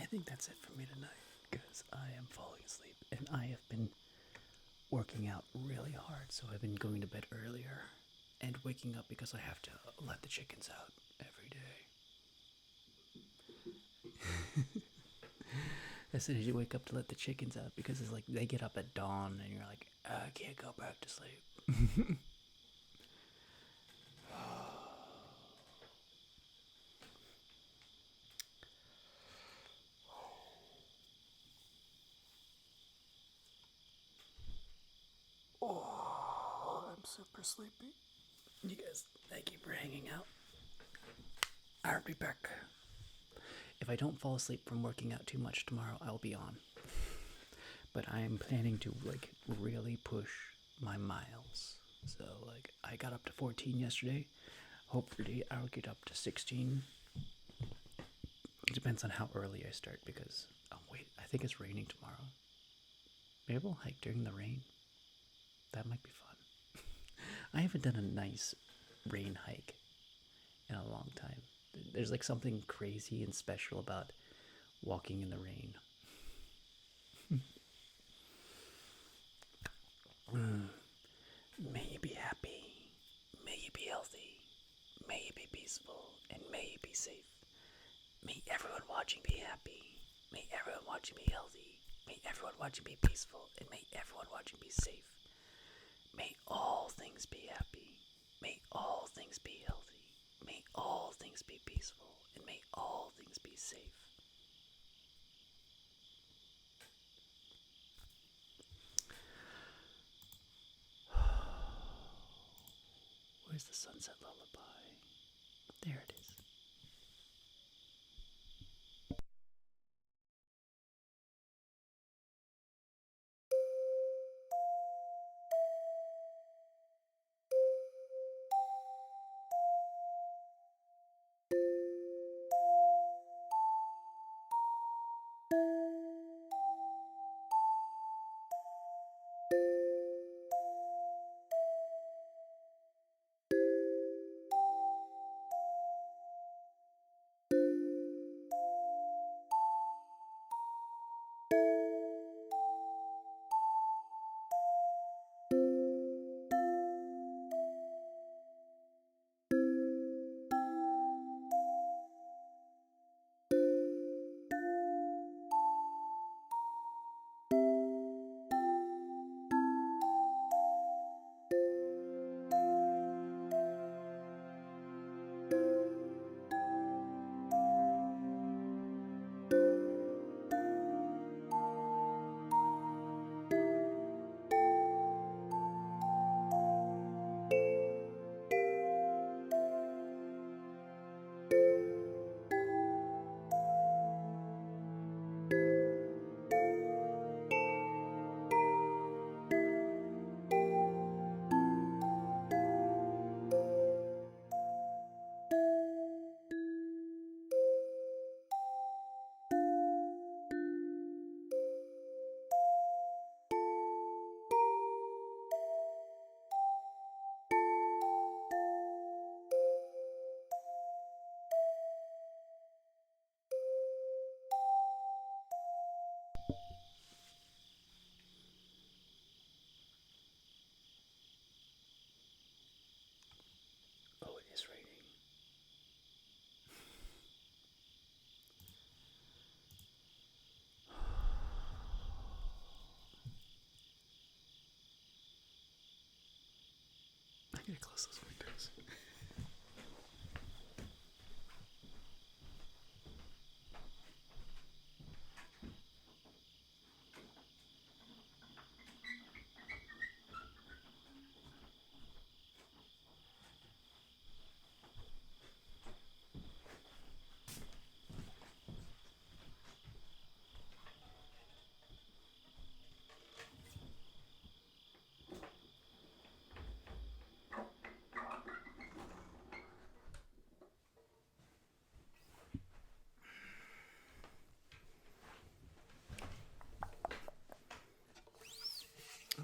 think that's it for me tonight because I am falling asleep and I have been working out really hard, so I've been going to bed earlier and waking up because I have to let the chickens out every day. As soon as you wake up to let the chickens out, because it's like they get up at dawn and you're like, I can't go back to sleep. Oh, I'm super sleepy. You guys, thank you for hanging out. I'll be back. If I don't fall asleep from working out too much tomorrow, I'll be on. But I am planning to like really push my miles. So like I got up to 14 yesterday. Hopefully I'll get up to 16. It depends on how early I start because wait, I think it's raining tomorrow. Maybe we'll hike during the rain. That might be fun. I haven't done a nice rain hike in a long time. There's like something crazy and special about walking in the rain. May you be happy. May you be healthy. May you be peaceful. And may you be safe. May everyone watching be happy. May everyone watching be healthy. May everyone watching be peaceful. And may everyone watching be safe. May all things be happy. May all things be healthy. May all things be peaceful. And may all things be safe. Where's the sunset lullaby? There it is. Oh, it is raining. I gotta close those windows.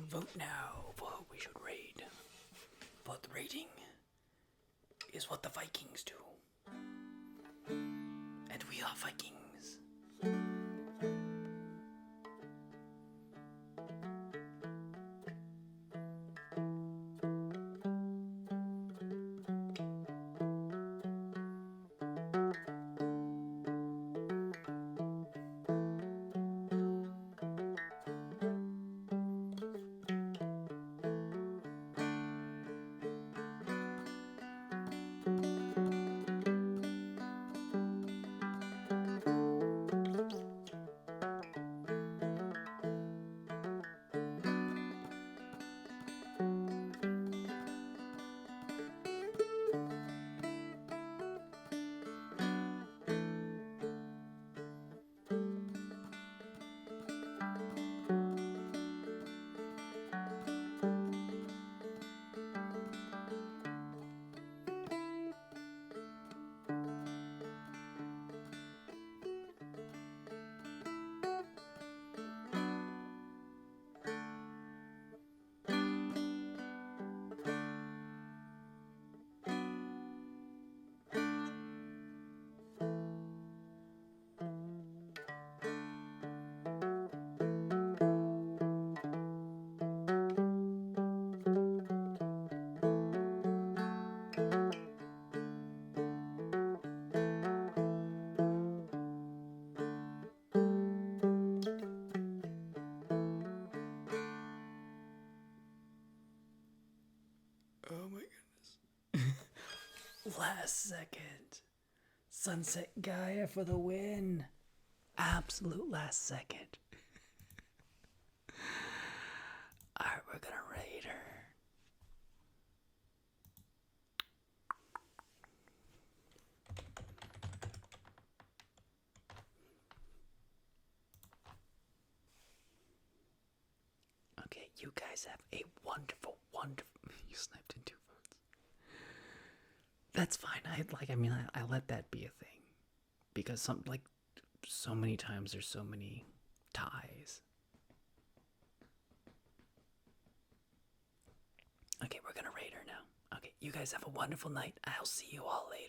Vote now for who we should raid. But the raiding is what the Vikings do. And we are Vikings. Oh my goodness. Last second. Sunset Gaia for the win. Absolute last second. Alright, we're gonna raid her. Okay, you guys have a wonderful, wonderful. You sniped in 2 votes. That's fine. I let that be a thing because so many times there's so many ties. Okay, we're gonna raid her now. Okay, you guys have a wonderful night. I'll see you all later.